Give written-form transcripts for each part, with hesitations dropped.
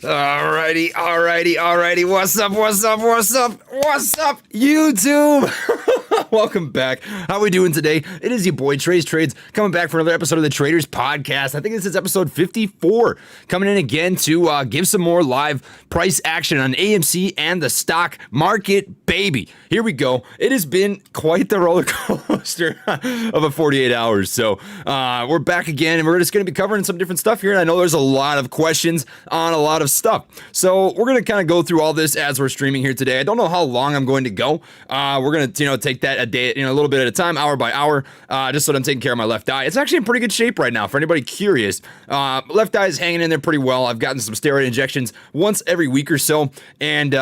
Alrighty. What's up, YouTube? Welcome back. How we doing today? It is your boy Trades coming back for another episode of the Treyders podcast. I think this is episode 54. Coming in again to give some more live price action on AMC and the stock market, baby. Here we go. It has been quite the roller coaster of a 48 hours. So we're back again, and we're just going to be covering some different stuff here. And I know there's a lot of questions on a lot of stuff. So we're going to kind of go through all this as we're streaming here today. I don't know how long I'm going to go. We're going to, take that a day, a little bit at a time, hour by hour, just so that I'm taking care of my left eye. It's actually in pretty good shape right now for anybody curious. Left eye is hanging in there pretty well. I've gotten some steroid injections once every week or so. And,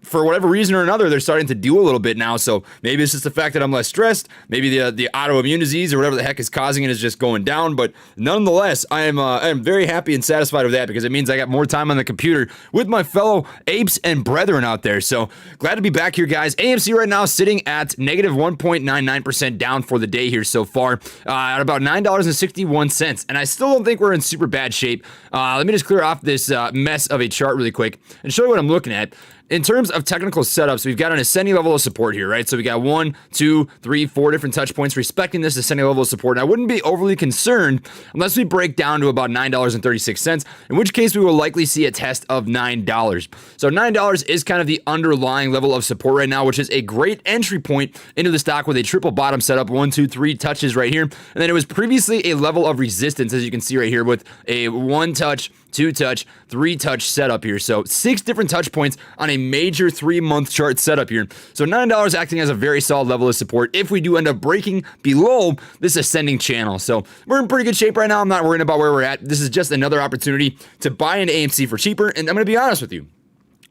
for whatever reason or another, they're starting to do a little bit now. So maybe it's just the fact that I'm less stressed. Maybe the autoimmune disease or whatever the heck is causing it is just going down. But nonetheless, I am very happy and satisfied with that because it means I got more time on the computer with my fellow apes and brethren out there. So glad to be back here, guys. AMC right now sitting at negative 1.99% down for the day here so far at about $9.61. And I still don't think we're in super bad shape. Let me just clear off this mess of a chart really quick and show you what I'm looking at. In terms of technical setups, we've got an ascending level of support here, right? So we got 1, 2, 3, 4 different touch points respecting this ascending level of support. And I wouldn't be overly concerned unless we break down to about $9.36, in which case we will likely see a test of $9. So $9 is kind of the underlying level of support right now, which is a great entry point into the stock with a triple bottom setup, 1, 2, 3 touches right here. And then it was previously a level of resistance, as you can see right here, with a 1 touch, 2 touch, 3 touch setup here. So 6 different touch points on a major 3-month chart setup here. So $9 acting as a very solid level of support if we do end up breaking below this ascending channel. So we're in pretty good shape right now. I'm not worried about where we're at. This is just another opportunity to buy into AMC for cheaper. And I'm going to be honest with you.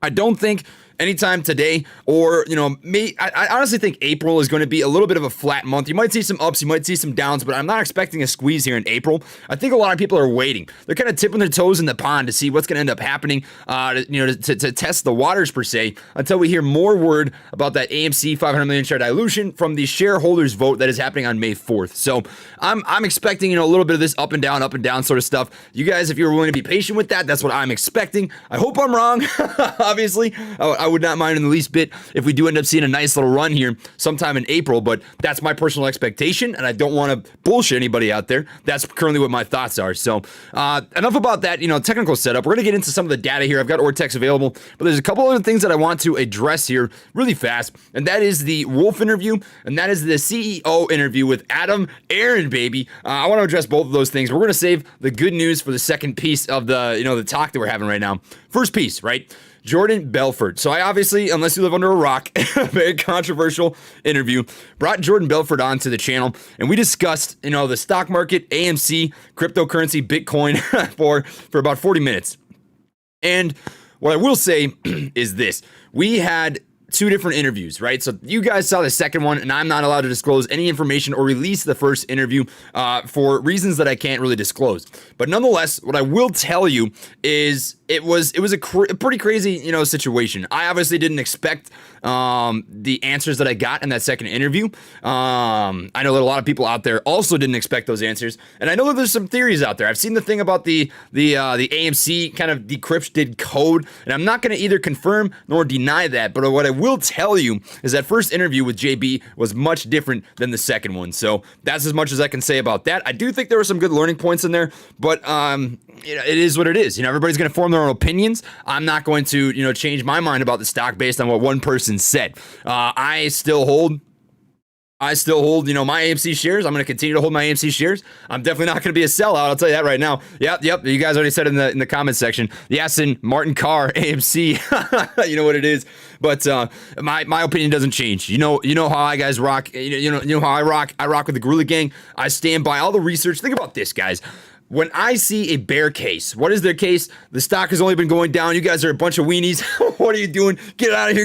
I don't think anytime today or, I honestly think April is going to be a little bit of a flat month. You might see some ups, you might see some downs, but I'm not expecting a squeeze here in April. I think a lot of people are waiting. They're kind of tipping their toes in the pond to see what's going to end up happening, to test the waters per se, until we hear more word about that AMC 500 million share dilution from the shareholders vote that is happening on May 4th. So I'm expecting, a little bit of this up and down sort of stuff. You guys, if you're willing to be patient with that, that's what I'm expecting. I hope I'm wrong. Obviously, I would not mind in the least bit if we do end up seeing a nice little run here sometime in April, but that's my personal expectation, and I don't want to bullshit anybody out there. That's currently what my thoughts are. So enough about that, technical setup. We're going to get into some of the data here. I've got Ortex available, but there's a couple other things that I want to address here really fast, and that is the Wolf interview, and that is the CEO interview with Adam Aaron, baby. I want to address both of those things. We're going to save the good news for the second piece of the, the talk that we're having right now. First piece, right? Jordan Belfort. So I obviously, unless you live under a rock, very controversial interview, brought Jordan Belfort onto the channel, and we discussed, the stock market, AMC, cryptocurrency, Bitcoin for about 40 minutes. And what I will say is this. We had 2 different interviews, right? So you guys saw the second one, and I'm not allowed to disclose any information or release the first interview for reasons that I can't really disclose. But nonetheless, what I will tell you is it was a pretty crazy, situation. I obviously didn't expect the answers that I got in that second interview. I know that a lot of people out there also didn't expect those answers, and I know that there's some theories out there. I've seen the thing about the AMC kind of decrypted code, and I'm not going to either confirm nor deny that. But what I will tell you is that first interview with JB was much different than the second one. So that's as much as I can say about that. I do think there were some good learning points in there, but it is what it is. Everybody's going to form their own opinions. I'm not going to, change my mind about the stock based on what one person said. I still hold, my AMC shares. I'm going to continue to hold my AMC shares. I'm definitely not going to be a sellout. I'll tell you that right now. Yep. You guys already said in the comment section. Yes, and Martin Carr, AMC. You know what it is. But my opinion doesn't change. You know how I guys rock. You know how I rock. I rock with the Guerrilla Gang. I stand by all the research. Think about this, guys. When I see a bear case, what is their case? The stock has only been going down. You guys are a bunch of weenies. What are you doing? Get out of here.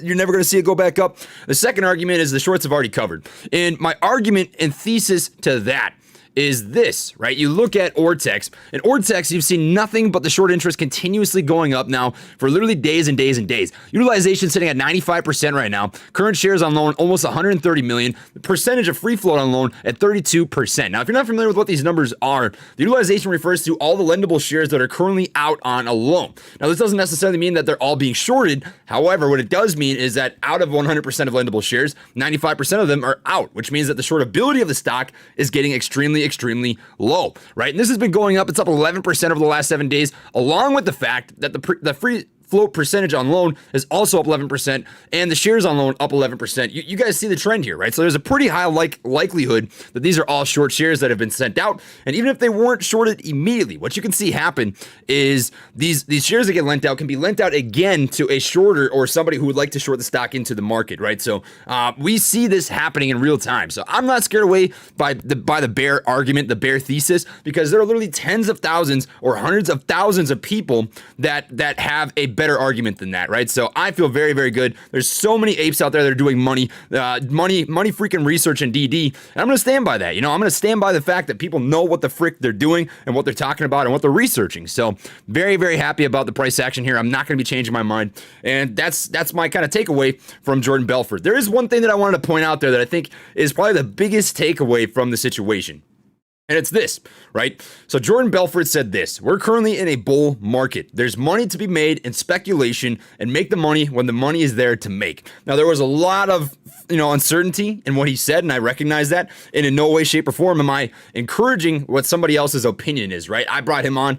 You're never going to see it go back up. The second argument is the shorts have already covered. And my argument and thesis to that is this, right? You look at Ortex, and Ortex, you've seen nothing but the short interest continuously going up now for literally days and days and days. Utilization sitting at 95% right now. Current shares on loan, almost 130 million. The percentage of free float on loan at 32%. Now, if you're not familiar with what these numbers are, the utilization refers to all the lendable shares that are currently out on a loan. Now, this doesn't necessarily mean that they're all being shorted. However, what it does mean is that out of 100% of lendable shares, 95% of them are out, which means that the shortability of the stock is getting extremely low, right? And this has been going up. It's up 11% over the last 7 days, along with the fact that the free float percentage on loan is also up 11%, and the shares on loan up 11%. You guys see the trend here, right? So there's a pretty high likelihood that these are all short shares that have been sent out. And even if they weren't shorted immediately, what you can see happen is these shares that get lent out can be lent out again to a shorter or somebody who would like to short the stock into the market, right? So we see this happening in real time. So I'm not scared away by the bear argument, the bear thesis, because there are literally tens of thousands or hundreds of thousands of people that have a better argument than that, right? So I feel very good. There's so many apes out there that are doing money freaking research and DD, and I'm going to stand by that. I'm going to stand by the fact that people know what the frick they're doing and what they're talking about and what they're researching. So very happy about the price action here. I'm not going to be changing my mind, and that's my kind of takeaway from Jordan Belfort. There is one thing that I wanted to point out there that I think is probably the biggest takeaway from the situation. And it's this, right? So Jordan Belfort said this: we're currently in a bull market. There's money to be made in speculation, and make the money when the money is there to make. Now, there was a lot of uncertainty in what he said, and I recognize that. And in no way, shape, or form am I encouraging what somebody else's opinion is, right? I brought him on,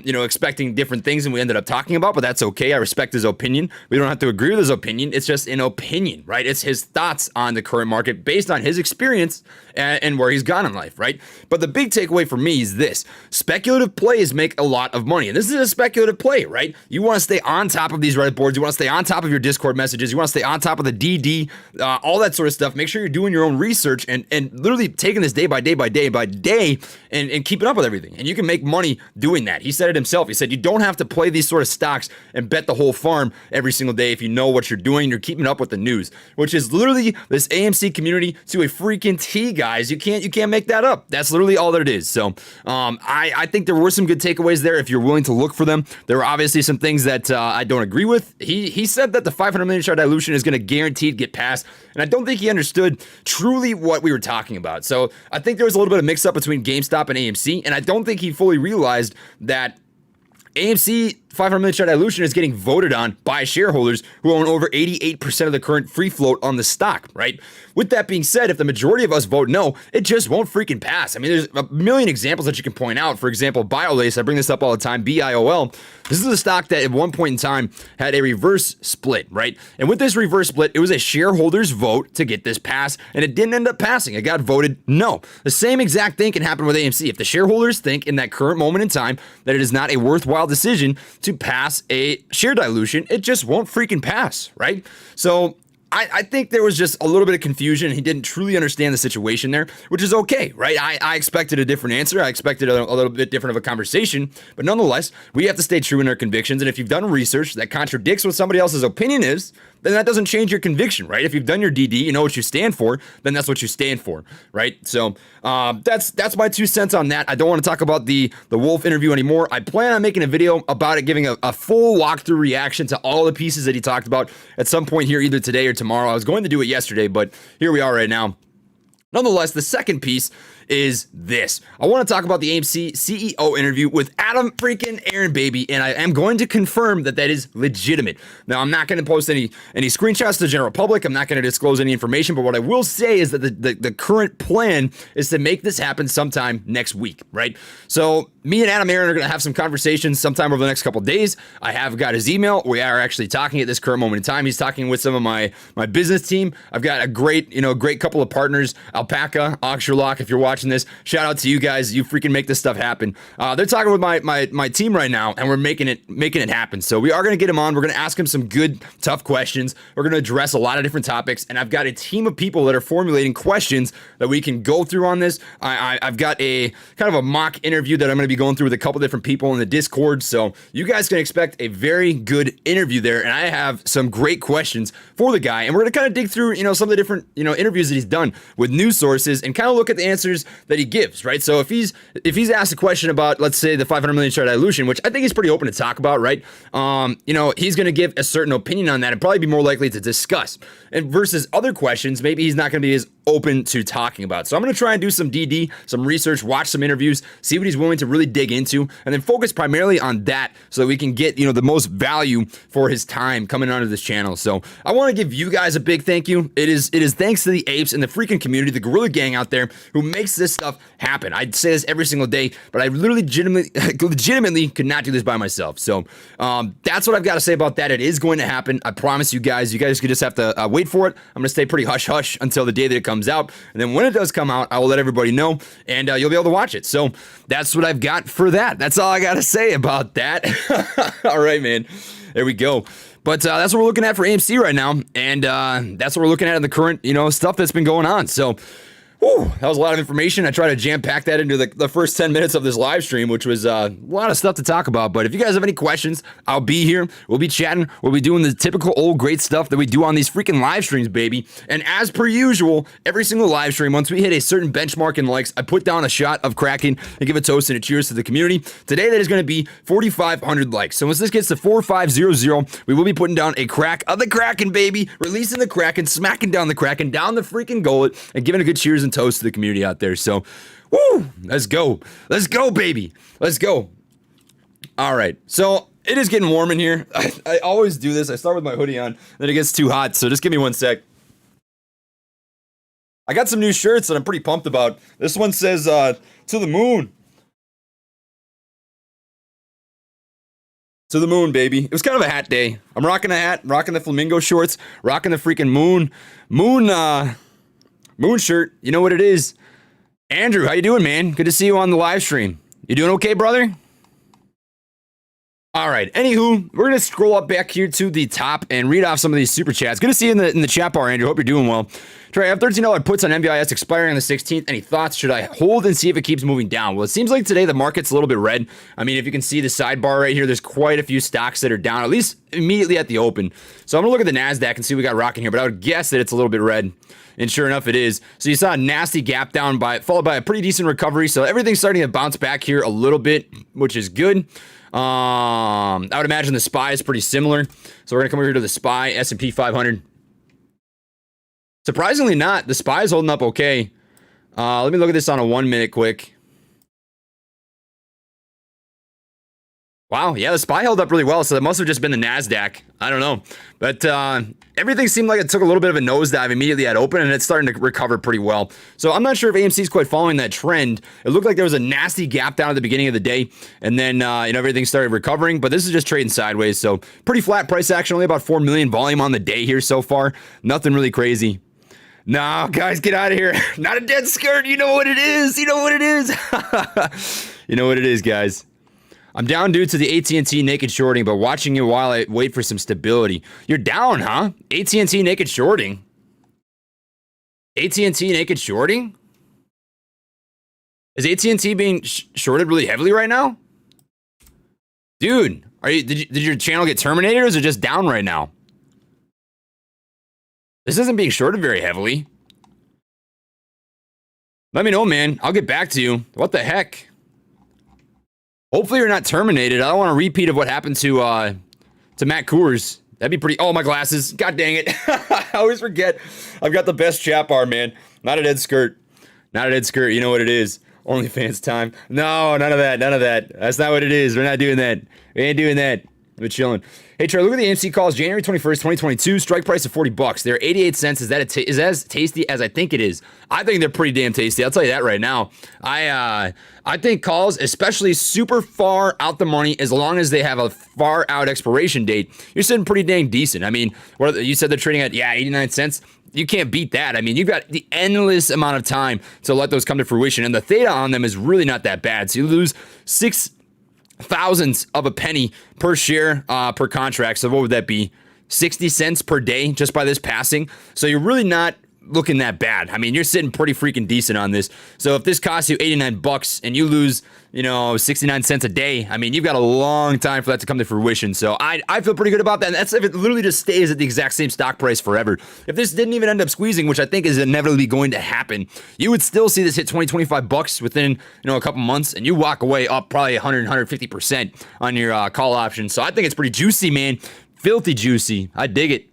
expecting different things than we ended up talking about, but that's okay. I respect his opinion. We don't have to agree with his opinion. It's just an opinion, right? It's his thoughts on the current market based on his experience and where he's gone in life, right? But the big takeaway for me is this: speculative plays make a lot of money. And this is a speculative play, right? You want to stay on top of these Reddit boards. You want to stay on top of your Discord messages. You want to stay on top of the DD, all that sort of stuff. Make sure you're doing your own research and literally taking this day by day and keeping up with everything. And you can make money doing that. He said it himself. He said you don't have to play these sort of stocks and bet the whole farm every single day if you know what you're doing. You're keeping up with the news, which is literally this AMC community to a freaking T, guys. You can't make that up. That's literally all that it is. So I think there were some good takeaways there if you're willing to look for them. There were obviously some things that I don't agree with. He said that the 500 million share dilution is going to guaranteed get passed, and I don't think he understood truly what we were talking about. So I think there was a little bit of mix up between GameStop and AMC, and I don't think he fully realized that AMC 500 million share dilution is getting voted on by shareholders who own over 88% of the current free float on the stock, right? With that being said, if the majority of us vote no, it just won't freaking pass. I mean, there's a million examples that you can point out. For example, BioLace, I bring this up all the time, BIOL. This is a stock that at one point in time had a reverse split, right? And with this reverse split, it was a shareholders vote to get this passed, and it didn't end up passing. It got voted no. The same exact thing can happen with AMC. If the shareholders think in that current moment in time that it is not a worthwhile decision to pass a share dilution, it just won't freaking pass, right? So I think there was just a little bit of confusion. He didn't truly understand the situation there, which is okay, right? I expected a different answer. I expected a little bit different of a conversation, but nonetheless, we have to stay true in our convictions. And if you've done research that contradicts what somebody else's opinion is, then that doesn't change your conviction, right? If you've done your DD, you know what you stand for, then that's what you stand for, right? So that's my 2 cents on that. I don't want to talk about the Wolf interview anymore. I plan on making a video about it, giving a full walkthrough reaction to all the pieces that he talked about at some point here, either today or tomorrow. I was going to do it yesterday, but here we are right now. Nonetheless, the second piece is this. I want to talk about the AMC CEO interview with Adam freaking Aaron Baby, and I am going to confirm that that is legitimate. Now, I'm not going to post any screenshots to the general public. I'm not going to disclose any information, but what I will say is that the current plan is to make this happen sometime next week, right? So me and Adam Aaron are going to have some conversations sometime over the next couple of days. I have got his email. We are actually talking at this current moment in time. He's talking with some of my business team. I've got a great couple of partners, Alpaca, Oxerlock, if you're watching this, shout out to you guys. You freaking make this stuff happen. They're talking with my team right now, and we're making it happen. So we are going to get him on. We're going to ask him some good, tough questions. We're going to address a lot of different topics, and I've got a team of people that are formulating questions that we can go through on this. I've got a kind of a mock interview that I'm going to be going through with a couple different people in the Discord, so you guys can expect a very good interview there, and I have some great questions for the guy, and we're going to kind of dig through, some of the different, interviews that he's done with news sources and kind of look at the answers interviews that he gives, right? So if he's asked a question about, let's say, the 500 million share dilution, which I think he's pretty open to talk about, right? He's going to give a certain opinion on that and probably be more likely to discuss. And versus other questions, maybe he's not going to be as open to talking about. So I'm going to try and do some DD, some research, watch some interviews, see what he's willing to really dig into, and then focus primarily on that so that we can get, the most value for his time coming onto this channel. So I want to give you guys a big thank you. It is thanks to the apes and the freaking community, the Gorilla Gang out there who makes this stuff happen. I say this every single day, but I literally legitimately could not do this by myself. So that's what I've got to say about that. It is going to happen. I promise you guys. You guys could just have to wait for it. I'm going to stay pretty hush-hush until the day that it comes out. And then when it does come out, I will let everybody know, and you'll be able to watch it. So that's what I've got for that. That's all I got to say about that. All right, man. There we go. But that's what we're looking at for AMC right now. And that's what we're looking at in the current, stuff that's been going on. So that was a lot of information. I tried to jam-pack that into the first 10 minutes of this live stream, which was a lot of stuff to talk about. But if you guys have any questions, I'll be here. We'll be chatting. We'll be doing the typical old great stuff that we do on these freaking live streams, baby. And as per usual, every single live stream, once we hit a certain benchmark in likes, I put down a shot of Kraken and give a toast and a cheers to the community. Today, that is going to be 4,500 likes. So once this gets to 4,500, we will be putting down a crack of the Kraken, baby. Releasing the Kraken, smacking down the Kraken, down the freaking gullet, and giving a good cheers and toast to the community out there. So, let's go, baby, let's go. All right, so it is getting warm in here. I always do this. I start with my hoodie on, then it gets too hot. So just give me one sec. I got some new shirts that I'm pretty pumped about. This one says to the moon. To the moon, baby. It was kind of a hat day. I'm rocking a hat, rocking the flamingo shorts, rocking the freaking moon shirt. You know what it is. Andrew, how you doing, man? Good to see you on the live stream. You doing okay, brother? All right. Anywho, we're going to scroll up back here to the top and read off some of these super chats. Good to see you in the chat bar, Andrew. Hope you're doing well. Trey, I have $13 puts on MVIS expiring on the 16th. Any thoughts? Should I hold and see if it keeps moving down? Well, it seems like today the market's a little bit red. I mean, if you can see the sidebar right here, there's quite a few stocks that are down, at least immediately at the open. So I'm going to look at the NASDAQ and see what we got rocking here, but I would guess that it's a little bit red. And sure enough, it is. So you saw a nasty gap down followed by a pretty decent recovery. So everything's starting to bounce back here a little bit, which is good. I would imagine the SPY is pretty similar. So we're going to come over here to the SPY, S&P 500. Surprisingly not. The SPY is holding up okay. Let me look at this on a 1 minute quick. Wow, yeah, the SPY held up really well, so that must have just been the NASDAQ. I don't know. But everything seemed like it took a little bit of a nosedive immediately at open, and it's starting to recover pretty well. So I'm not sure if AMC is quite following that trend. It looked like there was a nasty gap down at the beginning of the day, and then everything started recovering, but this is just trading sideways. So pretty flat price action, only about 4 million volume on the day here so far. Nothing really crazy. No, guys, get out of here. Not a dead skirt. You know what it is. You know what it is. You know what it is, guys. I'm down due to the AT&T naked shorting, but watching it while I wait for some stability. You're down, huh? AT&T naked shorting? AT&T naked shorting? Is AT&T being shorted really heavily right now? Dude, did your channel get terminated, or is it just down right now? This isn't being shorted very heavily. Let me know, man. I'll get back to you. What the heck? Hopefully you're not terminated. I don't want a repeat of what happened to Matt Coors. That'd be pretty... Oh, my glasses. God dang it. I always forget. I've got the best chat bar, man. Not a dead skirt. Not a dead skirt. You know what it is. OnlyFans time. No, none of that. None of that. That's not what it is. We're not doing that. We ain't doing that. We're chilling. Hey, Trey, look at the AMC calls. January 21st, 2022. Strike price of $40. They're 88 cents. Is that is as tasty as I think it is? I think they're pretty damn tasty. I'll tell you that right now. I think calls, especially super far out the money, as long as they have a far out expiration date, you're sitting pretty dang decent. I mean, you said they're trading at 89 cents. You can't beat that. I mean, you've got the endless amount of time to let those come to fruition, and the theta on them is really not that bad. So you lose 6 thousandths of a penny per share per contract. So what would that be? 60 cents per day just by this passing. So you're really not looking that bad. I mean, you're sitting pretty freaking decent on this. So if this costs you $89 and you lose, 69 cents a day, I mean, you've got a long time for that to come to fruition. So I feel pretty good about that. And that's if it literally just stays at the exact same stock price forever. If this didn't even end up squeezing, which I think is inevitably going to happen, you would still see this hit 20, $25 within, a couple months, and you walk away up probably 100, 150% on your call option. So I think it's pretty juicy, man. Filthy juicy. I dig it.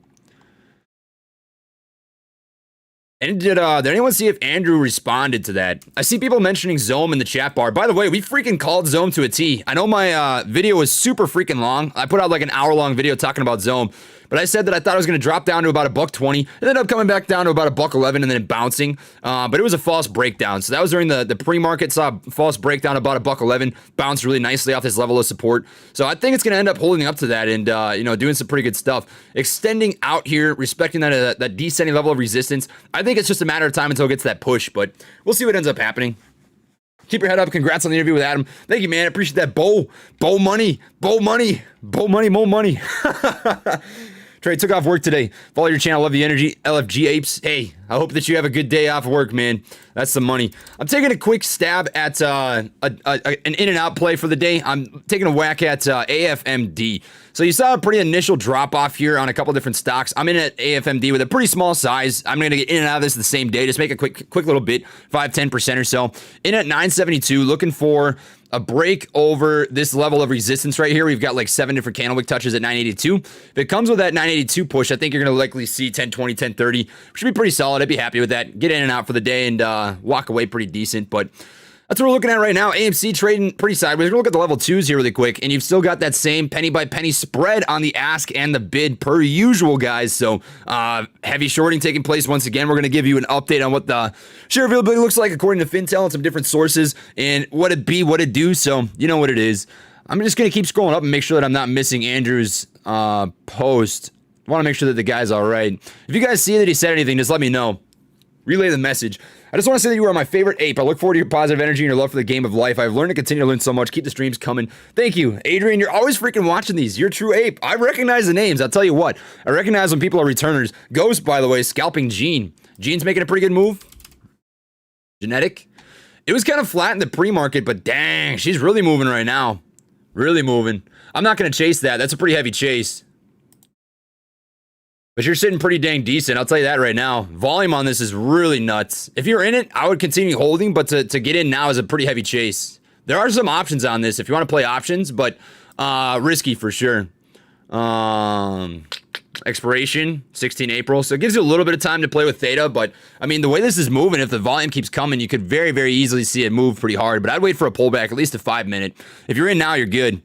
And did anyone see if Andrew responded to that? I see people mentioning Zohm in the chat bar. By the way, we freaking called Zohm to a T. I know my video was super freaking long. I put out like an hour-long video talking about Zohm. But I said that I thought it was going to drop down to about $1.20. It ended up coming back down to about $1.11 and then bouncing. But it was a false breakdown. So that was during the pre-market. Saw a false breakdown about $1.11. Bounced really nicely off this level of support. So I think it's going to end up holding up to that and, doing some pretty good stuff. Extending out here, respecting that descending level of resistance. I think it's just a matter of time until it gets that push. But we'll see what ends up happening. Keep your head up. Congrats on the interview with Adam. Thank you, man. I appreciate that. Bo money, more money. Trey, took off work today. Follow your channel. Love the energy. LFG Apes. Hey, I hope that you have a good day off work, man. That's some money. I'm taking a quick stab at an in and out play for the day. I'm taking a whack at AFMD. So you saw a pretty initial drop off here on a couple different stocks. I'm in at AFMD with a pretty small size. I'm going to get in and out of this the same day. Just make a quick little bit, 5-10% or so. In at 972, looking for a break over this level of resistance right here. We've got like 7 different candlewick touches at 982. If it comes with that 982 push, I think you're going to likely see 1020, 1030. Should be pretty solid. I'd be happy with that. Get in and out for the day and walk away pretty decent. But that's what we're looking at right now. AMC trading pretty sideways. We're going to look at the level 2s here really quick. And you've still got that same penny by penny spread on the ask and the bid per usual, guys. So heavy shorting taking place once again. We're going to give you an update on what the share availability looks like according to Fintel and some different sources and what it be, what it do. So you know what it is. I'm just going to keep scrolling up and make sure that I'm not missing Andrew's post. I want to make sure that the guy's all right. If you guys see that he said anything, just let me know. Relay the message. I just want to say that you are my favorite ape. I look forward to your positive energy and your love for the game of life. I've learned to continue to learn so much. Keep the streams coming. Thank you, Adrian. You're always freaking watching these. You're a true ape. I recognize the names. I'll tell you what. I recognize when people are returners. Ghost, by the way, scalping Gene. Gene's making a pretty good move. Genetic. It was kind of flat in the pre-market, but dang, she's really moving right now. Really moving. I'm not going to chase that. That's a pretty heavy chase. But you're sitting pretty dang decent. I'll tell you that right now. Volume on this is really nuts. If you're in it, I would continue holding, but to get in now is a pretty heavy chase. There are some options on this if you want to play options, but risky for sure. Expiration, 16 April. So it gives you a little bit of time to play with theta, but I mean, the way this is moving, if the volume keeps coming, you could very, very easily see it move pretty hard, but I'd wait for a pullback, at least a 5-minute. If you're in now, you're good.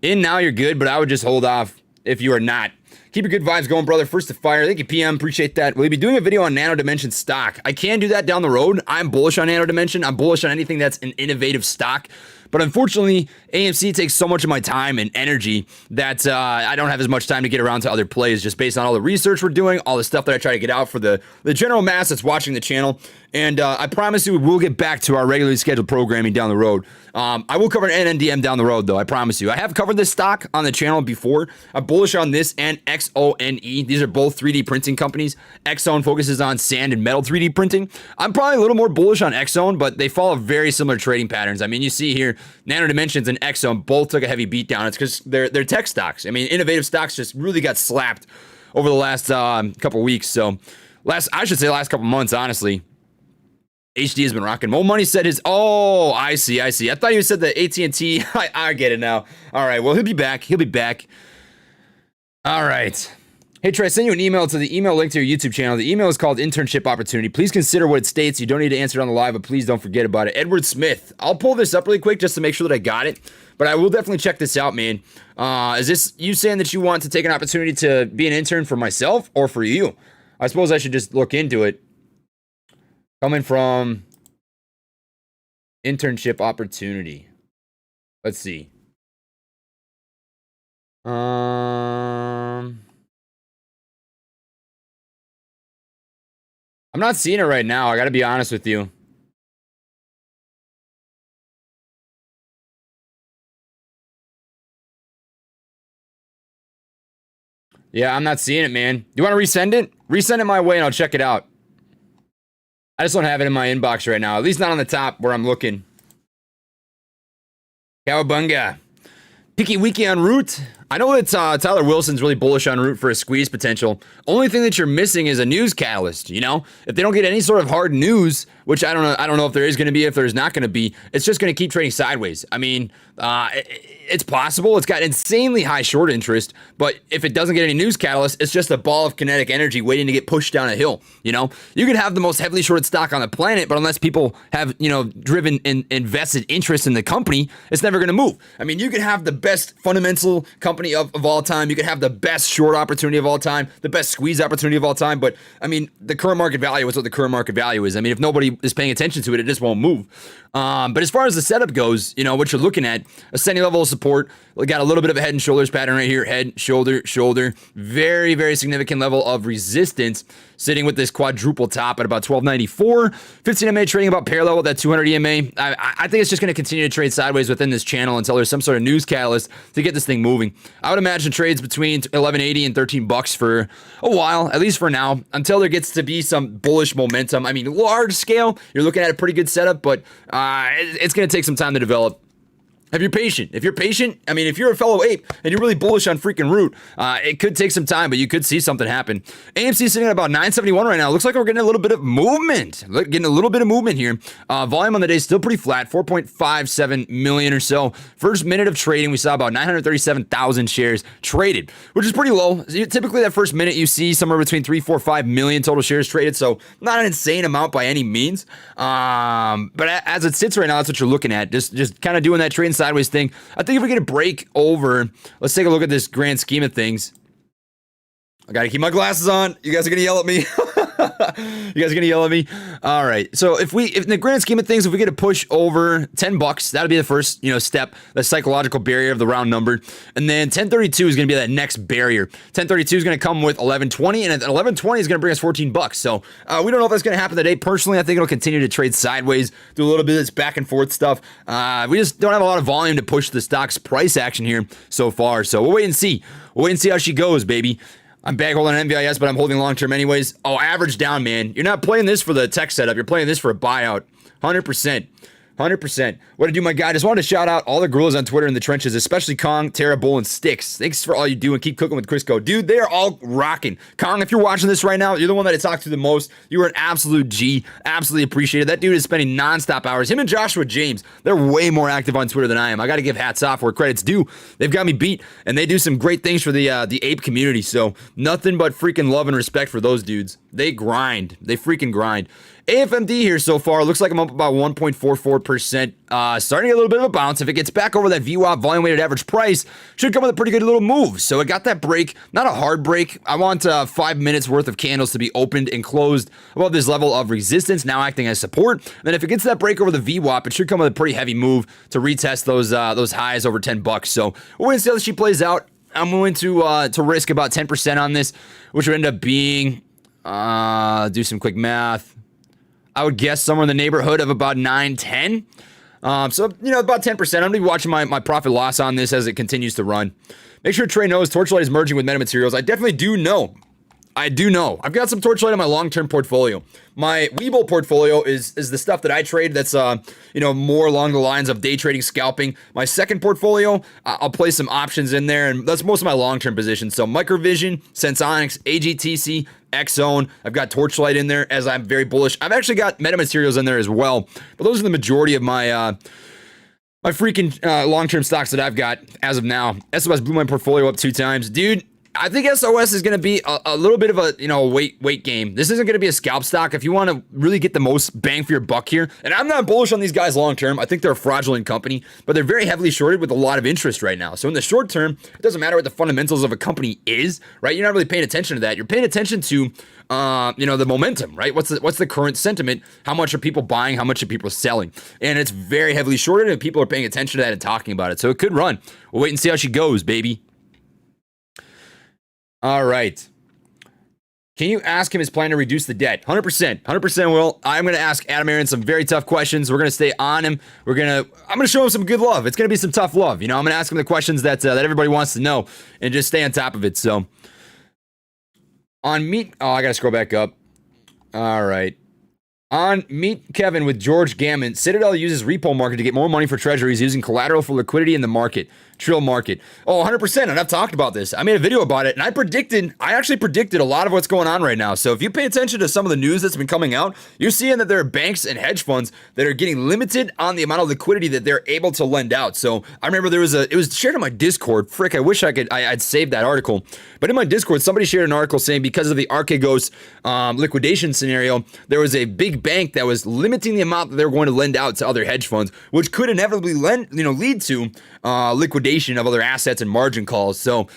In now, you're good, but I would just hold off if you are not. Keep your good vibes going, brother. First to fire. Thank you, PM. Appreciate that. We'll be doing a video on Nano Dimension stock. I can do that down the road. I'm bullish on Nano Dimension. I'm bullish on anything that's an innovative stock. But unfortunately, AMC takes so much of my time and energy that I don't have as much time to get around to other plays just based on all the research we're doing, all the stuff that I try to get out for the general mass that's watching the channel. And I promise you, we'll get back to our regularly scheduled programming down the road. I will cover an NNDM down the road, though. I promise you. I have covered this stock on the channel before. I'm bullish on this and XONE. These are both 3D printing companies. Exxon focuses on sand and metal 3D printing. I'm probably a little more bullish on Exxon, but they follow very similar trading patterns. I mean, you see here, Nano Dimensions and Exxon both took a heavy beat down. It's because they're tech stocks. I mean, innovative stocks just really got slapped over the last couple weeks. So, last couple months, honestly. HD has been rocking. Mo Money said his. Oh, I see. I thought you said the AT&T. I get it now. All right. Well, he'll be back. All right. Hey, Trey, I sent you an email to the email link to your YouTube channel. The email is called Internship Opportunity. Please consider what it states. You don't need to answer it on the live, but please don't forget about it. Edward Smith. I'll pull this up really quick just to make sure that I got it, but I will definitely check this out, man. Is this you saying that you want to take an opportunity to be an intern for myself or for you? I suppose I should just look into it. Coming from Internship Opportunity. Let's see. I'm not seeing it right now. I got to be honest with you. Yeah, I'm not seeing it, man. You want to resend it? Resend it my way and I'll check it out. I just don't have it in my inbox right now. At least not on the top where I'm looking. Cowabunga. Picky Wiki on Root. I know that Tyler Wilson's really bullish on Root for a squeeze potential. Only thing that you're missing is a news catalyst, you know? If they don't get any sort of hard news, which I don't know if there is going to be, if there's not going to be, it's just going to keep trading sideways. I mean, it's possible. It's got insanely high short interest, but if it doesn't get any news catalyst, it's just a ball of kinetic energy waiting to get pushed down a hill, you know? You could have the most heavily shorted stock on the planet, but unless people have, you know, driven and invested interest in the company, it's never going to move. I mean, you could have the best fundamental company of all time. You could have the best short opportunity of all time, the best squeeze opportunity of all time. But I mean, the current market value is what the current market value is. I mean, if nobody is paying attention to it, it just won't move. But as far as the setup goes, you know, what you're looking at, ascending level of support, we got a little bit of a head and shoulders pattern right here. Head, shoulder, shoulder. Very, very significant level of resistance sitting with this quadruple top at about 1294. 15 MA trading about parallel with that 200 EMA. I think it's just going to continue to trade sideways within this channel until there's some sort of news catalyst to get this thing moving. I would imagine trades between 1180 and 13 bucks for a while, at least for now, until there gets to be some bullish momentum. I mean, large scale, you're looking at a pretty good setup, but it's going to take some time to develop. If you're patient, I mean, if you're a fellow ape and you're really bullish on freaking Root, it could take some time, but you could see something happen. AMC sitting at about 971 right now. Looks like we're getting a little bit of movement. Here. Volume on the day is still pretty flat, 4.57 million or so. First minute of trading, we saw about 937,000 shares traded, which is pretty low. Typically, that first minute, you see somewhere between 3, 4, 5 million total shares traded, so not an insane amount by any means. But as it sits right now, that's what you're looking at. Just kind of doing that trading sideways thing. I think if we get a break over, let's take a look at this grand scheme of things. I gotta keep my glasses on. You guys are gonna yell at me. All right. So if in the grand scheme of things, if we get a push over 10 bucks, that'll be the first, step, the psychological barrier of the round number. And then 1032 is going to be that next barrier. 1032 is going to come with 1120, and 1120 is going to bring us 14 bucks. So we don't know if that's going to happen today. Personally, I think it'll continue to trade sideways, do a little bit of this back and forth stuff. We just don't have a lot of volume to push the stock's price action here so far. So we'll wait and see. We'll wait and see how she goes, baby. I'm bag holding on NVIS, but I'm holding long term anyways. Oh, average down, man. You're not playing this for the tech setup. You're playing this for a buyout. 100%. 100%. What to do, my guy? Just wanted to shout out all the gorillas on Twitter in the trenches, especially Kong, Terra, Bull, and Sticks. Thanks for all you do and keep cooking with Crisco. Dude, they are all rocking. Kong, if you're watching this right now, you're the one that I talk to the most. You are an absolute G. Absolutely appreciate it. That dude is spending nonstop hours. Him and Joshua James, they're way more active on Twitter than I am. I got to give hats off where credit's due. They've got me beat, and they do some great things for the ape community. So nothing but freaking love and respect for those dudes. They grind. They freaking grind. AFMD here so far, looks like I'm up about 1.44%. Starting a little bit of a bounce. If it gets back over that VWAP, volume weighted average price, should come with a pretty good little move. So it got that break, not a hard break. I want 5 minutes worth of candles to be opened and closed above this level of resistance, now acting as support. And then if it gets that break over the VWAP, it should come with a pretty heavy move to retest those highs over 10 bucks. So we're going to see how she plays out. I'm going to risk about 10% on this, which would end up being, do some quick math. I would guess somewhere in the neighborhood of about 9, 10. So, about 10%. I'm going to be watching my profit loss on this as it continues to run. Make sure Trey knows Torchlight is merging with metamaterials. I definitely do know. I've got some Torchlight in my long-term portfolio. My Weeble portfolio is the stuff that I trade that's, more along the lines of day trading, scalping. My second portfolio, I'll place some options in there, and that's most of my long-term positions. So Microvision, Sensonics, AGTC, X-Zone. I've got Torchlight in there as I'm very bullish. I've actually got metamaterials in there as well, but those are the majority of my my freaking long-term stocks that I've got as of now. SOS blew my portfolio up 2 times. Dude, I think SOS is going to be a little bit of a, wait game. This isn't going to be a scalp stock. If you want to really get the most bang for your buck here, and I'm not bullish on these guys long term. I think they're a fraudulent company, but they're very heavily shorted with a lot of interest right now. So in the short term, it doesn't matter what the fundamentals of a company is, right? You're not really paying attention to that. You're paying attention to, the momentum, right? What's the current sentiment? How much are people buying? How much are people selling? And it's very heavily shorted, and people are paying attention to that and talking about it. So it could run. We'll wait and see how she goes, baby. All right. Can you ask him his plan to reduce the debt? 100%. 100% will. I'm going to ask Adam Aaron some very tough questions. We're going to stay on him. I'm going to show him some good love. It's going to be some tough love. I'm going to ask him the questions that everybody wants to know and just stay on top of it. So on meet. Oh, I got to scroll back up. All right. On Meet Kevin with George Gammon, Citadel uses repo market to get more money for treasuries using collateral for liquidity in the market. Trill market. Oh, 100%. And I've talked about this. I made a video about it, and I actually predicted a lot of what's going on right now. So if you pay attention to some of the news that's been coming out, you're seeing that there are banks and hedge funds that are getting limited on the amount of liquidity that they're able to lend out. So I remember it was shared in my Discord. Frick, I wish I'd saved that article. But in my Discord, somebody shared an article saying because of the Archegos liquidation scenario, there was a big bank that was limiting the amount that they were going to lend out to other hedge funds, which could inevitably lead to liquidation of other assets and margin calls. So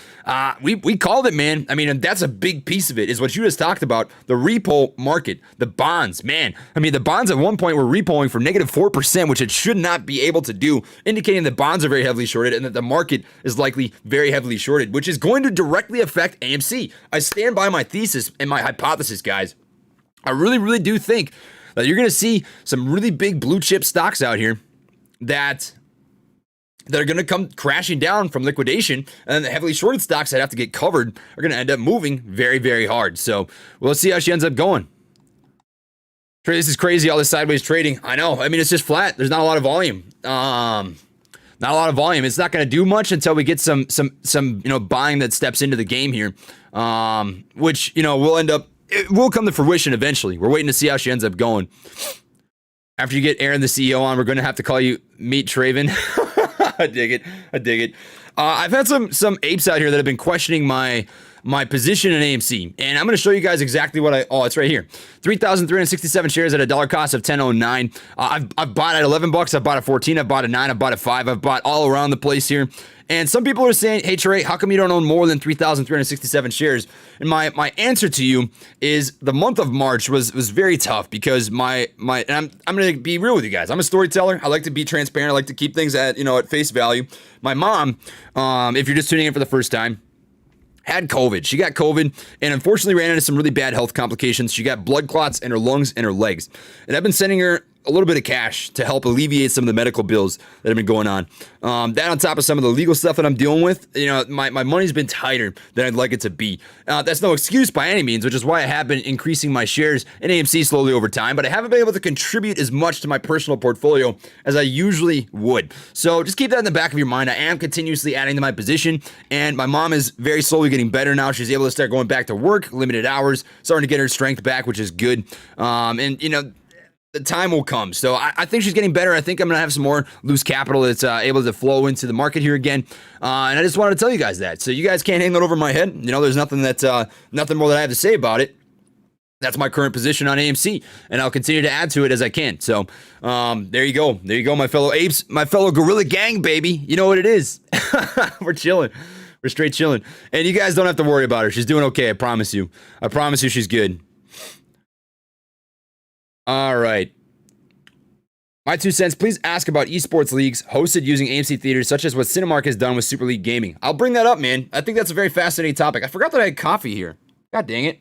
we called it, man. I mean, that's a big piece of it, is what you just talked about. The repo market, the bonds, man. I mean, the bonds at one point were repoing for -4%, which it should not be able to do, indicating that bonds are very heavily shorted and that the market is likely very heavily shorted, which is going to directly affect AMC. I stand by my thesis and my hypothesis, guys. I really, really do think that you're going to see some really big blue chip stocks out here that are going to come crashing down from liquidation, and the heavily shorted stocks that have to get covered are going to end up moving very, very hard. So we'll see how she ends up going. This is crazy, all this sideways trading. I know. I mean, it's just flat. There's not a lot of volume. Not a lot of volume. It's not going to do much until we get some buying that steps into the game here, which it will come to fruition eventually. We're waiting to see how she ends up going. After you get Aaron, the CEO, on, we're going to have to call you Meet Traven. I dig it. I've had some apes out here that have been questioning my position in AMC, and I'm going to show you guys exactly what it's right here. 3,367 shares at a dollar cost of $10.09. I've bought at $11. I've bought at 14. I've bought at 9. I've bought at 5. I've bought all around the place here. And some people are saying, hey, Trey, how come you don't own more than 3,367 shares? And my answer to you is the month of March was very tough because and I'm going to be real with you guys. I'm a storyteller. I like to be transparent. I like to keep things at face value. My mom, if you're just tuning in for the first time, had COVID. She got COVID and unfortunately ran into some really bad health complications. She got blood clots in her lungs and her legs. And I've been sending her a little bit of cash to help alleviate some of the medical bills that have been going on. That on top of some of the legal stuff that I'm dealing with, my money's been tighter than I'd like it to be. That's no excuse by any means, which is why I have been increasing my shares in AMC slowly over time, but I haven't been able to contribute as much to my personal portfolio as I usually would. So just keep that in the back of your mind. I am continuously adding to my position, and my mom is very slowly getting better now. She's able to start going back to work, limited hours, starting to get her strength back, which is good. The time will come. So I think she's getting better. I think I'm going to have some more loose capital that's able to flow into the market here again. And I just wanted to tell you guys that. So you guys can't hang that over my head. There's nothing more that I have to say about it. That's my current position on AMC, and I'll continue to add to it as I can. So there you go. There you go, my fellow apes, my fellow gorilla gang, baby. You know what it is. We're chilling. We're straight chilling. And you guys don't have to worry about her. She's doing okay. I promise you. I promise you she's good. All right. My 2 cents, please ask about esports leagues hosted using AMC theaters, such as what Cinemark has done with Super League Gaming. I'll bring that up, man. I think that's a very fascinating topic. I forgot that I had coffee here. God dang it.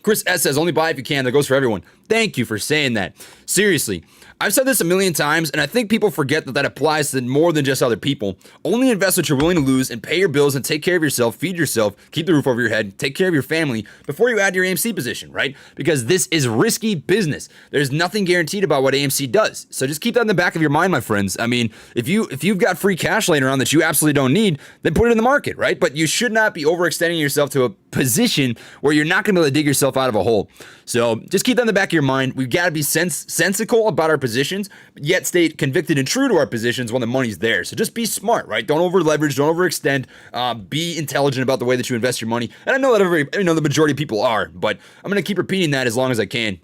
Chris S says, only buy if you can. That goes for everyone. Thank you for saying that. Seriously, I've said this a million times, and I think people forget that applies to more than just other people. Only invest what you're willing to lose and pay your bills and take care of yourself, feed yourself, keep the roof over your head, take care of your family before you add your AMC position, right? Because this is risky business. There's nothing guaranteed about what AMC does. So just keep that in the back of your mind, my friends. I mean, if you've got free cash laying around that you absolutely don't need, then put it in the market, right? But you should not be overextending yourself to a position where you're not going to be able to dig yourself out of a hole. So just keep that in the back of your mind. We've got to be sensical about our positions, yet stay convicted and true to our positions when the money's there. So just be smart, right? Don't over leverage, don't overextend. Be intelligent about the way that you invest your money. And I know that the majority of people are, but I'm going to keep repeating that as long as I can.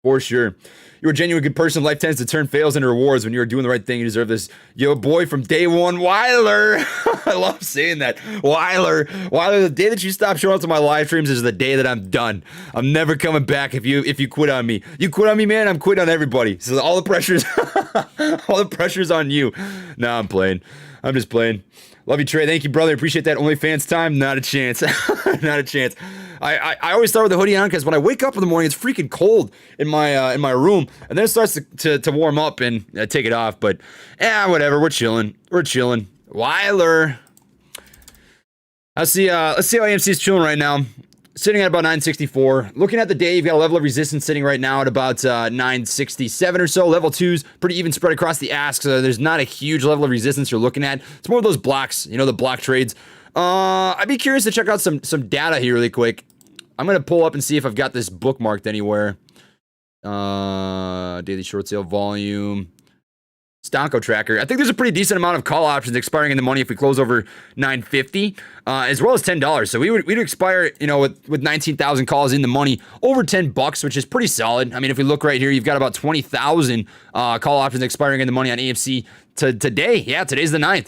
For sure. You're a genuine good person. Life tends to turn fails into rewards. When you're doing the right thing, you deserve this. Yo, boy, from day one, Weiler. I love saying that. Weiler, the day that you stop showing up to my live streams is the day that I'm done. I'm never coming back if you quit on me. You quit on me, man, I'm quitting on everybody. So all the pressure's on you. Nah, I'm playing. I'm just playing. Love you, Trey. Thank you, brother. Appreciate that. OnlyFans time. Not a chance. Not a chance. I always start with the hoodie on because when I wake up in the morning, it's freaking cold in my room, and then it starts to warm up, and I take it off. But whatever. We're chilling. Weiler. Let's see how AMC is chilling right now. Sitting at about 964. Looking at the day, you've got a level of resistance sitting right now at about 967 or so. Level 2's pretty even spread across the ask, so there's not a huge level of resistance you're looking at. It's more of those blocks, the block trades. I'd be curious to check out some data here really quick. I'm going to pull up and see if I've got this bookmarked anywhere. Daily short sale volume. Stonko tracker. I think there's a pretty decent amount of call options expiring in the money if we close over 950, as well as $10. So we'd expire, with 19,000 calls in the money over $10, which is pretty solid. I mean, if we look right here, you've got about 20,000 call options expiring in the money on AMC today. Yeah, today's the 9th.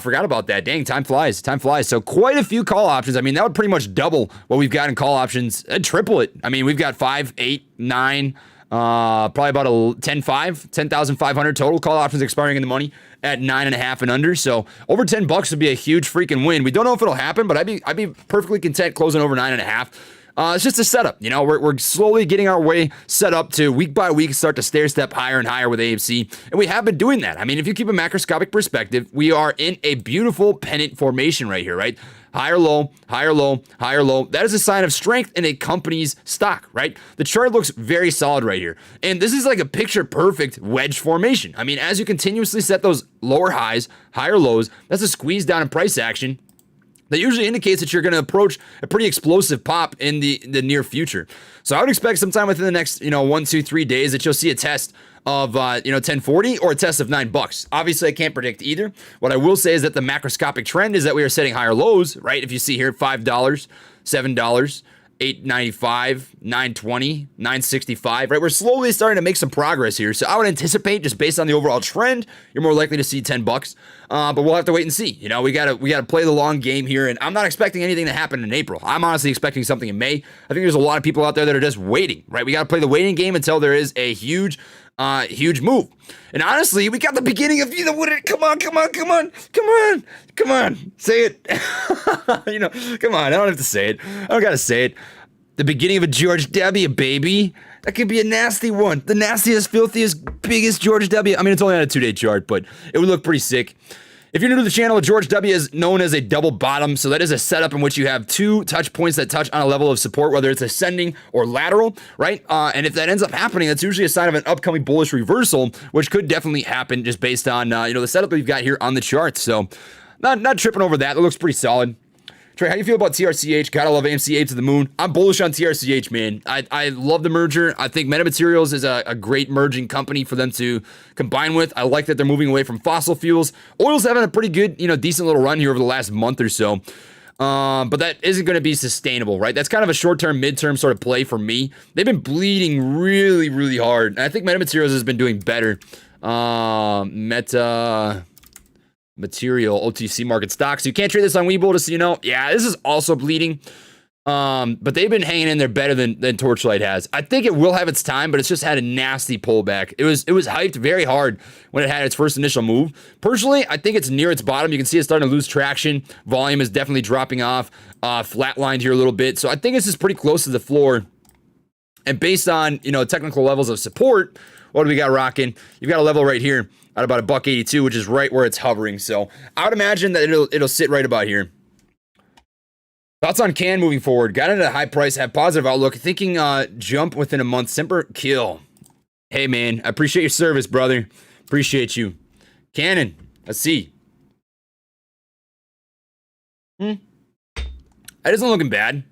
Forgot about that. Dang, time flies. Time flies. So quite a few call options. I mean, that would pretty much double what we've got in call options and triple it. I mean, we've got 5, 8, 9. Probably about a 10,500 total call options expiring in the money at 9.5 and under. So over $10 would be a huge freaking win. We don't know if it'll happen, but I'd be perfectly content closing over 9.5. It's just a setup. We're slowly getting our way set up to week by week start to stair step higher and higher with AMC, and we have been doing that. I mean, if you keep a macroscopic perspective, we are in a beautiful pennant formation right here, right? Higher low, higher low, higher low. That is a sign of strength in a company's stock, right? The chart looks very solid right here. And this is like a picture perfect wedge formation. I mean, as you continuously set those lower highs, higher lows, that's a squeeze down in price action. That usually indicates that you're going to approach a pretty explosive pop in the near future. So I would expect sometime within the next, 1, 2, 3 days that you'll see a test of 1040 or a test of $9. Obviously, I can't predict either. What I will say is that the macroscopic trend is that we are setting higher lows, right? If you see here, $5, $7, $8.95, $9.20, $9.65, right? We're slowly starting to make some progress here. So I would anticipate, just based on the overall trend, you're more likely to see $10. But we'll have to wait and see. We gotta play the long game here, and I'm not expecting anything to happen in April. I'm honestly expecting something in May. I think there's a lot of people out there that are just waiting, right? We gotta play the waiting game until there is a huge move. And honestly, we got the beginning of come on, say it. Come on, I don't have to say it. I don't gotta say it. The beginning of a George W, baby. That could be a nasty one. The nastiest, filthiest, biggest George W. I mean, it's only on a 2-day chart, but it would look pretty sick. If you're new to the channel, George W is known as a double bottom. So that is a setup in which you have two touch points that touch on a level of support, whether it's ascending or lateral, right? And if that ends up happening, that's usually a sign of an upcoming bullish reversal, which could definitely happen just based on, the setup that we've got here on the chart. So not tripping over that. That looks pretty solid. Trey, how do you feel about TRCH? Gotta love AMC 8 to the moon. I'm bullish on TRCH, man. I love the merger. I think Metamaterials is a great merging company for them to combine with. I like that they're moving away from fossil fuels. Oil's having a pretty good, decent little run here over the last month or so. But that isn't going to be sustainable, right? That's kind of a short-term, mid-term sort of play for me. They've been bleeding really, really hard. And I think Metamaterials has been doing better. Material OTC market stocks. You can't trade this on Webull, just so you know. Yeah, this is also bleeding. But they've been hanging in there better than Torchlight has. I think it will have its time, but it's just had a nasty pullback. It was hyped very hard when it had its first initial move. Personally, I think it's near its bottom. You can see it's starting to lose traction. Volume is definitely dropping off. Flatlined here a little bit. So I think this is pretty close to the floor. And based on, technical levels of support, what do we got rocking? You've got a level right here at about $1.82, which is right where it's hovering. So I would imagine that it'll sit right about here. Thoughts on Can moving forward? Got it at a high price, have positive outlook. Thinking jump within a month. Semper Kill. Hey man, I appreciate your service, brother. Appreciate you. Cannon, let's see. That isn't looking bad.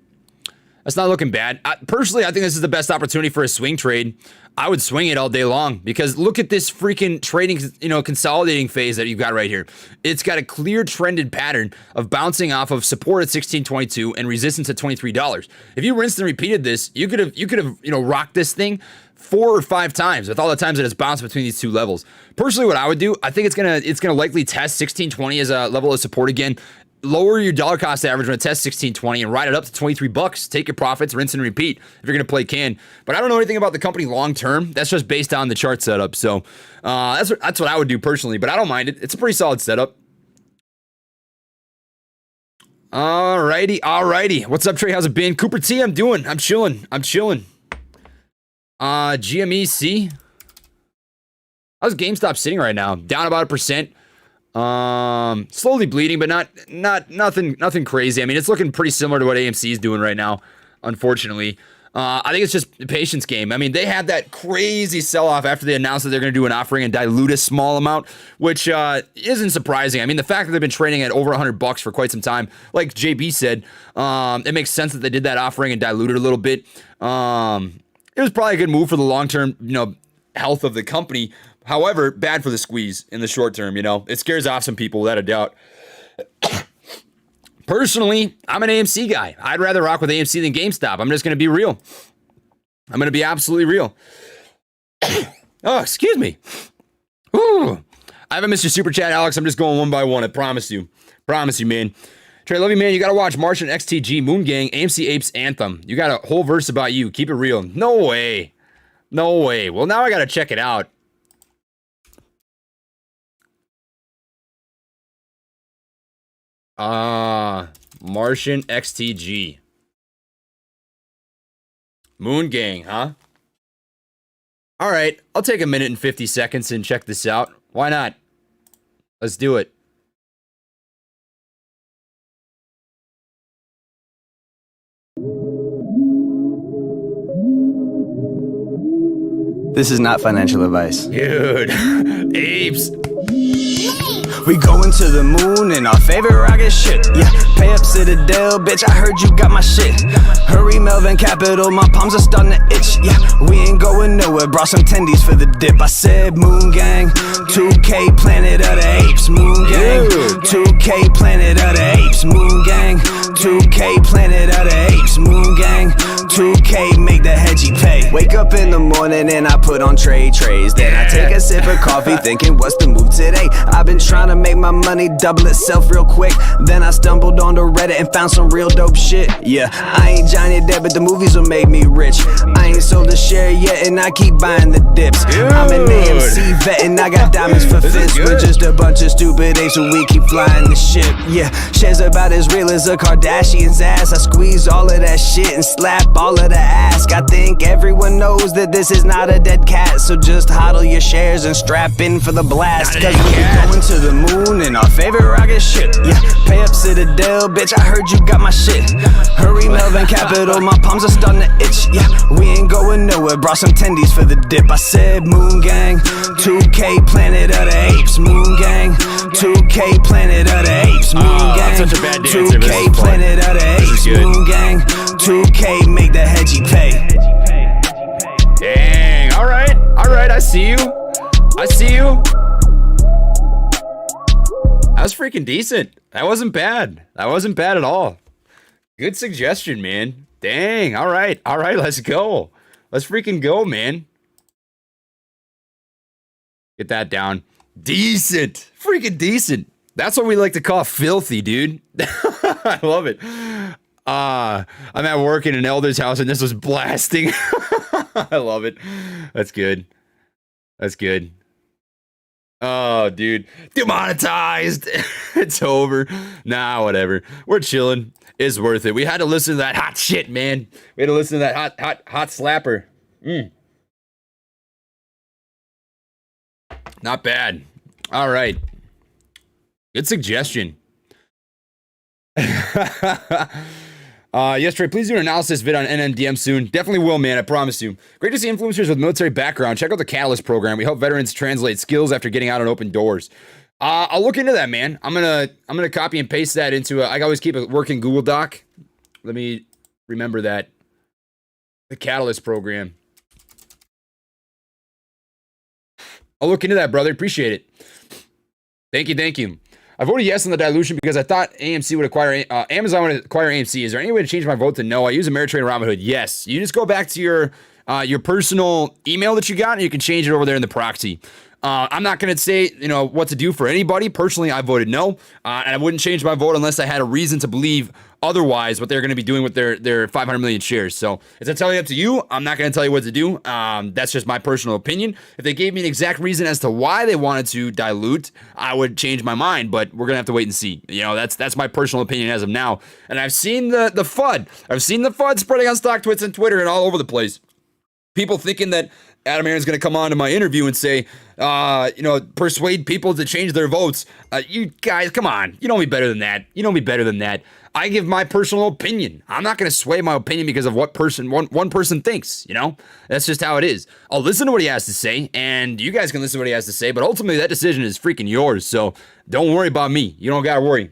That's not looking bad. Personally, I think this is the best opportunity for a swing trade. I would swing it all day long because look at this freaking trading, consolidating phase that you've got right here. It's got a clear trended pattern of bouncing off of support at $16.22 and resistance at $23. If you rinsed and repeated this, you could have, rocked this thing 4 or 5 times with all the times that it's bounced between these two levels. Personally, what I would do, I think it's gonna likely test 16.20 as a level of support again. Lower your dollar cost average when it tests 16.20 and ride it up to $23. Take your profits, rinse and repeat if you're going to play Can. But I don't know anything about the company long term. That's just based on the chart setup. So that's what I would do personally, but I don't mind it. It's a pretty solid setup. Alrighty. What's up, Trey? How's it been? Cooper T, I'm chilling. GMEC. How's GameStop sitting right now? Down about 1%. Slowly bleeding, but nothing crazy. I mean, it's looking pretty similar to what AMC is doing right now, unfortunately. I think it's just a patience game. I mean, they had that crazy sell-off after they announced that they're going to do an offering and dilute a small amount, which isn't surprising. I mean, the fact that they've been trading at over $100 for quite some time, like JB said, it makes sense that they did that offering and diluted a little bit. It was probably a good move for the long-term, health of the company. However, bad for the squeeze in the short term. It scares off some people without a doubt. Personally, I'm an AMC guy. I'd rather rock with AMC than GameStop. I'm just going to be real. I'm going to be absolutely real. Oh, excuse me. Ooh. I haven't missed your super chat, Alex. I'm just going one by one. I promise you. Promise you, man. Trey, love you, man. You got to watch Martian XTG, Moon Gang, AMC Apes Anthem. You got a whole verse about you. Keep it real. No way. No way. Well, now I got to check it out. Martian XTG. Moon Gang, huh? All right, I'll take a minute and 50 seconds and check this out. Why not? Let's do it. This is not financial advice. Dude, apes. We going to the moon in our favorite rocket ship. Yeah, pay up Citadel, bitch, I heard you got my shit. Hurry, Melvin Capital, my palms are starting to itch. Yeah, we ain't going nowhere, brought some tendies for the dip. I said Moon Gang, 2K Planet of the Apes. Moon Gang, 2K Planet of the Apes. Moon Gang, 2K Planet of the Apes. Moon Gang, 2K make the hedgie pay. Wake up in the morning and I put on trades. Then I take a sip of coffee thinking what's the move today. I've been trying to make my money double itself real quick. Then I stumbled onto Reddit and found some real dope shit. Yeah, I ain't Johnny Depp, but the movies will make me rich. I ain't sold a share yet and I keep buying the dips. Dude. I'm an AMC vet and I got diamonds for fists. We're just a bunch of stupid apes so we keep flying the ship. Yeah, shares about as real as a Kardashian's ass. I squeeze all of that shit and slap all of the ass. I think everyone knows that this is not a dead cat, so just hodl your shares and strap in for the blast. Cause we're going to the moon in our favorite rocket ship. Yeah, pay up Citadel, bitch, I heard you got my shit. Hurry, Melvin Capital, my palms are starting to itch. Yeah, we ain't going nowhere, brought some tendies for the dip. I said Moon Gang, 2K Planet of the Apes. Moon Gang, 2K Planet of the Apes. Moon Gang, such a bad dancer, 2K Planet of the Apes. Moon Gang, 2K make the hedgie pay. Dang, all right, I see you. That was freaking decent. That wasn't bad at all. Good suggestion, man. Dang, all right, let's go. Let's freaking go, man. Get that down. Decent, freaking decent. That's what we like to call filthy, dude. I love it. I'm at work in an elder's house and this was blasting. I love it. That's good. Oh, dude. Demonetized. It's over. Nah, whatever. We're chilling. It's worth it. We had to listen to that hot shit, man. We had to listen to that hot slapper. Not bad. All right. Good suggestion. Yes, Trey, please do an analysis vid on NNDM soon. Definitely will, man. I promise you. Great to see influencers with military background. Check out the Catalyst program. We help veterans translate skills after getting out on open doors. I'll look into that, man. I'm gonna copy and paste that into I always keep a working Google Doc. Let me remember that. The Catalyst program. I'll look into that, brother. Appreciate it. Thank you. I voted yes on the dilution because I thought AMC would acquire Amazon would acquire AMC. Is there any way to change my vote to no? I use Ameritrade and Robinhood. Yes. You just go back to your personal email that you got and you can change it over there in the proxy. I'm not going to say, what to do for anybody. Personally, I voted no, and I wouldn't change my vote unless I had a reason to believe otherwise what they're going to be doing with their 500 million shares. So it's entirely up to you. I'm not going to tell you what to do. That's just my personal opinion. If they gave me an exact reason as to why they wanted to dilute, I would change my mind, but we're going to have to wait and see. That's my personal opinion as of now. And I've seen the FUD. I've seen the FUD spreading on StockTwits and Twitter and all over the place. People thinking that Adam Aaron's going to come on to my interview and say, persuade people to change their votes. You guys, come on. You know me better than that. I give my personal opinion. I'm not going to sway my opinion because of what one person thinks, That's just how it is. I'll listen to what he has to say, and you guys can listen to what he has to say, but ultimately that decision is freaking yours, so don't worry about me. You don't got to worry.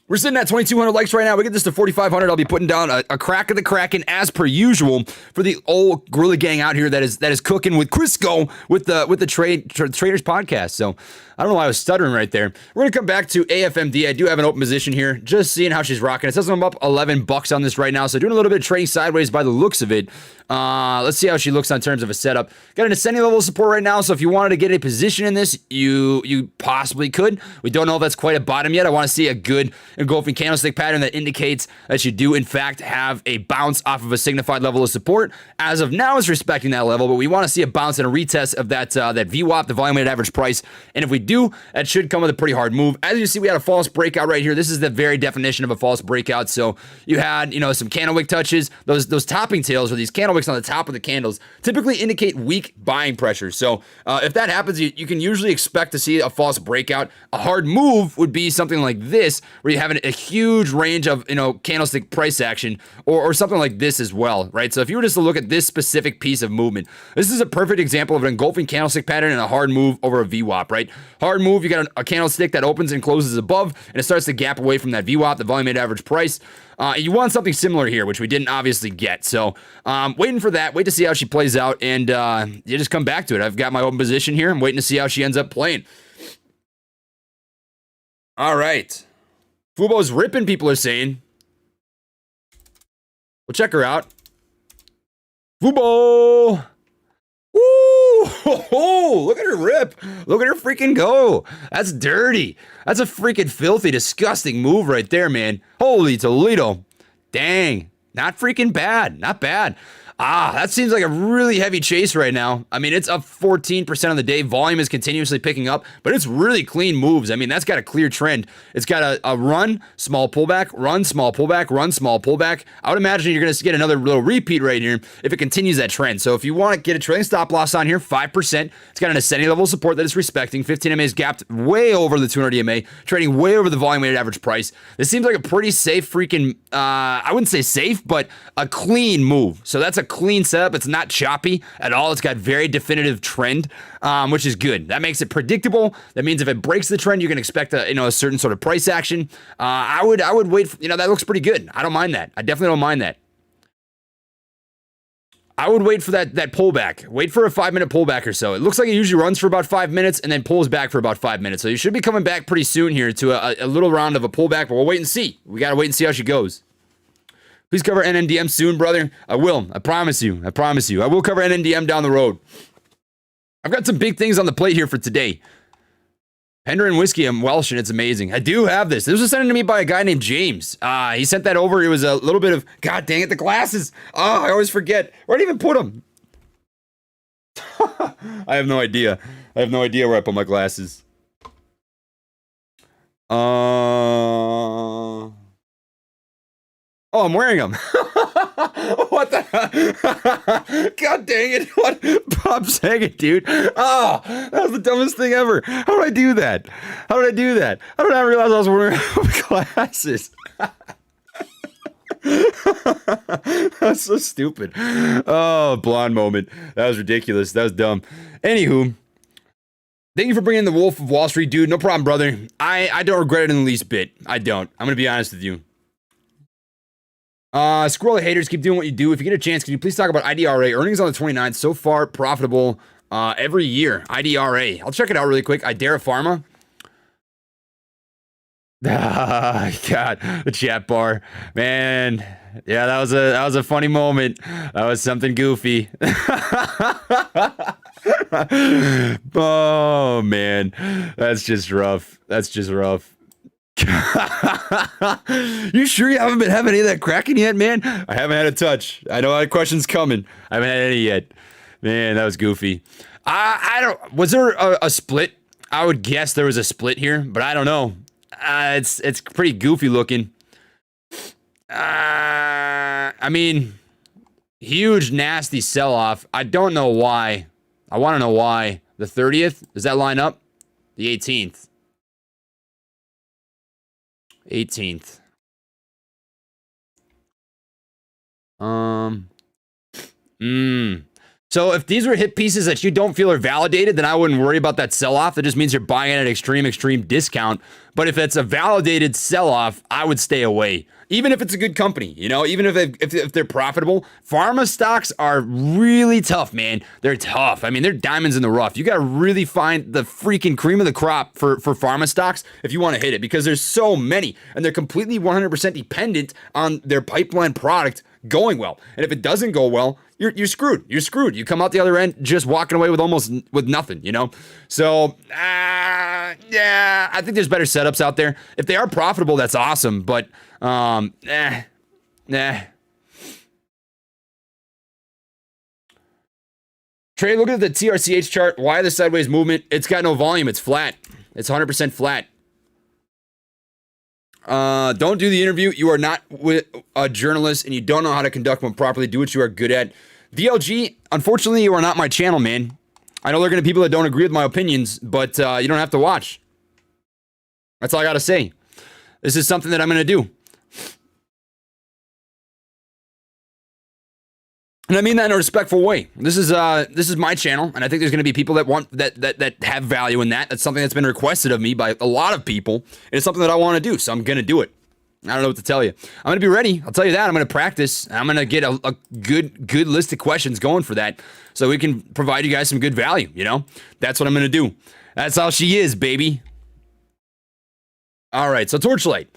We're sitting at 2,200 likes right now. We get this to 4,500. I'll be putting down a crack of the Kraken as per usual for the old Gorilla Gang out here that is cooking with Crisco with the Treyders podcast. So I don't know why I was stuttering right there. We're gonna come back to AFMD. I do have an open position here, just seeing how she's rocking. It says I'm up $11 on this right now, so doing a little bit of trading sideways by the looks of it. Let's see how she looks on terms of a setup. Got an ascending level of support right now, so if you wanted to get a position in this, you possibly could. We don't know if that's quite a bottom yet. I want to see a good engulfing candlestick pattern that indicates that you do in fact have a bounce off of a signified level of support. As of now, it's respecting that level, but we want to see a bounce and a retest of that VWAP, the volume weighted average price. And if we do, that should come with a pretty hard move. As you see, we had a false breakout right here. This is the very definition of a false breakout. So you had, some candle wick touches. Those topping tails or these candle wicks on the top of the candles typically indicate weak buying pressure. So if that happens, you can usually expect to see a false breakout. A hard move would be something like this, where you have a huge range of, candlestick price action or something like this as well, right? So if you were just to look at this specific piece of movement, this is a perfect example of an engulfing candlestick pattern and a hard move over a VWAP, right? Hard move, you got a candlestick that opens and closes above, and it starts to gap away from that VWAP, the volume weighted average price. You want something similar here, which we didn't obviously get. So waiting for that, wait to see how she plays out, and you just come back to it. I've got my open position here. I'm waiting to see how she ends up playing. All right. Fubo's ripping, people are saying. We'll check her out. Fubo! Woo! Look at her rip. Look at her freaking go. That's dirty. That's a freaking filthy, disgusting move right there, man. Holy Toledo. Dang. Not freaking bad. Not bad. That seems like a really heavy chase right now. I mean, it's up 14% on the day. Volume is continuously picking up, but it's really clean moves. I mean, that's got a clear trend. It's got a run, small pullback, run, small pullback, run, small pullback. I would imagine you're going to get another little repeat right here if it continues that trend. So if you want to get a trailing stop loss on here, 5%. It's got an ascending level of support that it's respecting. 15 EMA is gapped way over the 200 EMA, trading way over the volume weighted average price. This seems like a pretty safe freaking, I wouldn't say safe, but a clean move. So that's a clean setup. It's not choppy at all. It's got very definitive trend, which is good. That makes it predictable. That means if it breaks the trend, you can expect a certain sort of price action. I would wait. That looks pretty good. I don't mind that. I definitely don't mind that. I would wait for that pullback. Wait for a 5-minute pullback or so. It looks like it usually runs for about 5 minutes and then pulls back for about 5 minutes. So you should be coming back pretty soon here to a little round of a pullback, but we'll wait and see. We got to wait and see how she goes. Please cover NNDM soon, brother. I will. I promise you. I will cover NNDM down the road. I've got some big things on the plate here for today. Pender and whiskey, I'm Welsh, and it's amazing. I do have this. This was sent to me by a guy named James. He sent that over. It was a little bit of, God dang it, the glasses. I always forget. Where'd I even put them? I have no idea. Where I put my glasses. Oh, I'm wearing them. What the? God dang it. What? Bob Saget, dude. Oh, that was the dumbest thing ever. How did I do that? How did I realize I was wearing glasses? That's so stupid. Oh, blonde moment. That was ridiculous. That was dumb. Anywho. Thank you for bringing the Wolf of Wall Street, dude. No problem, brother. I don't regret it in the least bit. I don't. I'm going to be honest with you. Squirrel haters, keep doing what you do. If you get a chance, can you please talk about IDRA? Earnings on the 29th, so far profitable every year. IDRA. I'll check it out really quick. Idera Pharma. God, the chat bar. Man, yeah, that was a funny moment. That was something goofy. Oh, man. That's just rough. You sure you haven't been having any of that cracking yet, man? I haven't had a touch. I know that question's coming. I haven't had any yet. Man, that was goofy. I don't. Was there a split? I would guess there was a split here, but I don't know. It's pretty goofy looking. I mean, Huge, nasty sell-off. I don't know why. I want to know why. The 30th? Does that line up? The 18th. 18th. So if these were hit pieces that you don't feel are validated, then I wouldn't worry about that sell-off. That just means you're buying at an extreme discount. But if it's a validated sell-off, I would stay away. Even if it's a good company, you know, even if they're profitable. Pharma stocks are really tough, man. They're tough. I mean, they're diamonds in the rough. You got to really find the freaking cream of the crop for pharma stocks if you want to hit it, because there's so many and they're completely 100% dependent on their pipeline product going well. And if it doesn't go well, you're screwed. You're screwed. You come out the other end just walking away with nothing, you know? So, yeah, I think there's better setups out there. If they are profitable, that's awesome, but nah. Trey, look at the TRCH chart. Why the sideways movement? It's got no volume. It's flat. It's 100% flat. Don't do the interview. You are not a journalist and you don't know how to conduct one properly. Do what you are good at. DLG, unfortunately, you are not my channel, man. I know there are going to be people that don't agree with my opinions, but you don't have to watch. That's all I got to say. This is something that I'm going to do. And I mean that in a respectful way. This is my channel, and I think there's going to be people that want that have value in that. That's something that's been requested of me by a lot of people, and it's something that I want to do, so I'm going to do it. I don't know what to tell you. I'm going to be ready. I'll tell you that. I'm going to practice. I'm going to get a good list of questions going for that, so we can provide you guys some good value, you know? That's what I'm going to do. That's how she is, baby. All right, so Torchlight.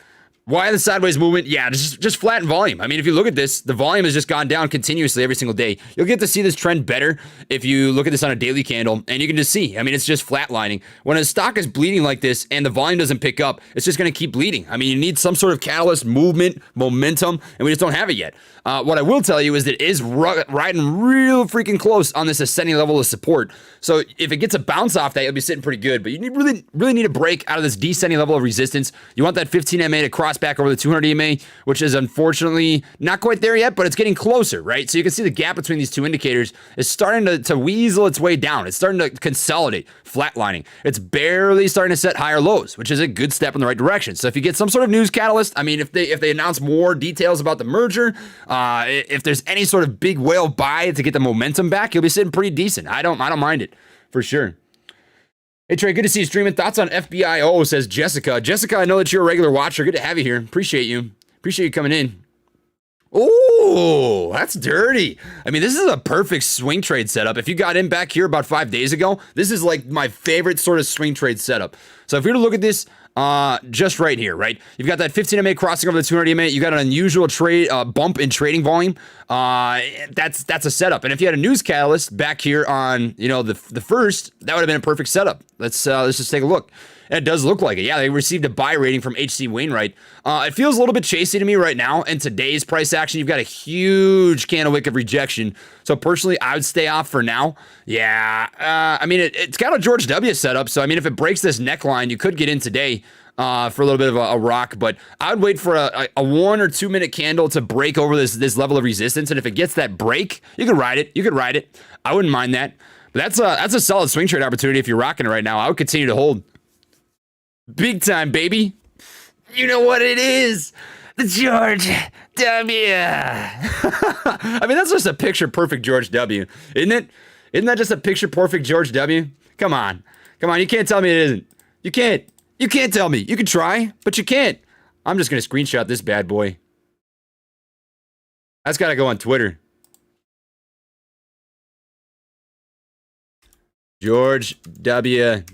Why the sideways movement? Yeah, just flat in volume. I mean, if you look at this, the volume has just gone down continuously every single day. You'll get to see this trend better if you look at this on a daily candle, and you can just see. I mean, it's just flatlining. When a stock is bleeding like this and the volume doesn't pick up, it's just going to keep bleeding. I mean, you need some sort of catalyst, movement, momentum, and we just don't have it yet. What I will tell you is that it is riding real freaking close on this ascending level of support. So if it gets a bounce off that, you'll be sitting pretty good. But you really need a break out of this descending level of resistance. You want that 15 MA to cross back over the 200 MA, which is unfortunately not quite there yet, but it's getting closer, right? So you can see the gap between these two indicators is starting to weasel its way down. It's starting to consolidate, flatlining. It's barely starting to set higher lows, which is a good step in the right direction. So if you get some sort of news catalyst, I mean, if they announce more details about the merger, if there's any sort of big whale buy to get the momentum back, you'll be sitting pretty decent. I don't mind it for sure. Hey Trey, good to see you streaming. Thoughts on FBIO, says Jessica. Jessica, I know that you're a regular watcher. Good to have you here. Appreciate you. Appreciate you coming in. Oh, that's dirty. I mean, this is a perfect swing trade setup. If you got in back here about 5 days ago, this is like my favorite sort of swing trade setup. So if we were to look at this, just right here, right? You've got that 15 MA crossing over the 200 MA. You got an unusual trade bump in trading volume. That's a setup. And if you had a news catalyst back here on, you know, the first, that would have been a perfect setup. Let's just take a look. And it does look like it. Yeah, they received a buy rating from HC Wainwright. It feels a little bit chasey to me right now. In today's price action, you've got a huge candle wick of rejection. So personally, I would stay off for now. Yeah, I mean, it's got a George W setup. So, I mean, if it breaks this neckline, you could get in today for a little bit of a rock. But I would wait for a 1 or 2 minute candle to break over this level of resistance. And if it gets that break, you can ride it. You could ride it. I wouldn't mind that. But that's a solid swing trade opportunity if you're rocking it right now. I would continue to hold. Big time, baby. You know what it is. The George W. I mean, that's just a picture perfect George W. Isn't it? Isn't that just a picture perfect George W? Come on. Come on. You can't tell me it isn't. You can't. You can't tell me. You can try, but you can't. I'm just going to screenshot this bad boy. That's got to go on Twitter. George W.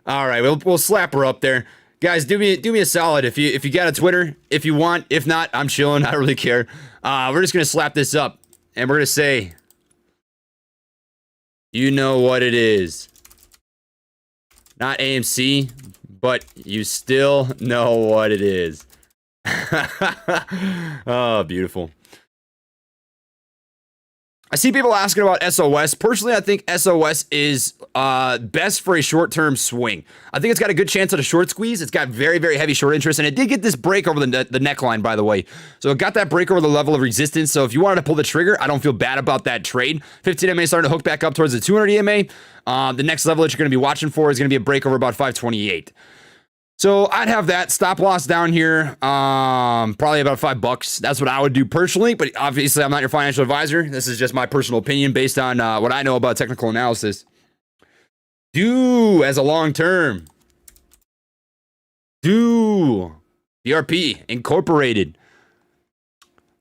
All right, we'll slap her up there, guys. Do me a solid if you got a Twitter, if you want. If not, I'm chilling. I don't really care. We're just gonna slap this up, and we're gonna say, you know what it is. Not AMC, but you still know what it is. Oh, beautiful. I see people asking about SOS. Personally, I think SOS is best for a short-term swing. I think it's got a good chance at a short squeeze. It's got very, very heavy short interest, and it did get this break over the neckline, by the way. So it got that break over the level of resistance. So if you wanted to pull the trigger, I don't feel bad about that trade. 15 EMA starting to hook back up towards the 200 EMA. The next level that you're going to be watching for is going to be a break over about 528. So I'd have that stop loss down here, probably about $5. That's what I would do personally, but obviously I'm not your financial advisor. This is just my personal opinion based on what I know about technical analysis. Do as a long term. Do BRP Incorporated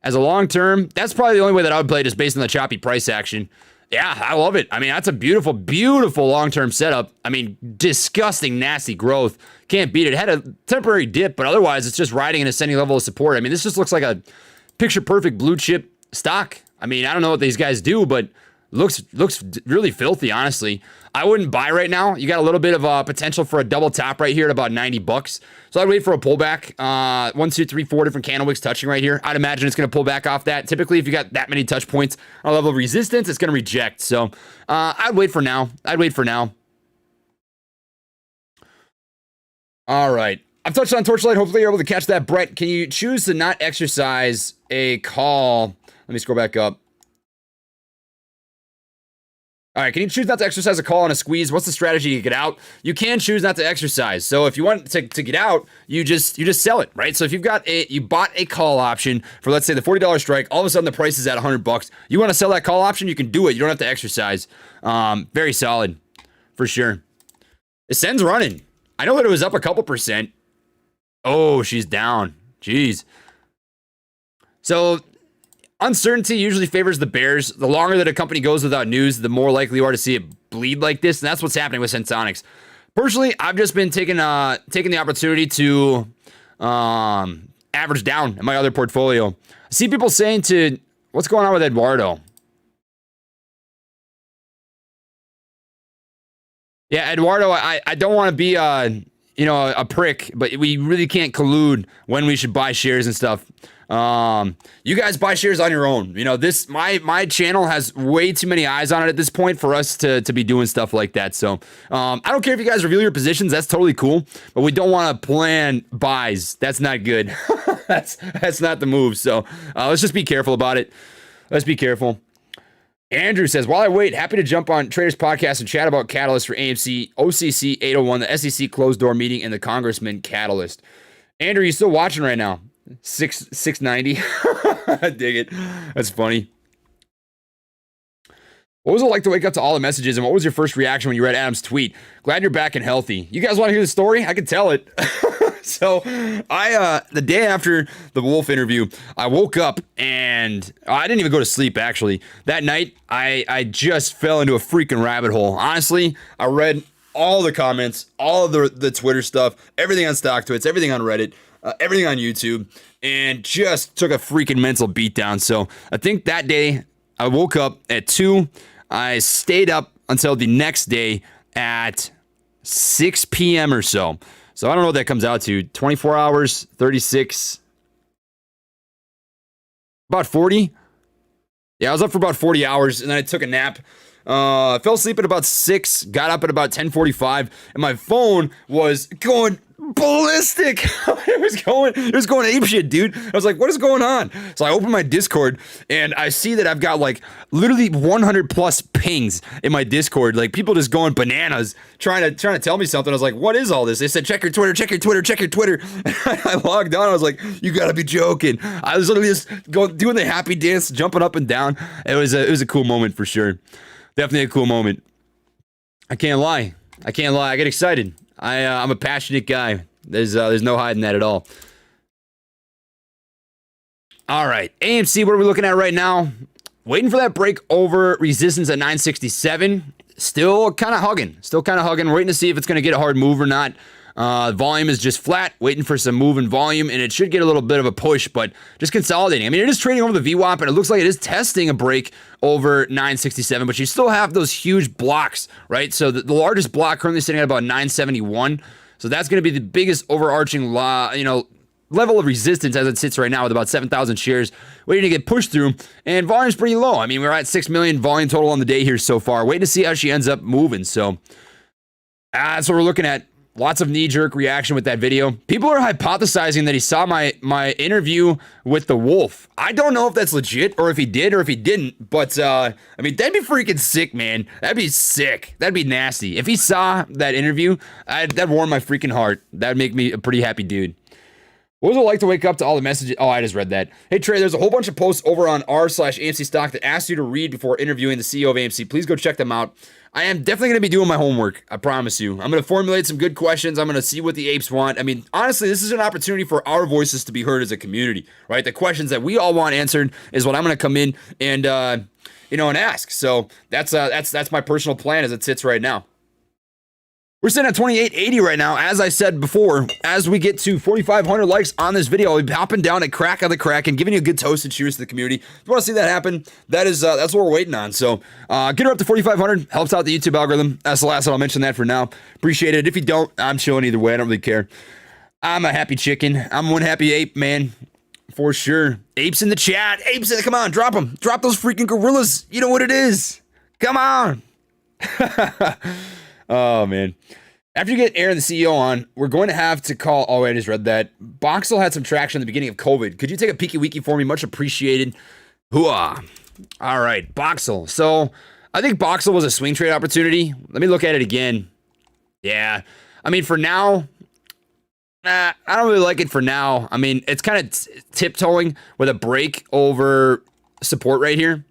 as a long term. That's probably the only way that I would play, just based on the choppy price action. Yeah, I love it. I mean, that's a beautiful, beautiful long-term setup. I mean, disgusting, nasty growth. Can't beat it. It had a temporary dip, but otherwise, it's just riding an ascending level of support. I mean, this just looks like a picture-perfect blue chip stock. I mean, I don't know what these guys do, but looks really filthy, honestly. I wouldn't buy right now. You got a little bit of potential for a double top right here at about $90. So I'd wait for a pullback. 1, 2, 3, 4 different candle wicks touching right here. I'd imagine it's going to pull back off that. Typically, if you got that many touch points on a level of resistance, it's going to reject. So I'd wait for now. All right. I've touched on Torchlight. Hopefully, you're able to catch that. Brett, can you choose to not exercise a call? Let me scroll back up. All right, can you choose not to exercise a call on a squeeze? What's the strategy to get out? You can choose not to exercise. So if you want to get out, you just sell it, right? So if you bought a call option for, let's say, the $40 strike, all of a sudden the price is at $100. You want to sell that call option, you can do it. You don't have to exercise. Very solid, for sure. Ascend's running. I know that it was up a couple percent. Oh, she's down. Jeez. So uncertainty usually favors the bears. The longer that a company goes without news, the more likely you are to see it bleed like this, and that's what's happening with Sensonics. Personally, I've just been taking the opportunity to average down in my other portfolio. I see people saying what's going on with Eduardo? Yeah, Eduardo, I don't want to be a prick, but we really can't collude when we should buy shares and stuff. You guys buy shares on your own. You know, my channel has way too many eyes on it at this point for us to be doing stuff like that. So, I don't care if you guys reveal your positions. That's totally cool, but we don't want to plan buys. That's not good. That's not the move. So, let's just be careful about it. Let's be careful. Andrew says, while I wait, happy to jump on Treyders podcast and chat about Catalyst for AMC, OCC 801, the SEC closed door meeting, and the Congressman Catalyst. Andrew, you still watching right now? 690. I dig it. That's funny. What was it like to wake up to all the messages, and what was your first reaction when you read Adam's tweet? Glad you're back and healthy. You guys want to hear the story? I can tell it. So the day after the Wolf interview, I woke up and I didn't even go to sleep, actually. That night, I just fell into a freaking rabbit hole. Honestly, I read all the comments, all of the Twitter stuff, everything on StockTwits, everything on Reddit, everything on YouTube, and just took a freaking mental beatdown. So I think that day, I woke up at 2. I stayed up until the next day at 6 p.m. or so. So I don't know what that comes out to. 24 hours, 36, about 40. Yeah, I was up for about 40 hours, and then I took a nap. Fell asleep at about 6, got up at about 10:45, and my phone was going ballistic. It was going apeshit, dude. I was like, what is going on? So I opened my Discord and I see that I've got like literally 100 plus pings in my Discord. Like people just going bananas trying to tell me something. I was like, what is all this? They said, check your Twitter, check your Twitter, check your Twitter. I logged on. I was like, you gotta be joking. I was literally just doing the happy dance, jumping up and down. It was a cool moment for sure. Definitely a cool moment. I can't lie. I get excited. I'm a passionate guy. There's no hiding that at all. All right, AMC, what are we looking at right now? Waiting for that break over resistance at 967. Still kind of hugging. Waiting to see if it's going to get a hard move or not. Volume is just flat, waiting for some move in volume, and it should get a little bit of a push, but just consolidating. I mean, it is trading over the VWAP, and it looks like it is testing a break over 967, but you still have those huge blocks, right? So the largest block currently sitting at about 971. So that's going to be the biggest overarching level of resistance as it sits right now with about 7,000 shares waiting to get pushed through, and volume's pretty low. I mean, we're at 6 million volume total on the day here so far. Waiting to see how she ends up moving. So that's what we're looking at. Lots of knee-jerk reaction with that video. People are hypothesizing that he saw my interview with the Wolf. I don't know if that's legit or if he did or if he didn't, but I mean, that'd be freaking sick, man. That'd be sick. That'd be nasty. If he saw that interview, that'd warm my freaking heart. That'd make me a pretty happy dude. What was it like to wake up to all the messages? Oh, I just read that. Hey, Trey, there's a whole bunch of posts over on r/AMC stock that asks you to read before interviewing the CEO of AMC. Please go check them out. I am definitely going to be doing my homework. I promise you. I'm going to formulate some good questions. I'm going to see what the apes want. I mean, honestly, this is an opportunity for our voices to be heard as a community, right? The questions that we all want answered is what I'm going to come in and, and ask. So that's my personal plan as it sits right now. We're sitting at 2880 right now. As I said before, as we get to 4,500 likes on this video, I'll be hopping down at crack of the crack and giving you a good toast and cheers to the community. If you want to see that happen, that's what we're waiting on. So get her up to 4,500. Helps out the YouTube algorithm. That's the last one. I'll mention that for now. Appreciate it. If you don't, I'm chilling either way. I don't really care. I'm a happy chicken. I'm one happy ape, man. For sure. Apes in the chat. Come on, drop them. Drop those freaking gorillas. You know what it is. Come on. Oh, man. After you get Aaron, the CEO, on, we're going to have to call... Oh, I just read that. Boxel had some traction in the beginning of COVID. Could you take a peeky weeky for me? Much appreciated. Hooah. All right, Boxel. So, I think Boxel was a swing trade opportunity. Let me look at it again. Yeah. I mean, for now... I don't really like it for now. I mean, it's kind of tiptoeing with a break over support right here.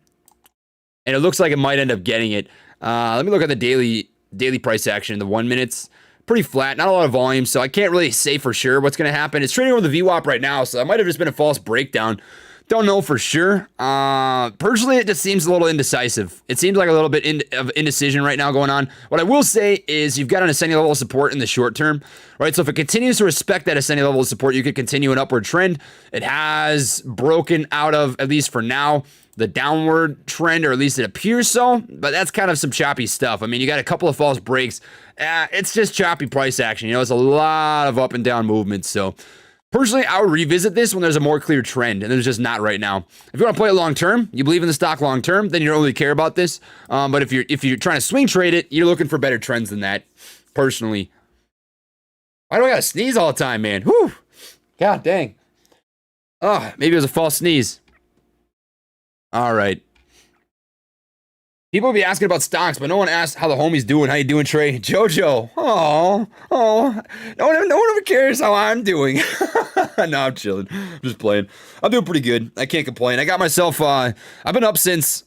And it looks like it might end up getting it. Let me look at the daily price action. The 1 minutes, pretty flat, not a lot of volume, so I can't really say for sure what's going to happen. It's trading over the VWAP right now, so that might have just been a false breakdown. Don't know for sure. Personally, it just seems a little indecisive. It seems like a little bit of indecision right now going on. What I will say is you've got an ascending level of support in the short term, right? So if it continues to respect that ascending level of support, you could continue an upward trend. It has broken out of, at least for now, the downward trend, or at least it appears so, but that's kind of some choppy stuff. I mean, you got a couple of false breaks. It's just choppy price action. You know, it's a lot of up and down movements. So personally, I would revisit this when there's a more clear trend, and there's just not right now. If you want to play it long term, you believe in the stock long term, then you don't really care about this. But if you're trying to swing trade it, you're looking for better trends than that. Personally, why do I gotta sneeze all the time, man? Whew. God dang. Oh, maybe it was a false sneeze. All right. People will be asking about stocks, but no one asked how the homie's doing. How you doing, Trey? Jojo. Oh. No one ever cares how I'm doing. No, I'm chilling. I'm just playing. I'm doing pretty good. I can't complain. I got myself, I've been up since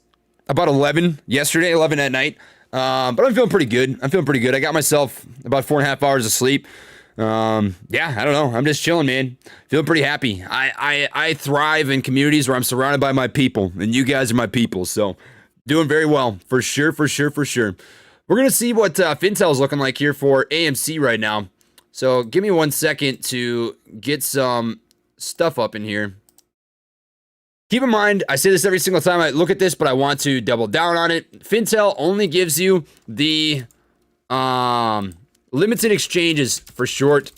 about 11 at night. But I'm feeling pretty good. I got myself about 4.5 hours of sleep. Yeah, I don't know. I'm just chilling, man. Feeling pretty happy. I thrive in communities where I'm surrounded by my people, and you guys are my people. So doing very well, for sure. We're going to see what Fintel is looking like here for AMC right now. So give me 1 second to get some stuff up in here. Keep in mind, I say this every single time I look at this, but I want to double down on it. Fintel only gives you the limited exchanges for short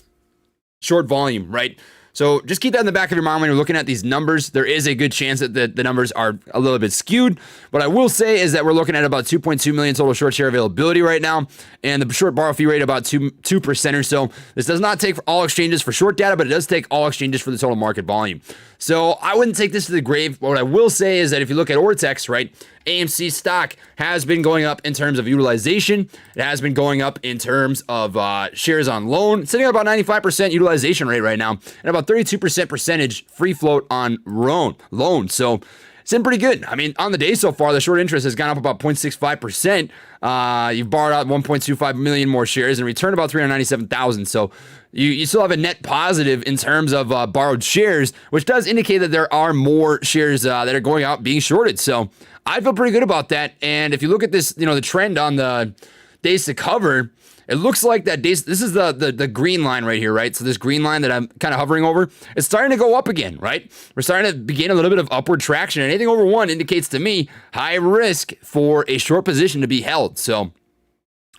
volume, right? So just keep that in the back of your mind when you're looking at these numbers. There is a good chance that the numbers are a little bit skewed. What I will say is that we're looking at about 2.2 million total short share availability right now, and the short borrow fee rate about 2% or so. This does not take all exchanges for short data, but it does take all exchanges for the total market volume. So I wouldn't take this to the grave. What I will say is that if you look at Ortex, right, AMC stock has been going up in terms of utilization. It has been going up in terms of shares on loan. It's sitting at about 95% utilization rate right now, and about 32% percentage free float on loan. So it's been pretty good. I mean, on the day so far, the short interest has gone up about 0.65%. You've borrowed out 1.25 million more shares and returned about 397,000. So you still have a net positive in terms of borrowed shares, which does indicate that there are more shares that are going out being shorted. So I feel pretty good about that. And if you look at this, the trend on the days to cover, it looks like that days, this is the green line right here, right? So this green line that I'm kind of hovering over, it's starting to go up again, right? We're starting to begin a little bit of upward traction. And anything over 1 indicates to me high risk for a short position to be held. So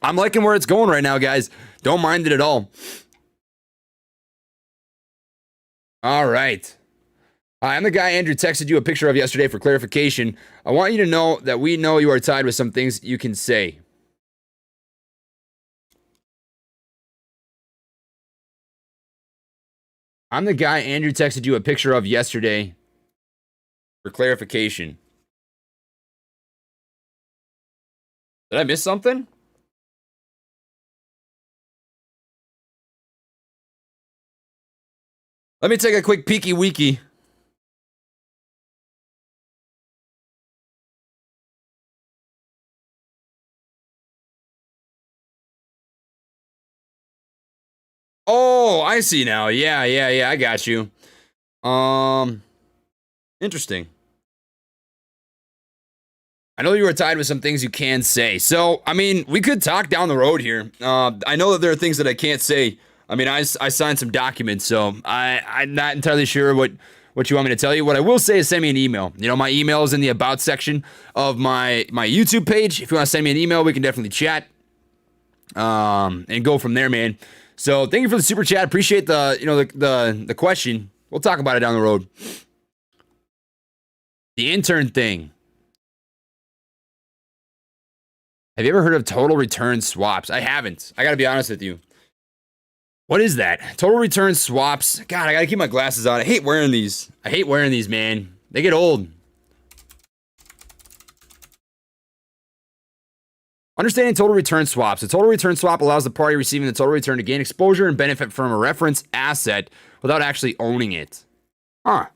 I'm liking where it's going right now, guys. Don't mind it at all. All right. Hi, I'm the guy Andrew texted you a picture of yesterday for clarification. I want you to know that we know you are tied with some things you can say. I'm the guy Andrew texted you a picture of yesterday for clarification. Did I miss something? Let me take a quick peeky weeky. Oh, I see now. Yeah, I got you. Interesting. I know you were tied with some things you can say. So, I mean, we could talk down the road here. I know that there are things that I can't say. I mean, I signed some documents, so I'm not entirely sure what you want me to tell you. What I will say is send me an email. You know, my email is in the About section of my YouTube page. If you want to send me an email, we can definitely chat and go from there, man. So, thank you for the super chat. Appreciate the question. We'll talk about it down the road. The intern thing. Have you ever heard of total return swaps? I haven't. I gotta be honest with you. What is that? Total return swaps. God, I gotta keep my glasses on. I hate wearing these. Man. They get old. Understanding total return swaps. A total return swap allows the party receiving the total return to gain exposure and benefit from a reference asset without actually owning it. Huh.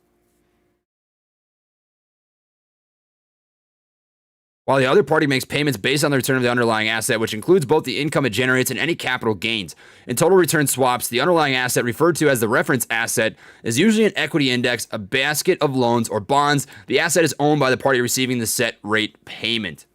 While the other party makes payments based on the return of the underlying asset, which includes both the income it generates and any capital gains. In total return swaps, the underlying asset, referred to as the reference asset, is usually an equity index, a basket of loans, or bonds. The asset is owned by the party receiving the set rate payment.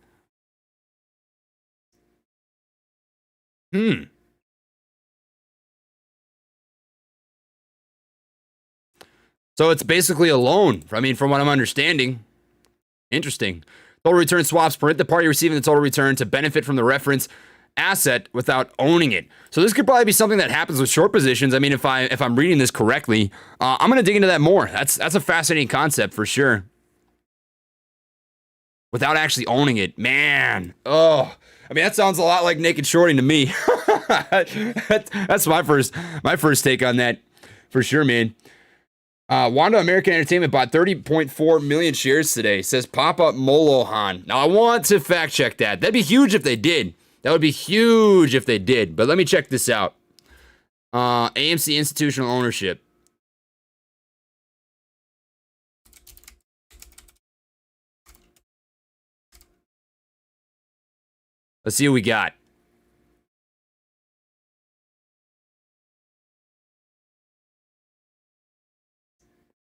So it's basically a loan. I mean, from what I'm understanding. Interesting. Total return swaps permit the party receiving the total return to benefit from the reference asset without owning it. So this could probably be something that happens with short positions. I mean, if I'm reading this correctly, I'm gonna dig into that more. That's a fascinating concept for sure. Without actually owning it, man. Oh, I mean, that sounds a lot like naked shorting to me. That's my first take on that, for sure, man. Wanda American Entertainment bought 30.4 million shares today, says Papa Molohan. Now, I want to fact check that. That'd be huge if they did. That would be huge if they did. But let me check this out. AMC institutional ownership. Let's see what we got.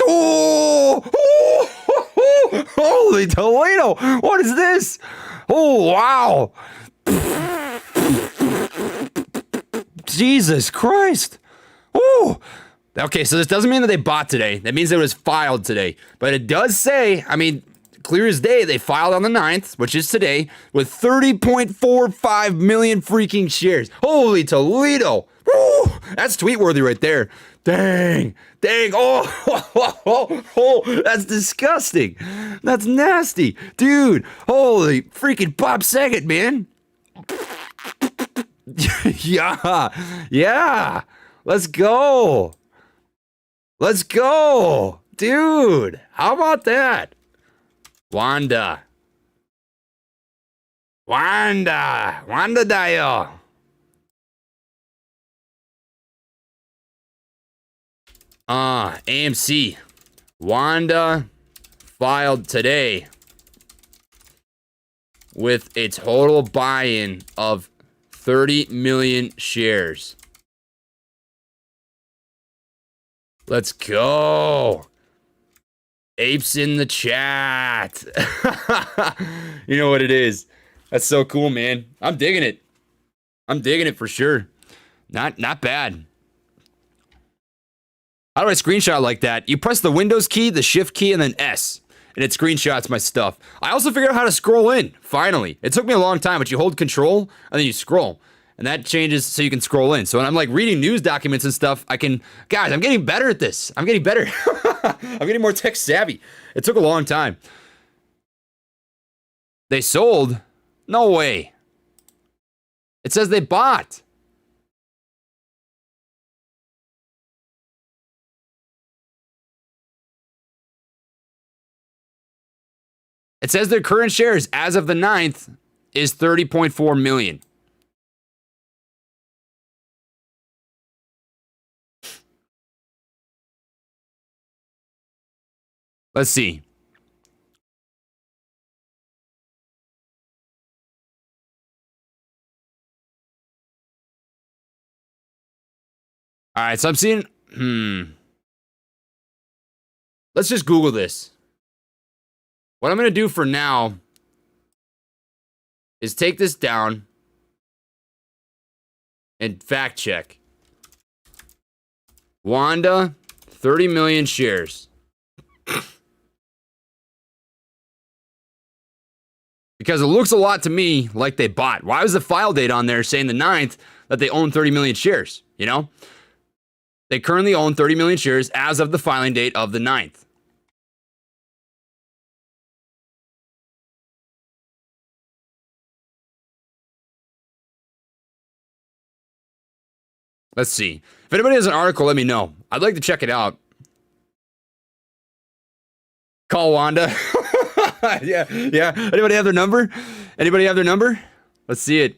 Oh, holy Toledo. What is this? Oh, wow. Jesus Christ. Oh. Okay, so this doesn't mean that they bought today. That means it was filed today. But it does say, I mean, clear as day, they filed on the 9th, which is today, with 30.45 million freaking shares. Holy Toledo. Woo, that's tweet-worthy right there. Dang. Oh, that's disgusting. That's nasty. Dude, holy freaking Bob Saget, man. Yeah. Let's go. Dude, how about that? Wanda Dio. AMC. Wanda filed today with a total buy-in of 30 million shares. Let's go. Apes in the chat. You know what it is. That's so cool, man. I'm digging it for sure. Not bad. How do I screenshot like that? You press the Windows key, the Shift key, and then S, and it screenshots my stuff. I also figured out how to scroll in, finally. It took me a long time, but you hold Control, and then you scroll. And that changes so you can scroll in. So when I'm like reading news documents and stuff, guys, I'm getting better at this. I'm getting better. I'm getting more tech savvy. It took a long time. They sold? No way. It says they bought. It says their current shares as of the 9th is 30.4 million. Let's see. All right, so I'm seeing, let's just Google this. What I'm going to do for now is take this down and fact check. Wanda, 30 million shares. Because it looks a lot to me like they bought. Why was the file date on there saying the 9th that they own 30 million shares? You know? They currently own 30 million shares as of the filing date of the 9th. Let's see. If anybody has an article, let me know. I'd like to check it out. Call Wanda. Yeah. Anybody have their number? Anybody have their number? Let's see it.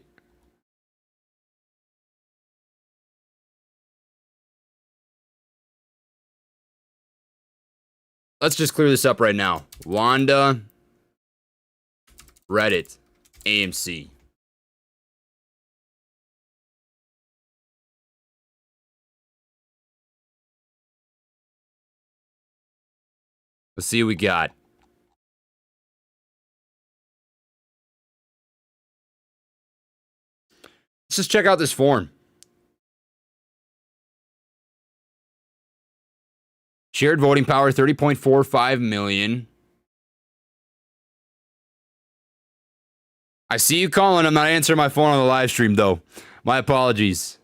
Let's just clear this up right now. Wanda, Reddit, AMC. Let's see what we got. Let's just check out this form. Shared voting power, 30.45 million. I see you calling. I'm not answering my phone on the live stream, though. My apologies.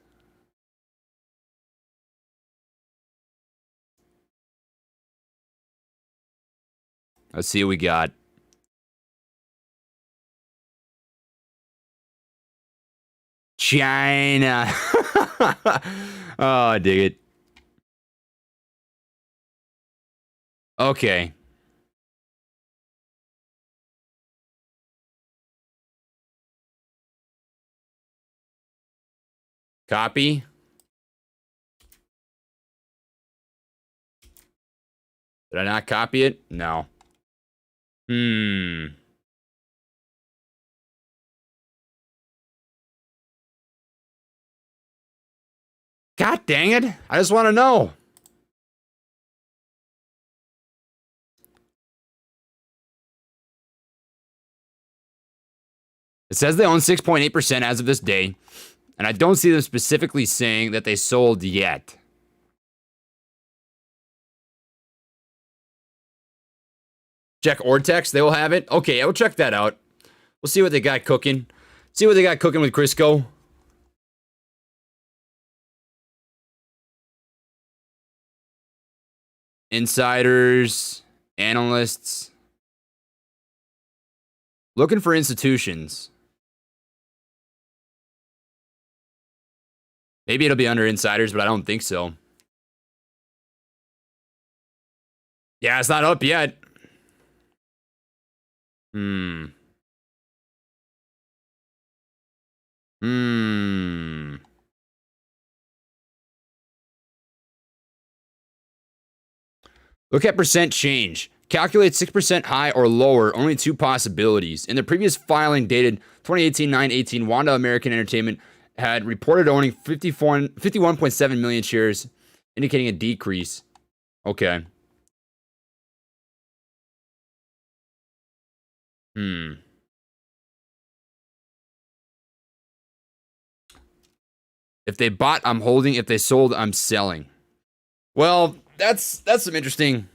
Let's see what we got. China. Oh, I dig it. Okay. Copy. Did I not copy it? No. God dang it. I just want to know. It says they own 6.8% as of this day, and I don't see them specifically saying that they sold yet. Check Ortex, they will have it. Okay, I will check that out. We'll see what they got cooking. See what they got cooking with Crisco. Insiders, analysts. Looking for institutions. Maybe it'll be under insiders, but I don't think so. Yeah, it's not up yet. Look at percent change. Calculate 6% high or lower, only two possibilities. In the previous filing dated 2018-9/18, Wanda American Entertainment had reported owning 51.7 million shares, indicating a decrease. Okay. If they bought, I'm holding. If they sold, I'm selling. Well, that's some interesting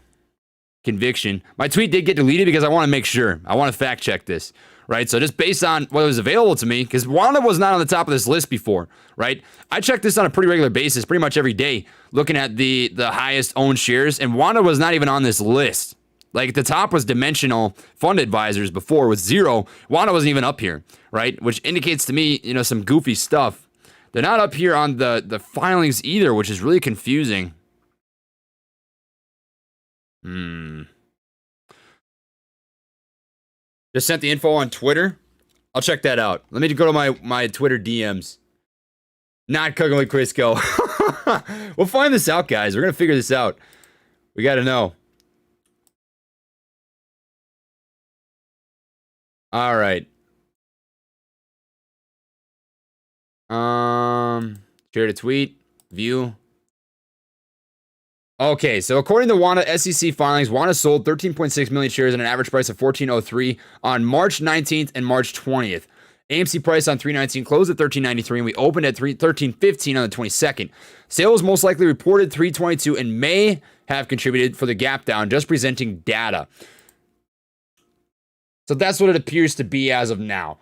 conviction. My tweet did get deleted because I want to make sure. I want to fact check this. right? So just based on what was available to me, because Wanda was not on the top of this list before, right? I check this on a pretty regular basis, pretty much every day, looking at the highest owned shares, and Wanda was not even on this list. Like, the top was Dimensional Fund Advisors before with 0. Wanda wasn't even up here, right? Which indicates to me, some goofy stuff. They're not up here on the filings either, which is really confusing. Just sent the info on Twitter. I'll check that out. Let me go to my Twitter DMs. Not cooking with Crisco. We'll find this out, guys. We're going to figure this out. We got to know. All right. Share a tweet. View. Okay, so according to Wanda SEC filings, Wanda sold 13.6 million shares at an average price of $14.03 on March 19th and March 20th. AMC price on 3/19 closed at $13.93, and we opened at $13.15 on the 22nd. Sales most likely reported $3.22 and may have contributed for the gap down, just presenting data. So that's what it appears to be as of now.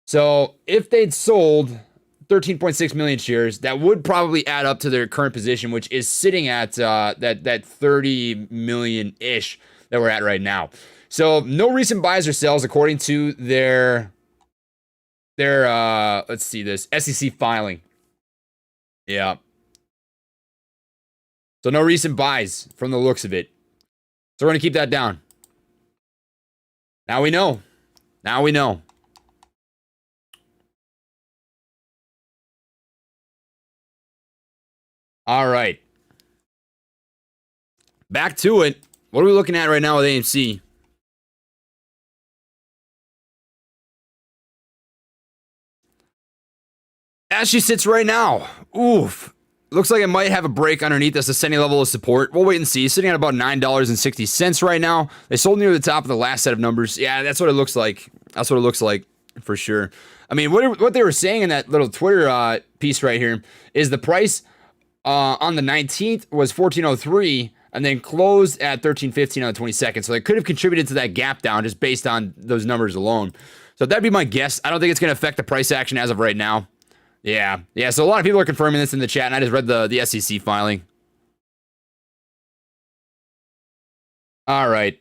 So if they'd sold 13.6 million shares, that would probably add up to their current position, which is sitting at that 30 million-ish that we're at right now. So no recent buys or sells according to their let's see this, SEC filing. Yeah. So no recent buys from the looks of it. So we're going to keep that down. Now we know. Now we know. All right. Back to it. What are we looking at right now with AMC? As she sits right now. Oof. Looks like it might have a break underneath this ascending level of support. We'll wait and see. Sitting at about $9.60 right now. They sold near the top of the last set of numbers. Yeah, that's what it looks like. That's what it looks like for sure. I mean, what they were saying in that little Twitter piece right here is the price on the 19th was $14.03 and then closed at $13.15 on the 22nd. So they could have contributed to that gap down just based on those numbers alone. So that'd be my guess. I don't think it's going to affect the price action as of right now. Yeah. So a lot of people are confirming this in the chat, and I just read the SEC filing. All right.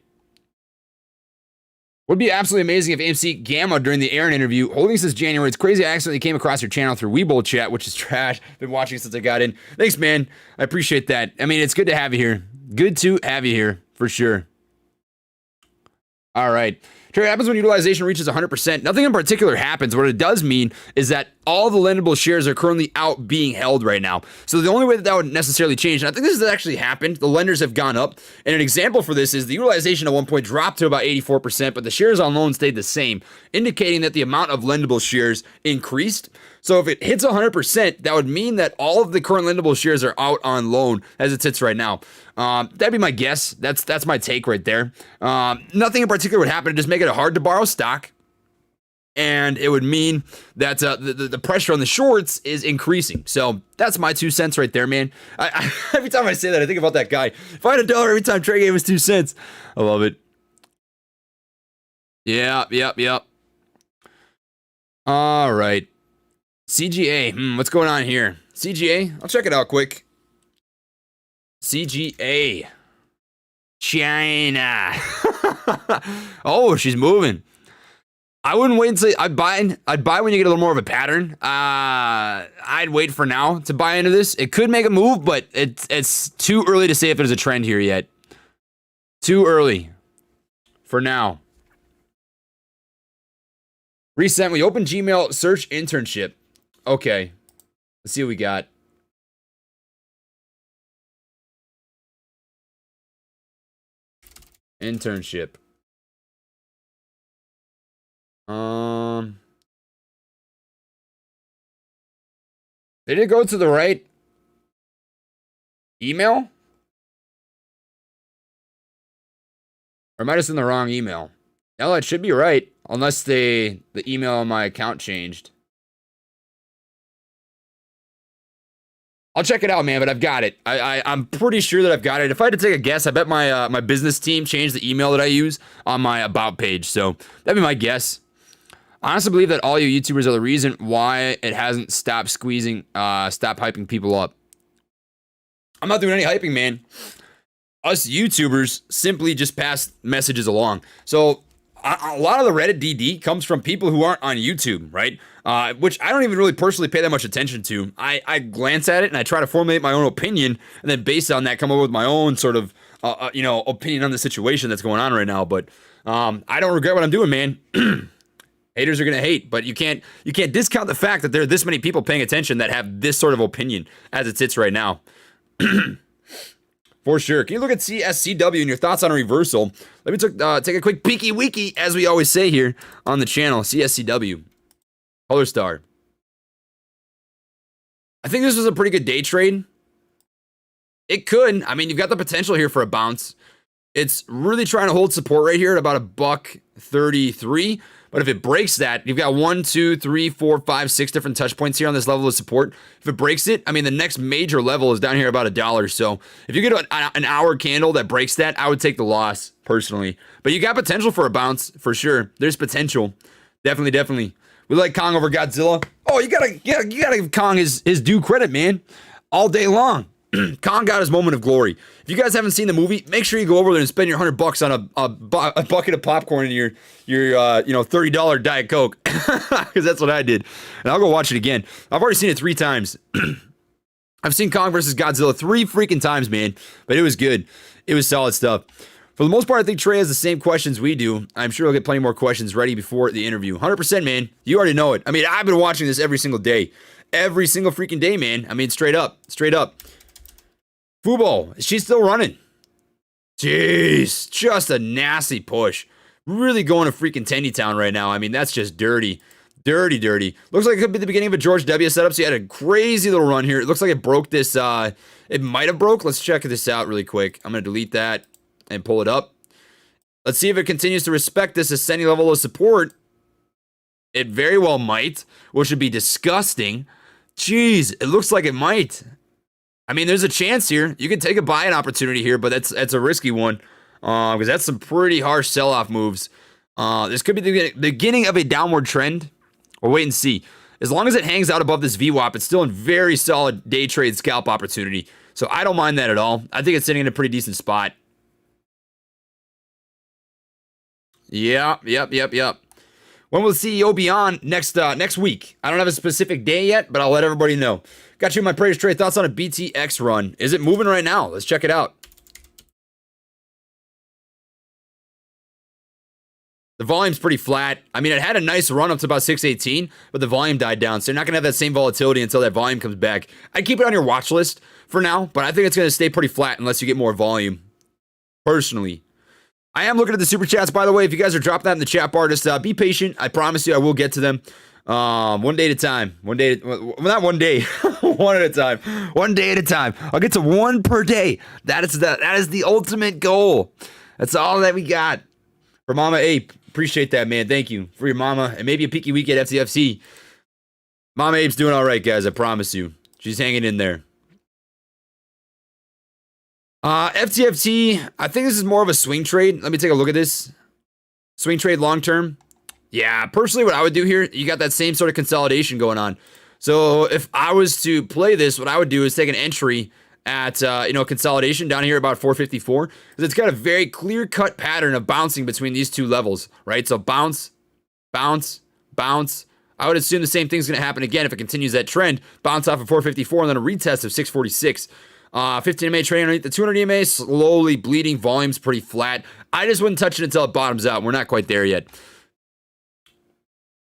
Would be absolutely amazing if AMC Gamma during the Aaron interview. Holding since January. It's crazy I accidentally came across your channel through Weeble chat, which is trash. Been watching since I got in. Thanks, man. I appreciate that. I mean, it's good to have you here. Good to have you here, for sure. All right. What happens when utilization reaches 100%? Nothing in particular happens. What it does mean is that all the lendable shares are currently out being held right now. So the only way that would necessarily change, and I think this has actually happened, the lenders have gone up. And an example for this is the utilization at one point dropped to about 84%, but the shares on loan stayed the same, indicating that the amount of lendable shares increased. So if it hits 100%, that would mean that all of the current lendable shares are out on loan as it sits right now. That'd be my guess. That's my take right there. Nothing in particular would happen to just make it hard to borrow stock. And it would mean that the pressure on the shorts is increasing. So that's my 2 cents right there, man. Every time I say that, I think about that guy. If I had $1 every time Trey gave us 2 cents. I love it. Yep. All right. CGA. What's going on here? CGA? I'll check it out quick. CGA. China. Oh, she's moving. I wouldn't wait until I'd buy when you get a little more of a pattern. I'd wait for now to buy into this. It could make a move, but it's too early to say if there's a trend here yet. Too early for now. Recently, open Gmail search internship. Okay, let's see what we got. Internship. Did it go to the right email? Or am I just in the wrong email? No, it should be right, unless the email on my account changed. I'll check it out, man, but I've got it. I'm pretty sure that I've got it. If I had to take a guess, I bet my business team changed the email that I use on my About page. So that'd be my guess. I honestly believe that all you YouTubers are the reason why it hasn't stopped squeezing, stop hyping people up. I'm not doing any hyping, man. Us YouTubers simply just pass messages along. So a lot of the Reddit DD comes from people who aren't on YouTube, right? Which I don't even really personally pay that much attention to. I glance at it and I try to formulate my own opinion, and then based on that, come up with my own sort of, opinion on the situation that's going on right now. But I don't regret what I'm doing, man. Haters are gonna hate, but you can't discount the fact that there are this many people paying attention that have this sort of opinion as it sits right now. For sure. Can you look at CSCW and your thoughts on a reversal? Let me take a quick peeky weeky, as we always say here on the channel. CSCW. Color Star. I think this was a pretty good day trade. It could. I mean, you've got the potential here for a bounce. It's really trying to hold support right here at about $1.33. But if it breaks that, you've got 1, 2, 3, 4, 5, 6 different touch points here on this level of support. If it breaks it, I mean, the next major level is down here about $1. So if you get an hour candle that breaks that, I would take the loss personally. But you got potential for a bounce for sure. There's potential. Definitely. We like Kong over Godzilla. Oh, you gotta give Kong his due credit, man. All day long. Kong got his moment of glory. If you guys haven't seen the movie, make sure you go over there and spend your $100 on a bucket of popcorn and your $30 Diet Coke, because that's what I did. And I'll go watch it again. I've already seen it 3 times. I've seen Kong versus Godzilla 3 freaking times, man. But it was good. It was solid stuff. For the most part, I think Trey has the same questions we do. I'm sure he'll get plenty more questions ready before the interview. 100%, man. You already know it. I mean, I've been watching this every single day. Every single freaking day, man. I mean, straight up. Fubo, she's still running. Jeez, just a nasty push. Really going to freaking Tendy Town right now. I mean, that's just dirty. Looks like it could be the beginning of a George W setup. So he had a crazy little run here. It looks like it broke this. It might have broke. Let's check this out really quick. I'm going to delete that and pull it up. Let's see if it continues to respect this ascending level of support. It very well might, which would be disgusting. Jeez, it looks like it might. I mean, there's a chance here. You can take a buy-in opportunity here, but that's a risky one because that's some pretty harsh sell-off moves. This could be the beginning of a downward trend. We'll wait and see. As long as it hangs out above this VWAP, it's still a very solid day trade scalp opportunity. So I don't mind that at all. I think it's sitting in a pretty decent spot. Yep. When will the CEO be on? Next week. I don't have a specific day yet, but I'll let everybody know. Got you my Treyders trade thoughts on a BTX run. Is it moving right now? Let's check it out. The volume's pretty flat. I mean, it had a nice run up to about 618, but the volume died down. So you're not going to have that same volatility until that volume comes back. I'd keep it on your watch list for now, but I think it's going to stay pretty flat unless you get more volume. Personally. I am looking at the super chats, by the way. If you guys are dropping that in the chat bar, just be patient. I promise you I will get to them. One day at a time. Not one day. One at a time. One day at a time. I'll get to one per day. That is the ultimate goal. That's all that we got. For Mama Ape. Appreciate that, man. Thank you. For your mama. And maybe a peaky week at FTFC. Mama Ape's doing all right, guys. I promise you. She's hanging in there. FTFT, I think this is more of a swing trade. Let me take a look at this. Swing trade long term. Yeah, personally what I would do here, you got that same sort of consolidation going on. So if I was to play this, what I would do is take an entry at, consolidation down here about 454. Because it's got a very clear-cut pattern of bouncing between these two levels, right? So bounce, bounce, bounce. I would assume the same thing's going to happen again if it continues that trend. Bounce off of 454 and then a retest of 646. 15 EMA trade underneath the 200 EMA, slowly bleeding, volume's pretty flat. I just wouldn't touch it until it bottoms out. We're not quite there yet.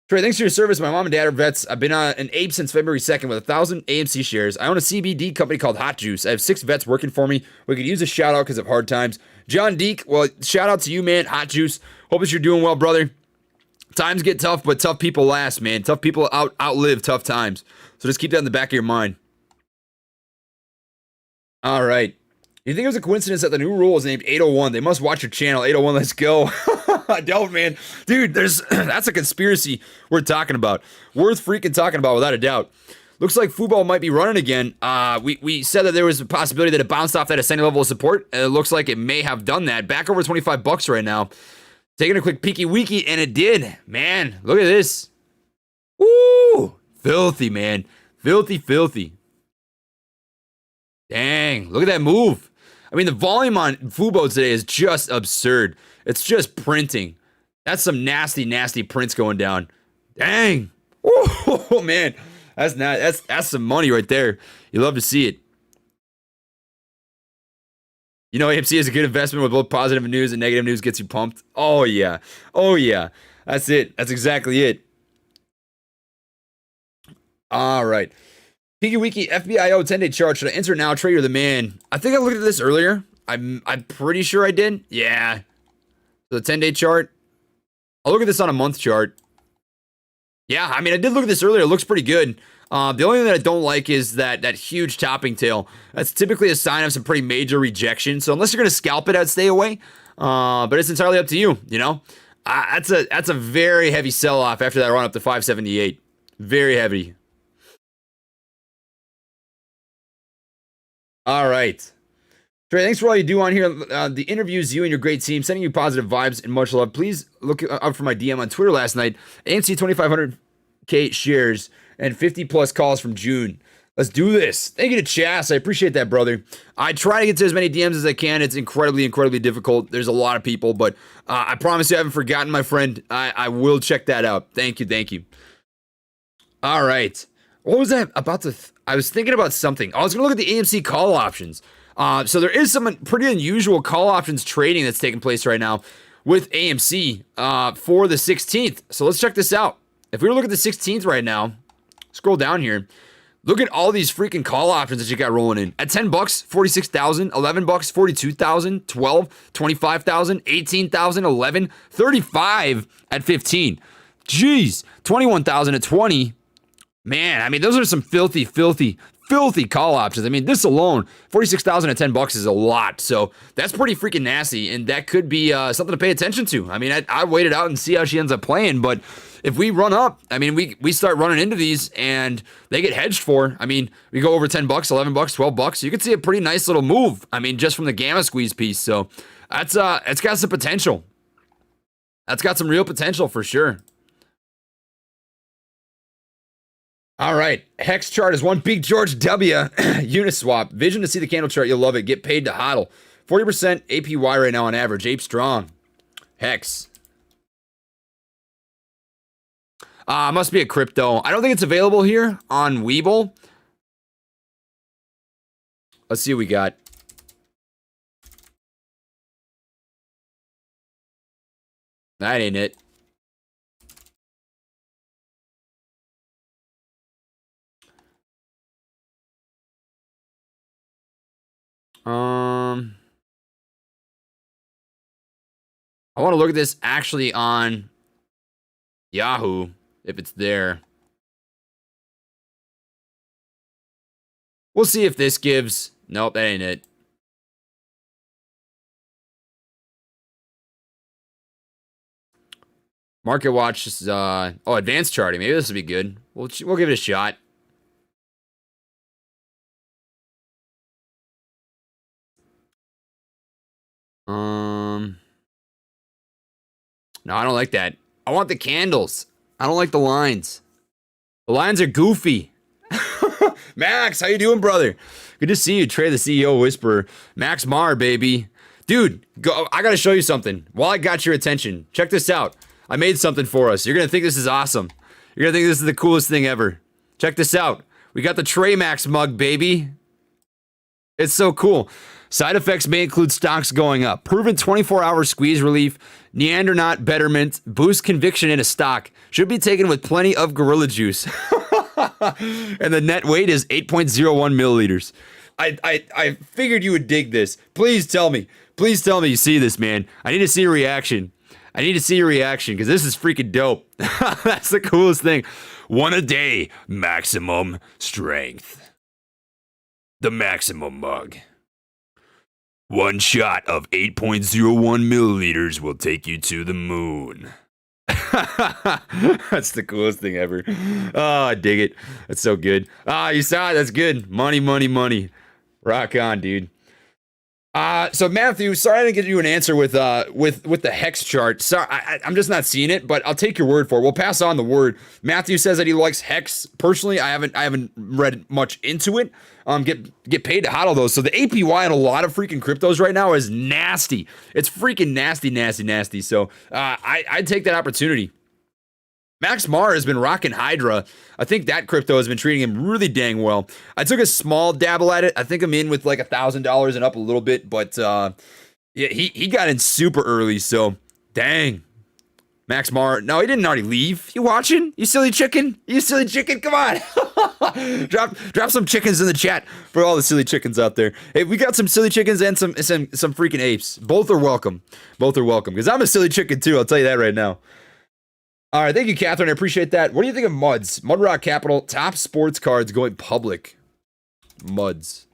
Trey, thanks for your service. My mom and dad are vets. I've been an ape since February 2nd with 1,000 AMC shares. I own a CBD company called Hot Juice. I have 6 vets working for me. We could use a shout out because of hard times. John Deek, well, shout out to you, man. Hot Juice. Hope that you're doing well, brother. Times get tough, but tough people last, man. Tough people outlive tough times. So just keep that in the back of your mind. All right. You think it was a coincidence that the new rule is named 801? They must watch your channel. 801, let's go. I don't, man. Dude, that's a conspiracy we're talking about. Worth freaking talking about without a doubt. Looks like Fubo might be running again. We said that there was a possibility that it bounced off that ascending level of support, and it looks like it may have done that. Back over $25 right now. Taking a quick peeky weeky, and it did. Man, look at this. Woo! Filthy, man. Filthy, filthy. Dang, look at that move. I mean, the volume on Fubo today is just absurd. It's just printing. That's some nasty, nasty prints going down. Dang. Oh, man. That's some money right there. You love to see it. You know, AMC is a good investment with both positive news and negative news gets you pumped. Oh, yeah. Oh, yeah. That's it. That's exactly it. All right. Peeky Weeky FBIO 10-day chart. Should I enter now? Trader the man. I think I looked at this earlier. I'm pretty sure I did. Yeah. The 10-day chart. I'll look at this on a month chart. Yeah, I mean, I did look at this earlier. It looks pretty good. The only thing that I don't like is that huge topping tail. That's typically a sign of some pretty major rejection. So unless you're going to scalp it, I'd stay away. But it's entirely up to you, you know? That's a very heavy sell-off after that run up to 578. Very heavy. All right. Trey, thanks for all you do on here. The interviews, you and your great team, sending you positive vibes and much love. Please look up for my DM on Twitter last night. AMC 2,500K shares and 50 plus calls from June. Let's do this. Thank you to Chas. I appreciate that, brother. I try to get to as many DMs as I can. It's incredibly, incredibly difficult. There's a lot of people, but I promise you I haven't forgotten, my friend. I will check that out. Thank you, thank you. All right. What was that about to... I was thinking about something. I was going to look at the AMC call options. So there is some pretty unusual call options trading that's taking place right now with AMC for the 16th. So let's check this out. If we were to look at the 16th right now, scroll down here. Look at all these freaking call options that you got rolling in. At $10, 46,000, $11, 42,000, 12, 25,000, 18,000, 11, 35 at 15. Jeez, 21,000 at 20. Man, I mean, those are some filthy, filthy, filthy call options. I mean, this alone, 46,000 at $10 is a lot. So that's pretty freaking nasty, and that could be something to pay attention to. I mean, I wait it out and see how she ends up playing, but if we run up, I mean, we start running into these and they get hedged for. I mean, we go over $10, $11, $12. You can see a pretty nice little move. I mean, just from the gamma squeeze piece. So it's got some potential. That's got some real potential for sure. All right, Hex chart is one big George W. Uniswap. Vision to see the candle chart. You'll love it. Get paid to hodl. 40% APY right now on average. Ape strong. Hex. Must be a crypto. I don't think it's available here on Webull. Let's see what we got. That ain't it. I want to look at this actually on Yahoo, if it's there. We'll see if this gives... Nope, that ain't it. Market Watch is, advanced charting. Maybe this will be good. We'll give it a shot. No, I don't like that. I want the candles. I don't like the lines. The lines are goofy. Max, how you doing, brother? Good to see you, Trey, the CEO Whisperer. Max Mar, baby. Dude, I gotta show you something. While I got your attention, check this out. I made something for us. You're gonna think this is awesome. You're gonna think this is the coolest thing ever. Check this out. We got the Trey Max mug, baby. It's so cool. Side effects may include stocks going up. Proven 24-hour squeeze relief. Neanderthal betterment. Boost conviction in a stock. Should be taken with plenty of gorilla juice. And the net weight is 8.01 milliliters. I figured you would dig this. Please tell me. Please tell me you see this, man. I need to see your reaction. I need to see your reaction because this is freaking dope. That's the coolest thing. One a day. Maximum strength. The maximum mug. One shot of 8.01 milliliters will take you to the moon. That's the coolest thing ever. Oh, I dig it. That's so good. Ah, you saw it. That's good. Money, money, money. Rock on, dude. So Matthew, sorry I didn't get you an answer with the hex chart. Sorry, I'm just not seeing it, but I'll take your word for it. We'll pass on the word. Matthew says that he likes hex. Personally, I haven't read much into it. Get paid to hodl those. So the APY on a lot of freaking cryptos right now is nasty. It's freaking nasty. So I'd take that opportunity. Max Mar has been rocking Hydra. I think that crypto has been treating him really dang well. I took a small dabble at it. I think I'm in with like $1,000 and up a little bit, but yeah, he got in super early. So dang, Max Mar. No, he didn't already leave. You watching? You silly chicken? You silly chicken? Come on, drop some chickens in the chat for all the silly chickens out there. Hey, we got some silly chickens and some freaking apes. Both are welcome. Because I'm a silly chicken too. I'll tell you that right now. All right, thank you, Catherine. I appreciate that. What do you think of Muds? Mudrock Capital, top sports cards going public. Muds.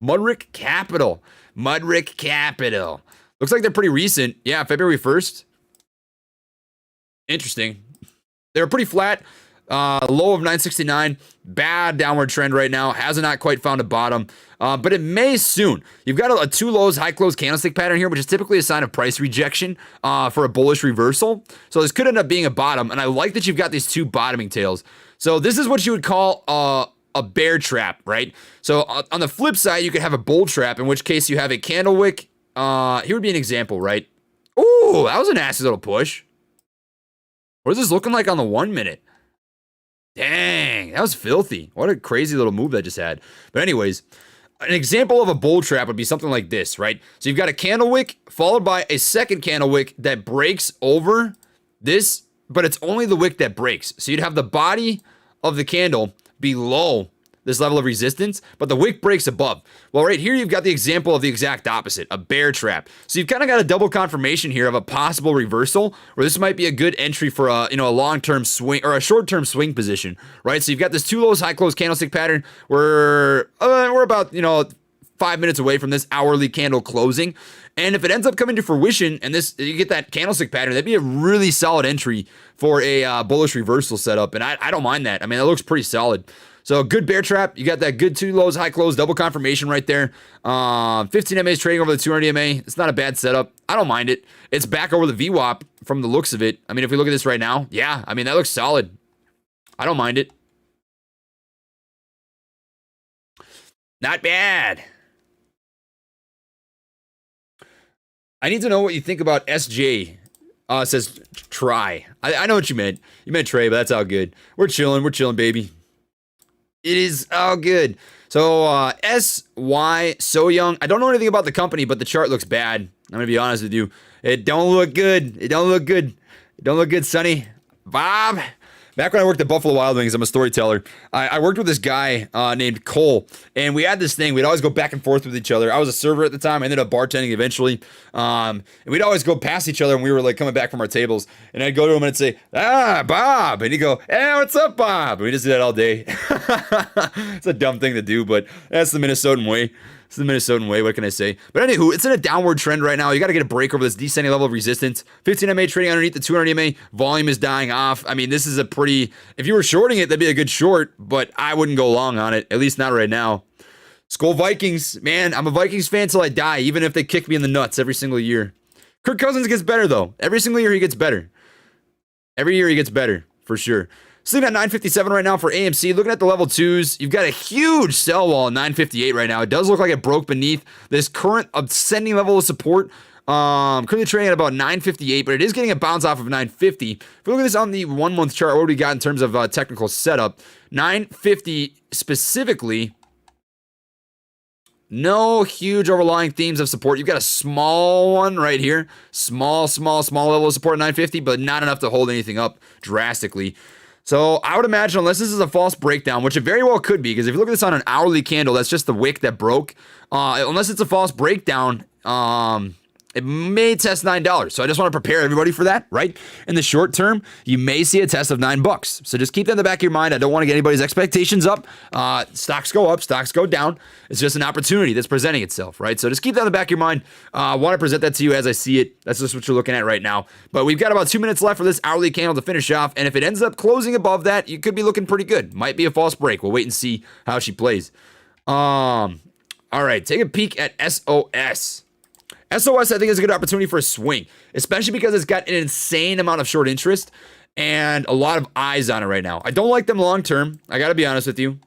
Mudrick Capital. Looks like they're pretty recent. Yeah, February 1st. Interesting. They're pretty flat. Low of 969. Bad downward trend right now. Has not quite found a bottom. But it may soon. You've got a two lows, high close candlestick pattern here, which is typically a sign of price rejection for a bullish reversal. So this could end up being a bottom. And I like that you've got these two bottoming tails. So this is what you would call a bear trap, right? So on the flip side, you could have a bull trap, in which case you have a candle wick. Here would be an example, right? Ooh, that was a nasty little push. What is this looking like on the 1 minute? Dang, that was filthy. What a crazy little move that just had. But anyways, an example of a bull trap would be something like this, right? So you've got a candle wick followed by a second candle wick that breaks over this, but it's only the wick that breaks. So you'd have the body of the candle below this level of resistance, but the wick breaks above. Well, right here, you've got the example of the exact opposite, a bear trap. So you've kind of got a double confirmation here of a possible reversal, where this might be a good entry for a long-term swing or a short-term swing position, right? So you've got this two lows, high close candlestick pattern. We're about 5 minutes away from this hourly candle closing. And if it ends up coming to fruition and you get that candlestick pattern, that'd be a really solid entry for a bullish reversal setup. And I don't mind that. I mean, that looks pretty solid. So good bear trap. You got that good two lows, high close, double confirmation right there. 15 MA is trading over the 200 MA. It's not a bad setup. I don't mind it. It's back over the VWAP from the looks of it. I mean, if we look at this right now, yeah, I mean, that looks solid. I don't mind it. Not bad. I need to know what you think about SJ. Says try. I know what you meant. You meant Trey, but that's all good. We're chilling, baby. It is all good. So SY So Young. I don't know anything about the company, but the chart looks bad. I'm gonna be honest with you. It don't look good. It don't look good, Sonny. Bob. Back when I worked at Buffalo Wild Wings, I'm a storyteller. I worked with this guy named Cole, and we had this thing. We'd always go back and forth with each other. I was a server at the time. I ended up bartending eventually. And we'd always go past each other when we were like coming back from our tables. And I'd go to him and I'd say, Bob. And he'd go, hey, what's up, Bob? And we just did that all day. It's a dumb thing to do, but that's the Minnesotan way. It's the Minnesotan way. What can I say? But anywho, it's in a downward trend right now. You got to get a break over this descending level of resistance. 15 MA trading underneath the 200 MA. Volume is dying off. I mean, this is a pretty... If you were shorting it, that'd be a good short, but I wouldn't go long on it. At least not right now. Skol Vikings. Man, I'm a Vikings fan till I die, even if they kick me in the nuts every single year. Kirk Cousins gets better, though. Every single year he gets better. Every year he gets better, for sure. Sitting at 957 right now for AMC. Looking at the level twos, you've got a huge sell wall at 958 right now. It does look like it broke beneath this current ascending level of support. Currently trading at about 958, but it is getting a bounce off of 950. If we look at this on the 1 month chart, what do we got in terms of technical setup? 950 specifically. No huge overlying themes of support. You've got a small one right here. Small level of support at 950, but not enough to hold anything up drastically. So I would imagine, unless this is a false breakdown, which it very well could be, because if you look at this on an hourly candle, that's just the wick that broke. Unless it's a false breakdown, it may test $9. So I just want to prepare everybody for that, right? In the short term, you may see a test of $9. So just keep that in the back of your mind. I don't want to get anybody's expectations up. Stocks go up, stocks go down. It's just an opportunity that's presenting itself, right? So just keep that in the back of your mind. I want to present that to you as I see it. That's just what you're looking at right now. But we've got about 2 minutes left for this hourly candle to finish off. And if it ends up closing above that, you could be looking pretty good. Might be a false break. We'll wait and see how she plays. All right, take a peek at SOS. SOS, I think, is a good opportunity for a swing, especially because it's got an insane amount of short interest and a lot of eyes on it right now. I don't like them long term. I got to be honest with you.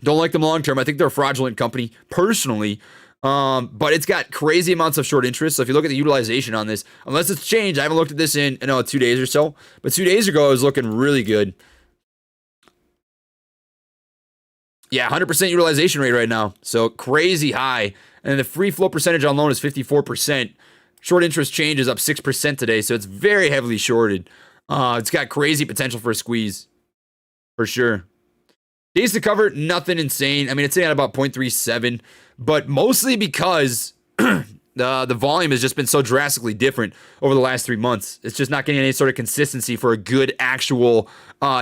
Don't like them long term. I think they're a fraudulent company, personally. But it's got crazy amounts of short interest. So if you look at the utilization on this, unless it's changed, I haven't looked at this in 2 days or so. But 2 days ago, it was looking really good. Yeah, 100% utilization rate right now. So crazy high. And the free float percentage on loan is 54%. Short interest change is up 6% today. So it's very heavily shorted. It's got crazy potential for a squeeze. For sure. Days to cover, nothing insane. I mean, it's sitting at about 0.37. But mostly because the volume has just been so drastically different over the last 3 months. It's just not getting any sort of consistency for a good actual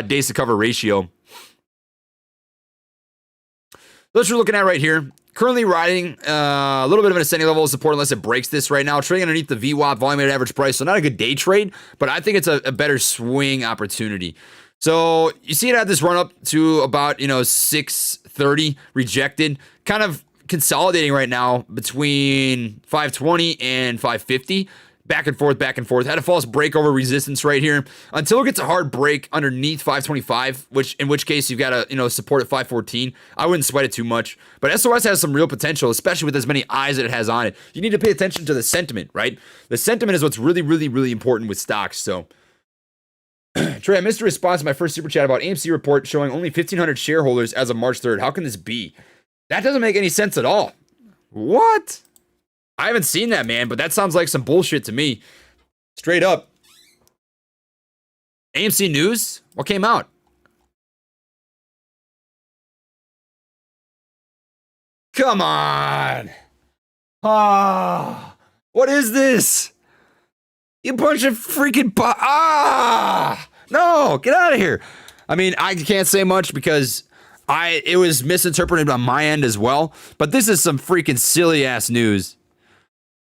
days to cover ratio. That's what you're looking at right here. Currently riding a little bit of an ascending level of support unless it breaks this right now. Trading underneath the VWAP, volume weighted average price. So not a good day trade, but I think it's a better swing opportunity. So you see it had this run up to about, 630 rejected. Kind of consolidating right now between 520 and 550. Back and forth, back and forth. Had a false break over resistance right here until it gets a hard break underneath 525, in which case you've got to, support at 514. I wouldn't sweat it too much. But SOS has some real potential, especially with as many eyes that it has on it. You need to pay attention to the sentiment, right? The sentiment is what's really, really, really important with stocks. So, Trey, I missed a response to my first super chat about AMC report showing only 1,500 shareholders as of March 3rd. How can this be? That doesn't make any sense at all. What? I haven't seen that, man, but that sounds like some bullshit to me. Straight up. AMC News? What came out? Come on. What is this? You bunch of freaking no, get out of here. I mean, I can't say much because it was misinterpreted on my end as well, but this is some freaking silly ass news.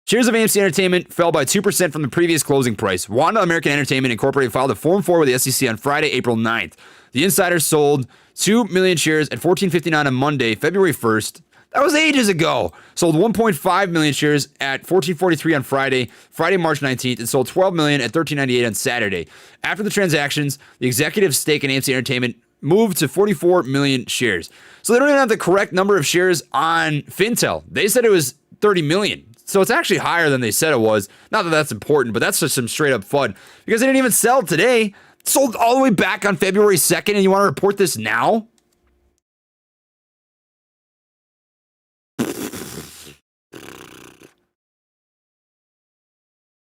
Shares of AMC Entertainment fell by 2% from the previous closing price. Wanda American Entertainment Incorporated filed a Form 4 with the SEC on Friday, April 9th. The insiders sold 2 million shares at $14.59 on Monday, February 1st. That was ages ago. Sold 1.5 million shares at $14.43 on Friday, March 19th, and sold 12 million at $13.98 on Saturday. After the transactions, the executive stake in AMC Entertainment moved to 44 million shares. So they don't even have the correct number of shares on Fintel. They said it was 30 million. So it's actually higher than they said it was. Not that that's important, but that's just some straight up FUD. Because they didn't even sell today. Sold all the way back on February 2nd, and you want to report this now?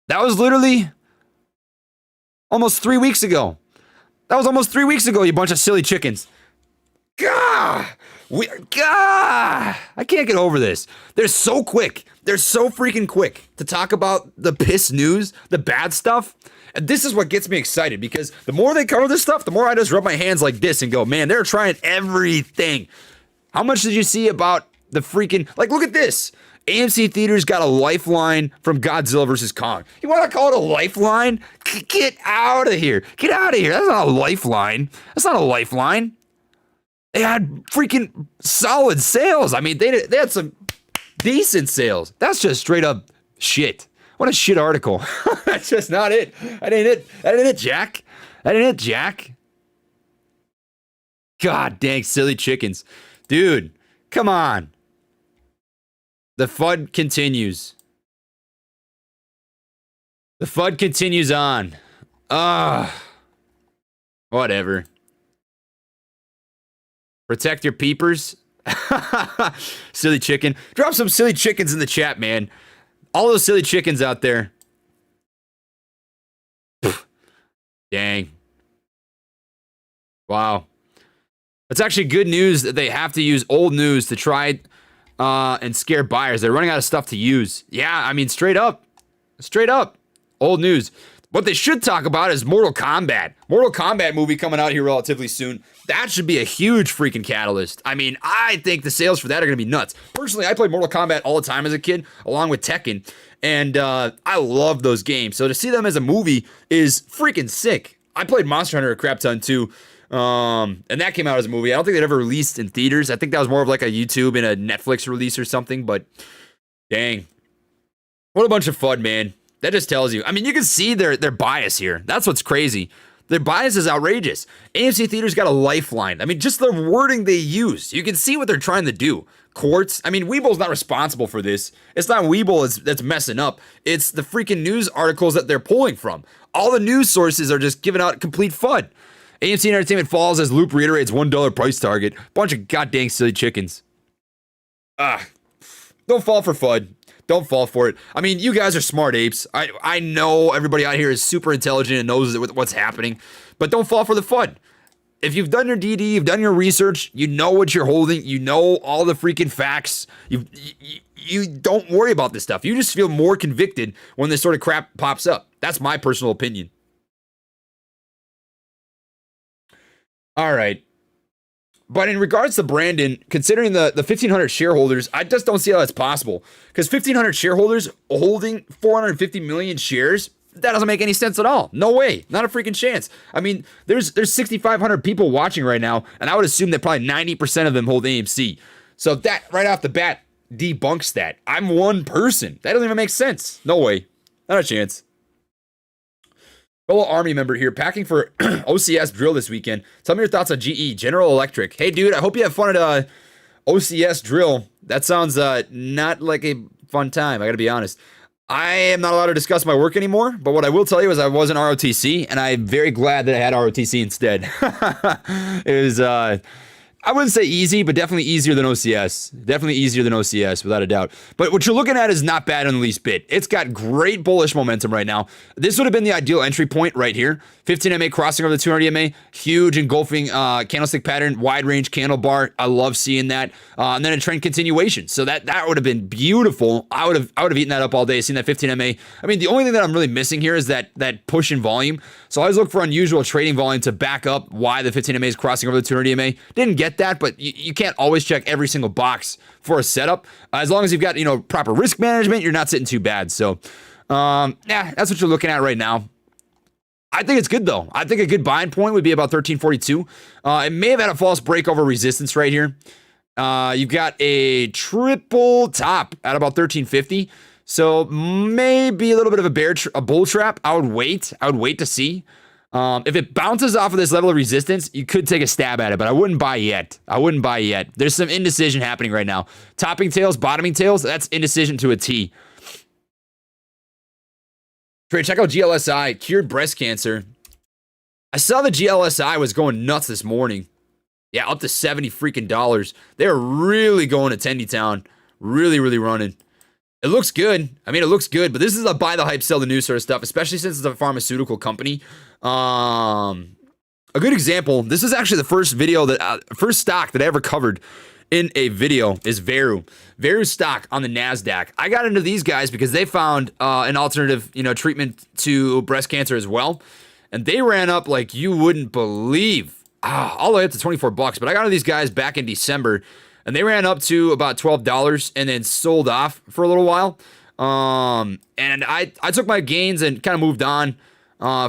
That was literally almost 3 weeks ago. That was almost 3 weeks ago, you bunch of silly chickens. Gah! I can't get over this. They're so quick. They're so freaking quick to talk about the piss news, the bad stuff. And this is what gets me excited because the more they cover this stuff, the more I just rub my hands like this and go, man, they're trying everything. How much did you see about the freaking, look at this. AMC Theaters got a lifeline from Godzilla vs. Kong. You want to call it a lifeline? Get out of here. Get out of here. That's not a lifeline. That's not a lifeline. They had freaking solid sales. I mean, they had some decent sales. That's just straight up shit. What a shit article. That's just not it. That ain't it. That ain't it, Jack. That ain't it, Jack. God dang silly chickens. Dude, come on. The FUD continues. The FUD continues on. Whatever. Protect your peepers. Silly chicken. Drop some silly chickens in the chat, man. All those silly chickens out there. Dang. Wow. It's actually good news that they have to use old news to try and scare buyers. They're running out of stuff to use. Yeah, I mean, straight up. Straight up. Old news. What they should talk about is Mortal Kombat. Mortal Kombat movie coming out here relatively soon. That should be a huge freaking catalyst. I mean, I think the sales for that are going to be nuts. Personally, I played Mortal Kombat all the time as a kid, along with Tekken. And I love those games. So to see them as a movie is freaking sick. I played Monster Hunter a crap ton too. And that came out as a movie. I don't think they'd ever released in theaters. I think that was more of like a YouTube and a Netflix release or something, but dang. What a bunch of fun, man. That just tells you. I mean, you can see their bias here. That's what's crazy. Their bias is outrageous. AMC Theaters got a lifeline. I mean, just the wording they use. You can see what they're trying to do. Courts. I mean, Weeble's not responsible for this. It's not Weeble that's messing up. It's the freaking news articles that they're pulling from. All the news sources are just giving out complete FUD. AMC Entertainment falls as Loop reiterates $1 price target. Bunch of goddamn silly chickens. Don't fall for FUD. Don't fall for it. I mean, you guys are smart apes. I know everybody out here is super intelligent and knows what's happening, but don't fall for the FUD. If you've done your DD, you've done your research, you know what you're holding, you know all the freaking facts, you don't worry about this stuff. You just feel more convicted when this sort of crap pops up. That's my personal opinion. All right. But in regards to Brandon, considering the 1,500 shareholders, I just don't see how that's possible. Because 1,500 shareholders holding 450 million shares, that doesn't make any sense at all. No way. Not a freaking chance. I mean, there's 6,500 people watching right now, and I would assume that probably 90% of them hold AMC. So that, right off the bat, debunks that. I'm one person. That doesn't even make sense. No way. Not a chance. Fellow Army member here, packing for OCS drill this weekend. Tell me your thoughts on GE, General Electric. Hey, dude, I hope you have fun at OCS drill. That sounds not like a fun time, I gotta be honest. I am not allowed to discuss my work anymore, but what I will tell you is I was in ROTC, and I'm very glad that I had ROTC instead. It was, I wouldn't say easy, but definitely easier than OCS. Definitely easier than OCS, without a doubt. But what you're looking at is not bad in the least bit. It's got great bullish momentum right now. This would have been the ideal entry point right here. 15 MA crossing over the 200 MA. Huge engulfing candlestick pattern, wide range candle bar. I love seeing that. And then a trend continuation. So that would have been beautiful. I would have eaten that up all day, seen that 15 MA. I mean, the only thing that I'm really missing here is that push in volume. So I always look for unusual trading volume to back up why the 15 MA is crossing over the 200 MA. Didn't get that, but you can't always check every single box for a setup. As long as you've got, proper risk management, you're not sitting too bad. So, that's what you're looking at right now. I think it's good, though. I think a good buying point would be about 1342. It may have had a false break over resistance right here. You've got a triple top at about 1350. So maybe a little bit of a bull trap. I would wait to see. If it bounces off of this level of resistance, you could take a stab at it, but I wouldn't buy yet. There's some indecision happening right now. Topping tails, bottoming tails, that's indecision to a T. Trey, check out GLSI, cured breast cancer. I saw the GLSI was going nuts this morning. Yeah, up to $70 freaking dollars. They're really going to Tendy Town. Really, really running. It looks good. I mean, it looks good, but this is a buy the hype, sell the news sort of stuff, especially since it's a pharmaceutical company. A good example, this is actually the first stock that I ever covered in a video is Veru. Veru stock on the NASDAQ. I got into these guys because they found an alternative, treatment to breast cancer as well. And they ran up like you wouldn't believe. All the way up to $24. But I got into these guys back in December, and they ran up to about $12 and then sold off for a little while. And I took my gains and kind of moved on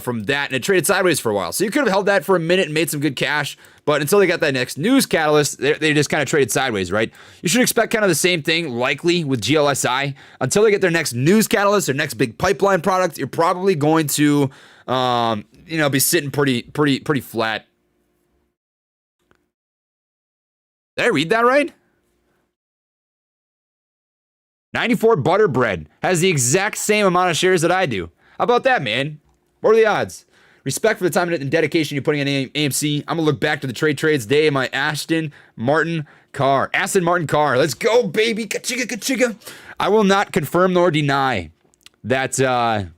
from that, and it traded sideways for a while. So you could have held that for a minute and made some good cash, but until they got that next news catalyst, they just kind of traded sideways, right? You should expect kind of the same thing, likely, with GLSI. Until they get their next news catalyst, their next big pipeline product, you're probably going to, be sitting pretty flat. Did I read that right? 94 Butter Bread has the exact same amount of shares that I do. How about that, man? What are the odds? Respect for the time and dedication you're putting in AMC. I'm going to look back to the trades day in my Aston Martin car. Let's go, baby. Ka-chigga, ka-chigga. I will not confirm nor deny that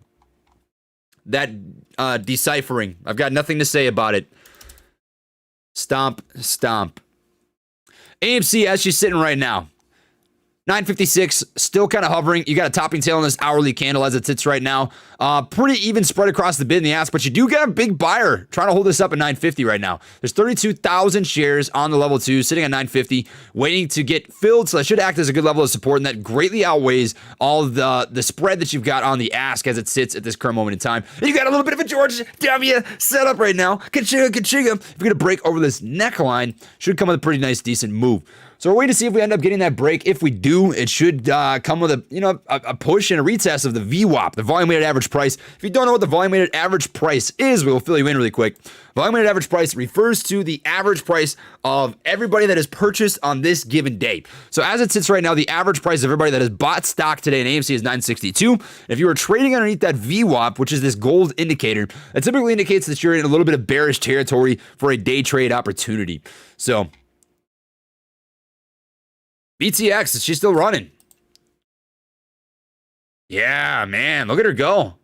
deciphering. I've got nothing to say about it. Stomp. AMC, as she's sitting right now, 956, still kind of hovering. You got a topping tail on this hourly candle as it sits right now. Pretty even spread across the bid and the ask, but you do get a big buyer trying to hold this up at 950 right now. There's 32,000 shares on the level 2, sitting at 950, waiting to get filled, so that should act as a good level of support, and that greatly outweighs all of the spread that you've got on the ask as it sits at this current moment in time. And you got a little bit of a George W. setup right now. Ka-chinga, ka-chinga. If you're going to break over this neckline, should come with a pretty nice, decent move. So we're waiting to see if we end up getting that break. If we do, it should come with a push and a retest of the VWAP, the volume weighted average price. If you don't know what the volume weighted average price is, we will fill you in really quick. Volume weighted average price refers to the average price of everybody that is purchased on this given day. So as it sits right now, the average price of everybody that has bought stock today in AMC is 962. If you are trading underneath that VWAP, which is this gold indicator, that typically indicates that you're in a little bit of bearish territory for a day trade opportunity. So BTX, is she still running? Yeah, man, look at her go.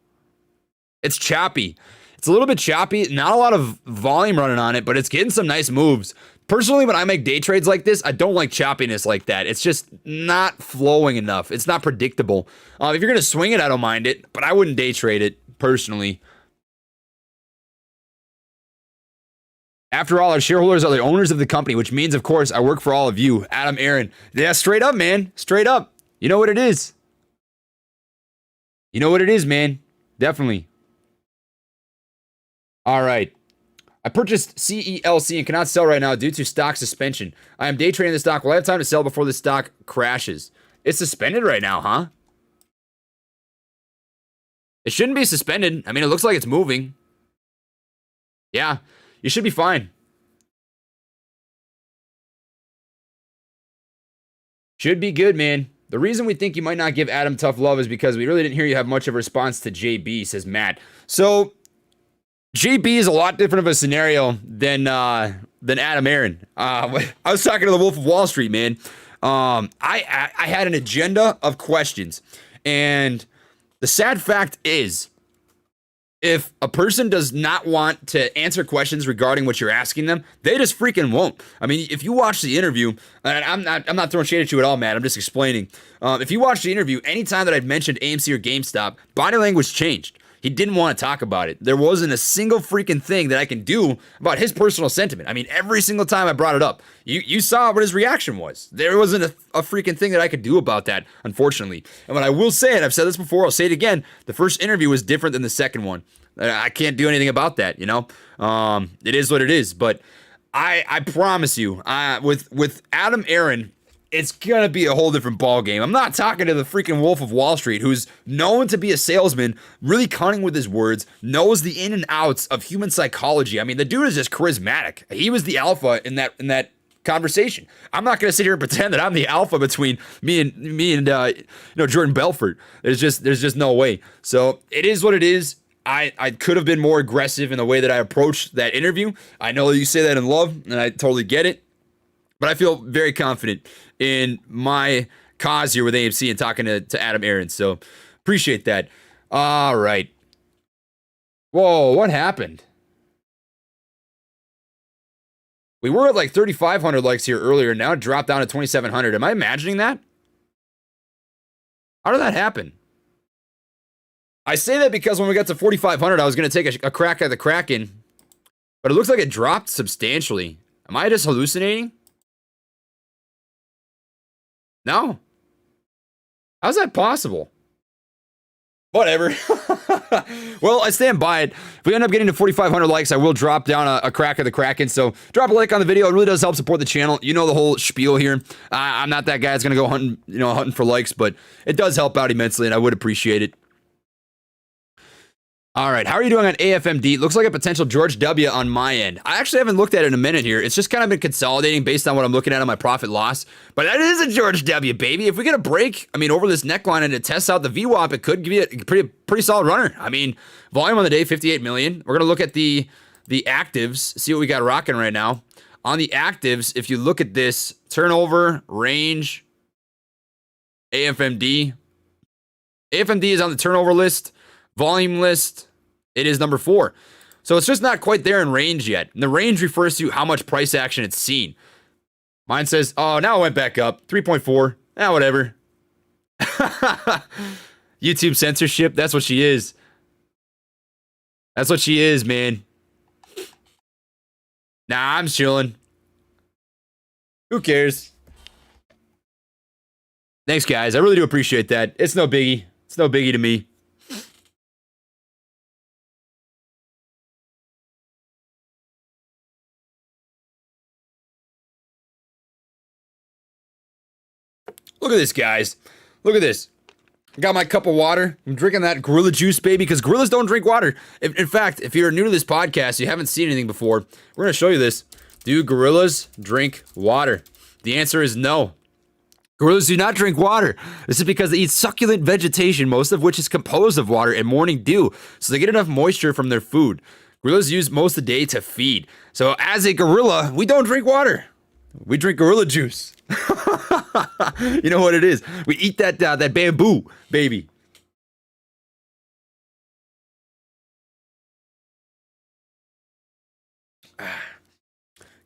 It's choppy. It's a little bit choppy. Not a lot of volume running on it, but it's getting some nice moves. Personally, when I make day trades like this, I don't like choppiness like that. It's just not flowing enough. It's not predictable. If you're going to swing it, I don't mind it, but I wouldn't day trade it, personally. After all, our shareholders are the owners of the company, which means, of course, I work for all of you. Adam Aaron. Yeah, straight up, man. Straight up. You know what it is. You know what it is, man. Definitely. All right. I purchased CELC and cannot sell right now due to stock suspension. I am day trading the stock. Will I have time to sell before the stock crashes? It's suspended right now, huh? It shouldn't be suspended. I mean, it looks like it's moving. Yeah. You should be fine. Should be good, man. The reason we think you might not give Adam tough love is because we really didn't hear you have much of a response to JB, says Matt. So, JB is a lot different of a scenario than Adam Aaron. I was talking to the Wolf of Wall Street, man. I had an agenda of questions. And the sad fact is, if a person does not want to answer questions regarding what you're asking them, they just freaking won't. I mean, if you watch the interview, and I'm not throwing shade at you at all, Matt. I'm just explaining. If you watch the interview, anytime that I'd mentioned AMC or GameStop, body language changed. He didn't want to talk about it. There wasn't a single freaking thing that I can do about his personal sentiment. I mean, every single time I brought it up, you saw what his reaction was. There wasn't a freaking thing that I could do about that, unfortunately. And what I will say, and I've said this before, I'll say it again, the first interview was different than the second one. I can't do anything about that, you know? It is what it is. But I promise you, with Adam Aaron, it's gonna be a whole different ball game. I'm not talking to the freaking Wolf of Wall Street, who's known to be a salesman, really cunning with his words, knows the in and outs of human psychology. I mean, the dude is just charismatic. He was the alpha in that conversation. I'm not gonna sit here and pretend that I'm the alpha between me and Jordan Belfort. There's just no way. So it is what it is. I could have been more aggressive in the way that I approached that interview. I know you say that in love, and I totally get it. But I feel very confident in my cause here with AMC and talking to Adam Aaron. So appreciate that. All right. Whoa, what happened? We were at like 3,500 likes here earlier. Now it dropped down to 2,700. Am I imagining that? How did that happen? I say that because when we got to 4,500, I was going to take a crack at the Kraken. But it looks like it dropped substantially. Am I just hallucinating? No. How's that possible? Whatever. Well, I stand by it. If we end up getting to 4,500 likes, I will drop down a crack of the Kraken. So drop a like on the video. It really does help support the channel. You know the whole spiel here. I'm not that guy that's going to go hunting for likes, but it does help out immensely, and I would appreciate it. All right, how are you doing on AFMD? Looks like a potential George W on my end. I actually haven't looked at it in a minute here. It's just kind of been consolidating based on what I'm looking at on my profit loss. But that is a George W, baby. If we get a break, I mean, over this neckline and it tests out the VWAP, it could give you a pretty solid runner. I mean, volume on the day, 58 million. We're going to look at the actives, see what we got rocking right now. On the actives, if you look at this, turnover, range, AFMD. AFMD is on the turnover list. Volume list, it is number 4. So it's just not quite there in range yet. And the range refers to how much price action it's seen. Mine says, oh, now it went back up. 3.4. Whatever. YouTube censorship. That's what she is. That's what she is, man. Nah, I'm chilling. Who cares? Thanks, guys. I really do appreciate that. It's no biggie. It's no biggie to me. Look at this, guys. Look at this. I got my cup of water. I'm drinking that gorilla juice, baby, because gorillas don't drink water. In fact, if you're new to this podcast, you haven't seen anything before, we're going to show you this. Do gorillas drink water? The answer is no. Gorillas do not drink water. This is because they eat succulent vegetation, most of which is composed of water and morning dew, so they get enough moisture from their food. Gorillas use most of the day to feed. So as a gorilla, we don't drink water. We drink gorilla juice. You know what it is? We eat that bamboo, baby.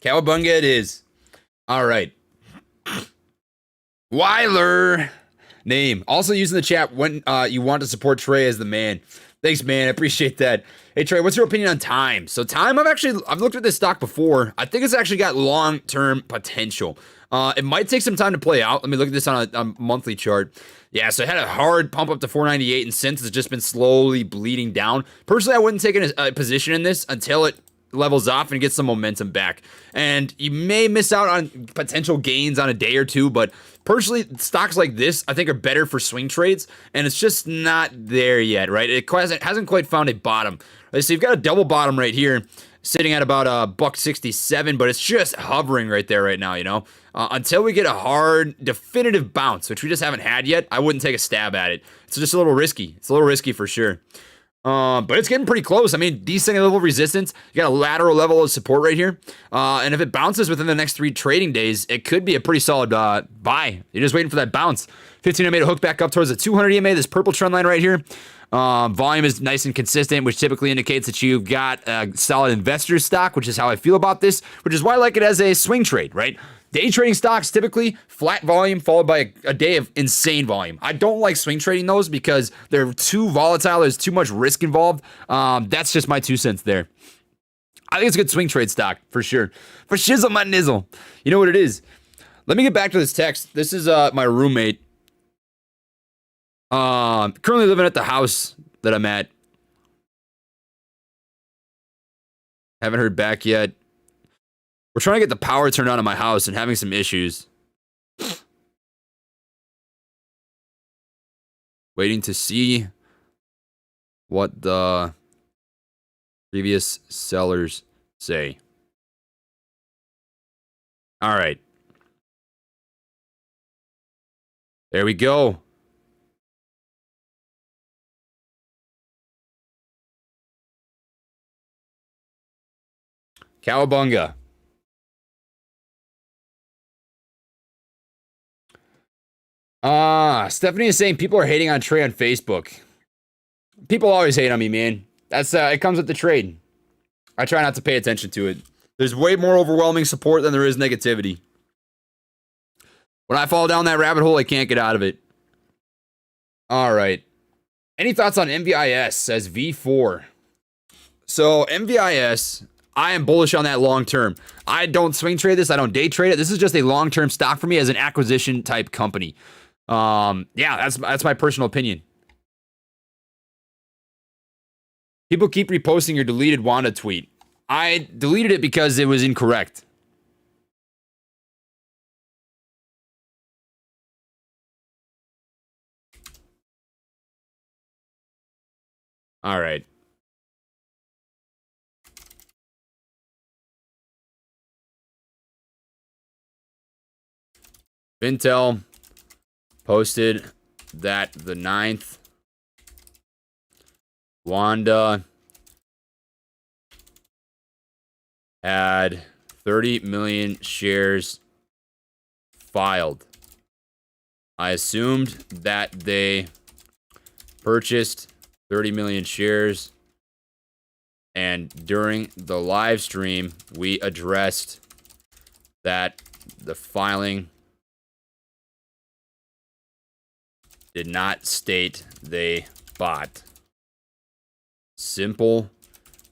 Cowabunga it is. All right. Weiler name. Also using the chat when you want to support Trey as the man. Thanks, man. I appreciate that. Hey, Trey, what's your opinion on Time? So Time, I've looked at this stock before. I think it's actually got long-term potential. It might take some time to play out. Let me look at this on a monthly chart. Yeah, so it had a hard pump up to 498, and since it's just been slowly bleeding down. Personally, I wouldn't take a position in this until it levels off and gets some momentum back. And you may miss out on potential gains on a day or two, but personally, stocks like this, I think, are better for swing trades, and it's just not there yet, right? It hasn't quite found a bottom. So you've got a double bottom right here, sitting at about $1.67, but it's just hovering right there right now, you know? Until we get a hard, definitive bounce, which we just haven't had yet, I wouldn't take a stab at it. It's just a little risky. It's a little risky for sure. But it's getting pretty close. I mean, decent level of resistance. You got a lateral level of support right here. And if it bounces within the next 3 trading days, it could be a pretty solid buy. You're just waiting for that bounce. 15 EMA to hook back up towards the 200 EMA, this purple trend line right here. Volume is nice and consistent, which typically indicates that you've got a solid investor stock, which is how I feel about this, which is why I like it as a swing trade, right? Day trading stocks, typically flat volume followed by a day of insane volume. I don't like swing trading those because they're too volatile. There's too much risk involved. That's just my 2 cents there. I think it's a good swing trade stock for sure. For shizzle my nizzle. You know what it is? Let me get back to this text. This is my roommate. Currently living at the house that I'm at. Haven't heard back yet. We're trying to get the power turned on in my house and having some issues. Waiting to see what the previous sellers say. All right. There we go. Cowabunga. Stephanie is saying people are hating on Trey on Facebook. People always hate on me, man. That's it comes with the trade. I try not to pay attention to it. There's way more overwhelming support than there is negativity. When I fall down that rabbit hole, I can't get out of it. All right. Any thoughts on MVIS? Says V4. So MVIS, I am bullish on that long term. I don't swing trade this. I don't day trade it. This is just a long term stock for me as an acquisition type company. Yeah, that's my personal opinion. People keep reposting your deleted Wanda tweet. I deleted it because it was incorrect. All right. Intel posted that the 9th Wanda had 30 million shares filed. I assumed that they purchased 30 million shares, and during the live stream, we addressed that the filing did not state they bought. Simple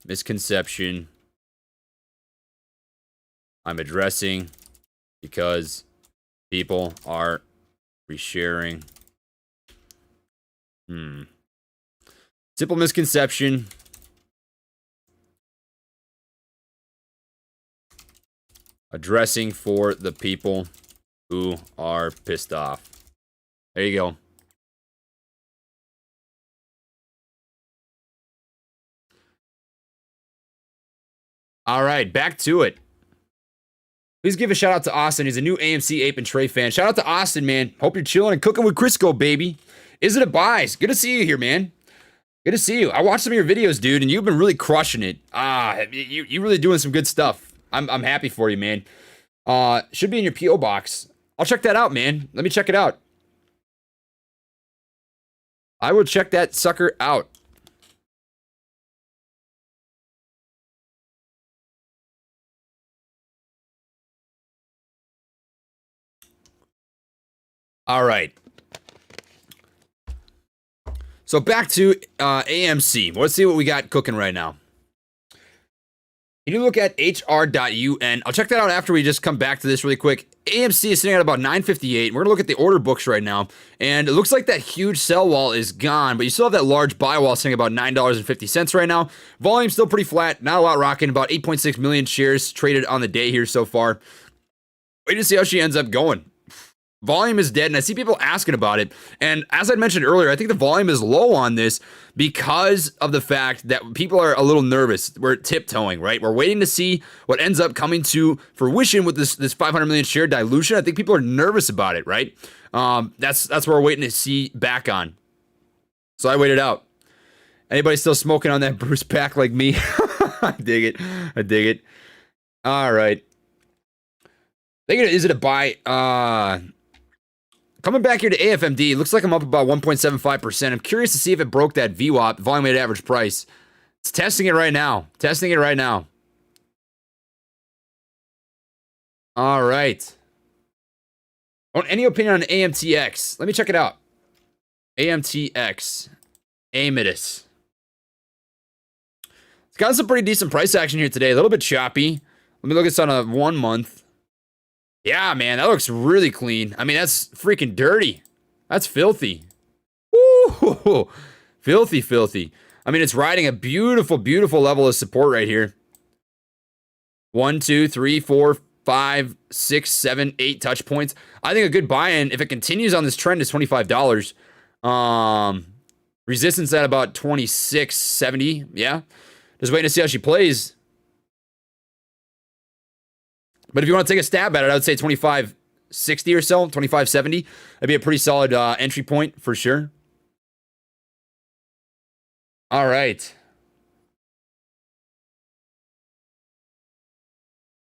misconception I'm addressing because people are resharing. Simple misconception. Addressing for the people who are pissed off. There you go. All right, back to it. Please give a shout out to Austin. He's a new AMC Ape and Trey fan. Shout out to Austin, man. Hope you're chilling and cooking with Crisco, baby. Is it a buy? Good to see you here, man. Good to see you. I watched some of your videos, dude, and you've been really crushing it. You really doing some good stuff. I'm happy for you, man. Should be in your P.O. box. I'll check that out, man. Let me check it out. I will check that sucker out. All right. So back to AMC. Let's see what we got cooking right now. You look at hr.un. I'll check that out after we just come back to this really quick. AMC is sitting at about 958. We're going to look at the order books right now. And it looks like that huge sell wall is gone, but you still have that large buy wall sitting about $9.50 right now. Volume still pretty flat. Not a lot rocking. About 8.6 million shares traded on the day here so far. Wait to see how she ends up going. Volume is dead, and I see people asking about it. And as I mentioned earlier, I think the volume is low on this because of the fact that people are a little nervous. We're tiptoeing, right? We're waiting to see what ends up coming to fruition with this 500 million share dilution. I think people are nervous about it, right? That's what we're waiting to see back on. So I waited out. Anybody still smoking on that Bruce pack like me? I dig it. I dig it. All right. Is it a buy? Coming back here to AFMD, looks like I'm up about 1.75%. I'm curious to see if it broke that VWAP, volume weighted average price. It's testing it right now. Testing it right now. All right. Any opinion on AMTX? Let me check it out. AMTX. Amatus. It's got some pretty decent price action here today. A little bit choppy. Let me look at this on a 1 month. Yeah, man, that looks really clean. I mean, that's freaking dirty. That's filthy. Ooh, filthy, filthy. I mean, it's riding a beautiful, beautiful level of support right here. 1, 2, 3, 4, 5, 6, 7, 8 touch points. I think a good buy-in, if it continues on this trend, is $25. Resistance at about $26.70. Yeah. Just waiting to see how she plays. But if you want to take a stab at it, I would say $25.60 or so, $25.70. That'd be a pretty solid entry point for sure. All right.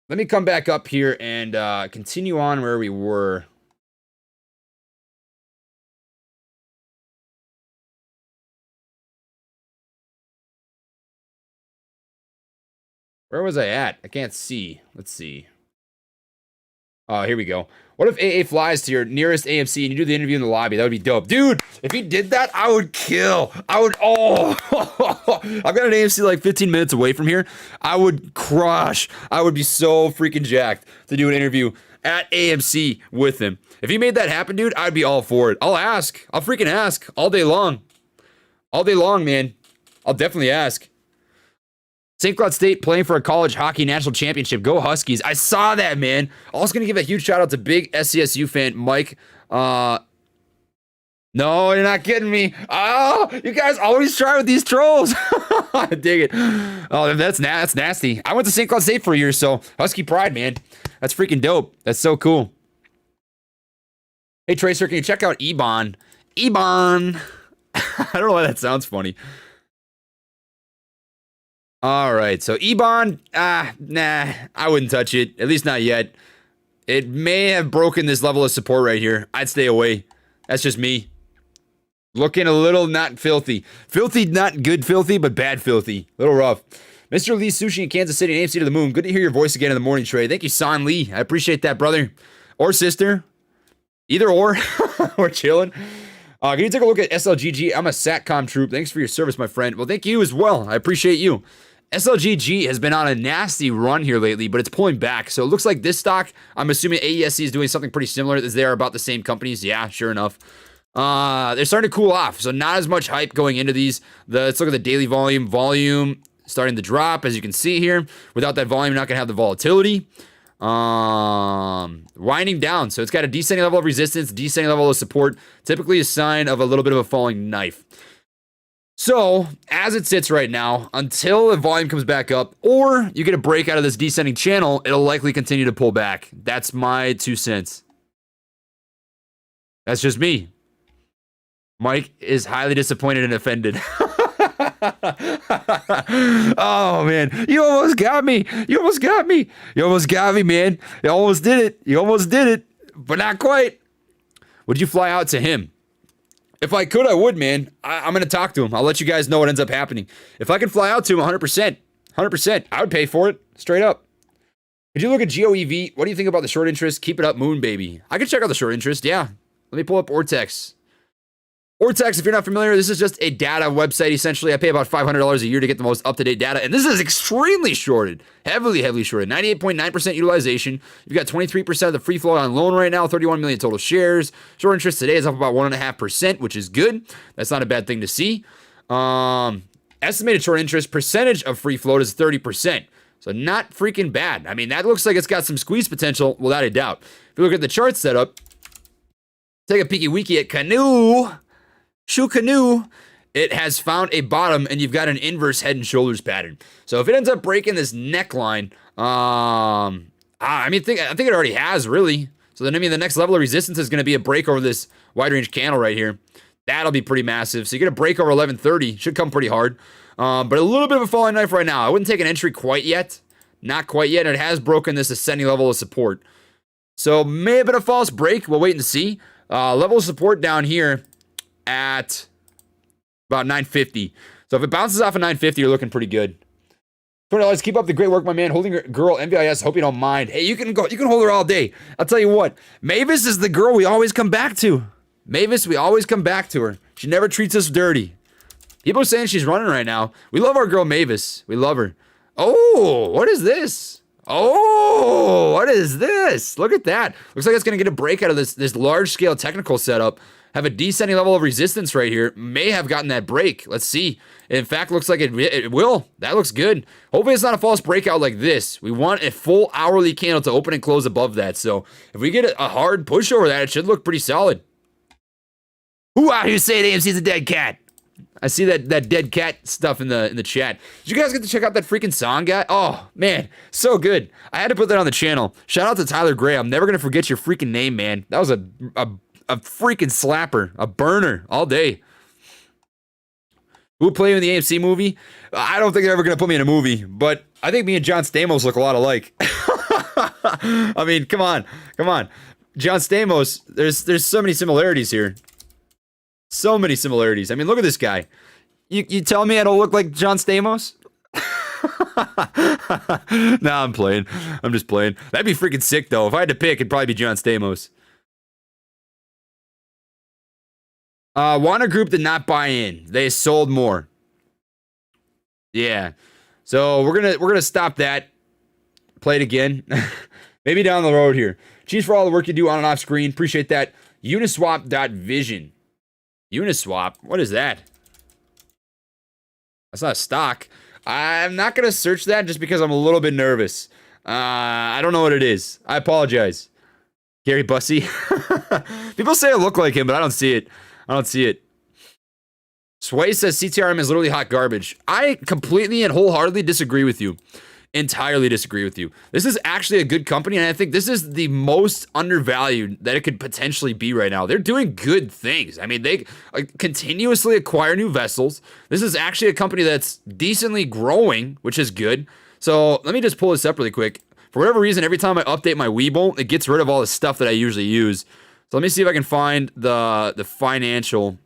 Let me come back up here and continue on where we were. Where was I at? I can't see. Let's see. Oh, here we go. What if AA flies to your nearest AMC and you do the interview in the lobby? That would be dope. Dude, if he did that, I would kill. I've got an AMC like 15 minutes away from here. I would crush. I would be so freaking jacked to do an interview at AMC with him. If he made that happen, dude, I'd be all for it. I'll ask. I'll freaking ask all day long. All day long, man. I'll definitely ask. St. Cloud State playing for a college hockey national championship. Go Huskies. I saw that, man. Also going to give a huge shout out to big SCSU fan, Mike. No, you're not kidding me. Oh, you guys always try with these trolls. I dig it. Oh, that's nasty. I went to St. Cloud State for a year, so Husky pride, man. That's freaking dope. That's so cool. Hey, Tracer, can you check out Ebon? Ebon. I don't know why that sounds funny. All right, so Ebon, nah, I wouldn't touch it, at least not yet. It may have broken this level of support right here. I'd stay away. That's just me. Looking a little not filthy. Filthy, not good filthy, but bad filthy. A little rough. Mr. Lee Sushi in Kansas City, AMC to the moon. Good to hear your voice again in the morning, Trey. Thank you, San Lee. I appreciate that, brother. Or sister. Either or. We're chilling. Can you take a look at SLGG? I'm a SATCOM troop. Thanks for your service, my friend. Well, thank you as well. I appreciate you. SLGG has been on a nasty run here lately, but it's pulling back. So it looks like this stock, I'm assuming AESC is doing something pretty similar, as they are about the same companies. Yeah, sure enough. They're starting to cool off, so not as much hype going into these. Let's look at the daily volume. Volume starting to drop, as you can see here. Without that volume, you're not going to have the volatility. Winding down, so it's got a descending level of resistance, descending level of support, typically a sign of a little bit of a falling knife. So, as it sits right now, until the volume comes back up, or you get a break out of this descending channel, it'll likely continue to pull back. That's my 2 cents. That's just me. Mike is highly disappointed and offended. Oh, man. You almost got me. You almost got me. You almost got me, man. You almost did it. You almost did it. But not quite. Would you fly out to him? If I could, I would, man. I'm going to talk to him. I'll let you guys know what ends up happening. If I can fly out to him 100%, 100%, I would pay for it. Straight up. Could you look at GOEV? What do you think about the short interest? Keep it up, moon, baby. I could check out the short interest, yeah. Let me pull up Ortex. Ortex, if you're not familiar, this is just a data website, essentially. I pay about $500 a year to get the most up-to-date data, and this is extremely shorted. Heavily shorted. 98.9% utilization. You've got 23% of the free float on loan right now, 31 million total shares. Short interest today is up about 1.5%, which is good. That's not a bad thing to see. Estimated short interest percentage of free float is 30%. So not freaking bad. I mean, that looks like it's got some squeeze potential, without a doubt. If you look at the chart setup, take a peeky weeky at Canoe. Shoe Canoe, it has found a bottom, and you've got an inverse head and shoulders pattern. So if it ends up breaking this neckline, I think it already has, really. So then, the next level of resistance is going to be a break over this wide range candle right here. That'll be pretty massive. So you get a break over 1130, should come pretty hard. But a little bit of a falling knife right now. I wouldn't take an entry quite yet. Not quite yet. It has broken this ascending level of support. So may have been a false break. We'll wait and see. Level of support down here at about 950. So if it bounces off of 950, you're looking pretty good. $20. Keep up the great work, my man. Holding your girl, MVIS. Hope you don't mind. Hey, you can hold her all day. I'll tell you what. Mavis is the girl we always come back to. Mavis, we always come back to her. She never treats us dirty. People are saying she's running right now. We love our girl Mavis. We love her. Oh, what is this? Oh, what is this? Look at that. Looks like it's going to get a break out of this large-scale technical setup. Have a descending level of resistance right here. May have gotten that break. Let's see. In fact, looks like it will. That looks good. Hopefully it's not a false breakout like this. We want a full hourly candle to open and close above that. So if we get a hard push over that, it should look pretty solid. Who out here saying AMC's a dead cat? I see that dead cat stuff in the chat. Did you guys get to check out that freaking song, guy? Oh, man, so good. I had to put that on the channel. Shout out to Tyler Gray. I'm never going to forget your freaking name, man. That was a freaking slapper, a burner all day. Who play in the AMC movie? I don't think they're ever going to put me in a movie, but I think me and John Stamos look a lot alike. I mean, come on. John Stamos, there's so many similarities here. So many similarities. I mean, look at this guy. You tell me I don't look like John Stamos? Nah, I'm playing. I'm just playing. That'd be freaking sick, though. If I had to pick, it'd probably be John Stamos. Warner Group did not buy in. They sold more. Yeah. So we're gonna stop that. Play it again. Maybe down the road here. Cheers for all the work you do on and off screen. Appreciate that. Uniswap.vision. Uniswap? What is that? That's not a stock. I'm not gonna search that just because I'm a little bit nervous. I don't know what it is. I apologize. Gary Bussey. People say I look like him, but I don't see it. Sway says CTRM is literally hot garbage. I completely and wholeheartedly disagree with you. Entirely disagree with you. This is actually a good company, and I think this is the most undervalued that it could potentially be right now. They're doing good things. I mean, they continuously acquire new vessels. This is actually a company that's decently growing, which is good. So let me just pull this up really quick. For whatever reason, every time I update my Webull, it gets rid of all the stuff that I usually use. So let me see if I can find the financial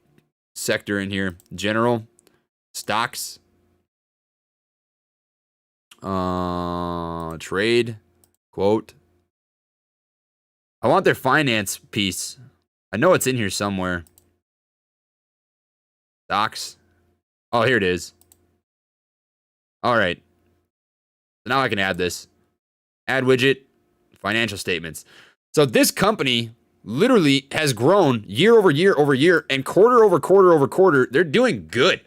sector in here. General, stocks, trade, quote. I want their finance piece. I know it's in here somewhere. Stocks. Oh, here it is. All right. So now I can add this. Add widget, financial statements. So this company literally has grown year over year over year and quarter over quarter over quarter. They're doing good.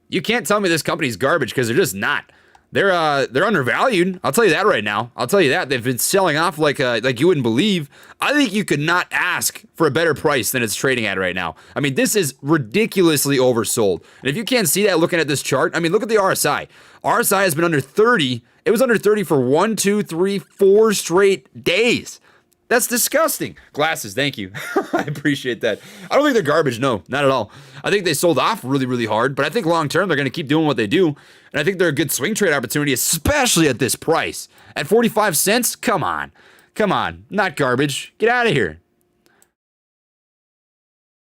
You can't tell me this company's garbage because they're just not. They're undervalued. I'll tell you that right now. I'll tell you that. They've been selling off like you wouldn't believe. I think you could not ask for a better price than it's trading at right now. I mean, this is ridiculously oversold. And if you can't see that looking at this chart, I mean, look at the RSI. RSI has been under 30. It was under 30 for 1, 2, 3, 4 straight days. That's disgusting. Glasses, thank you. I appreciate that. I don't think they're garbage. No, not at all. I think they sold off really, really hard, but I think long term they're going to keep doing what they do. And I think they're a good swing trade opportunity, especially at this price. At 45 cents? Come on. Come on. Not garbage. Get out of here.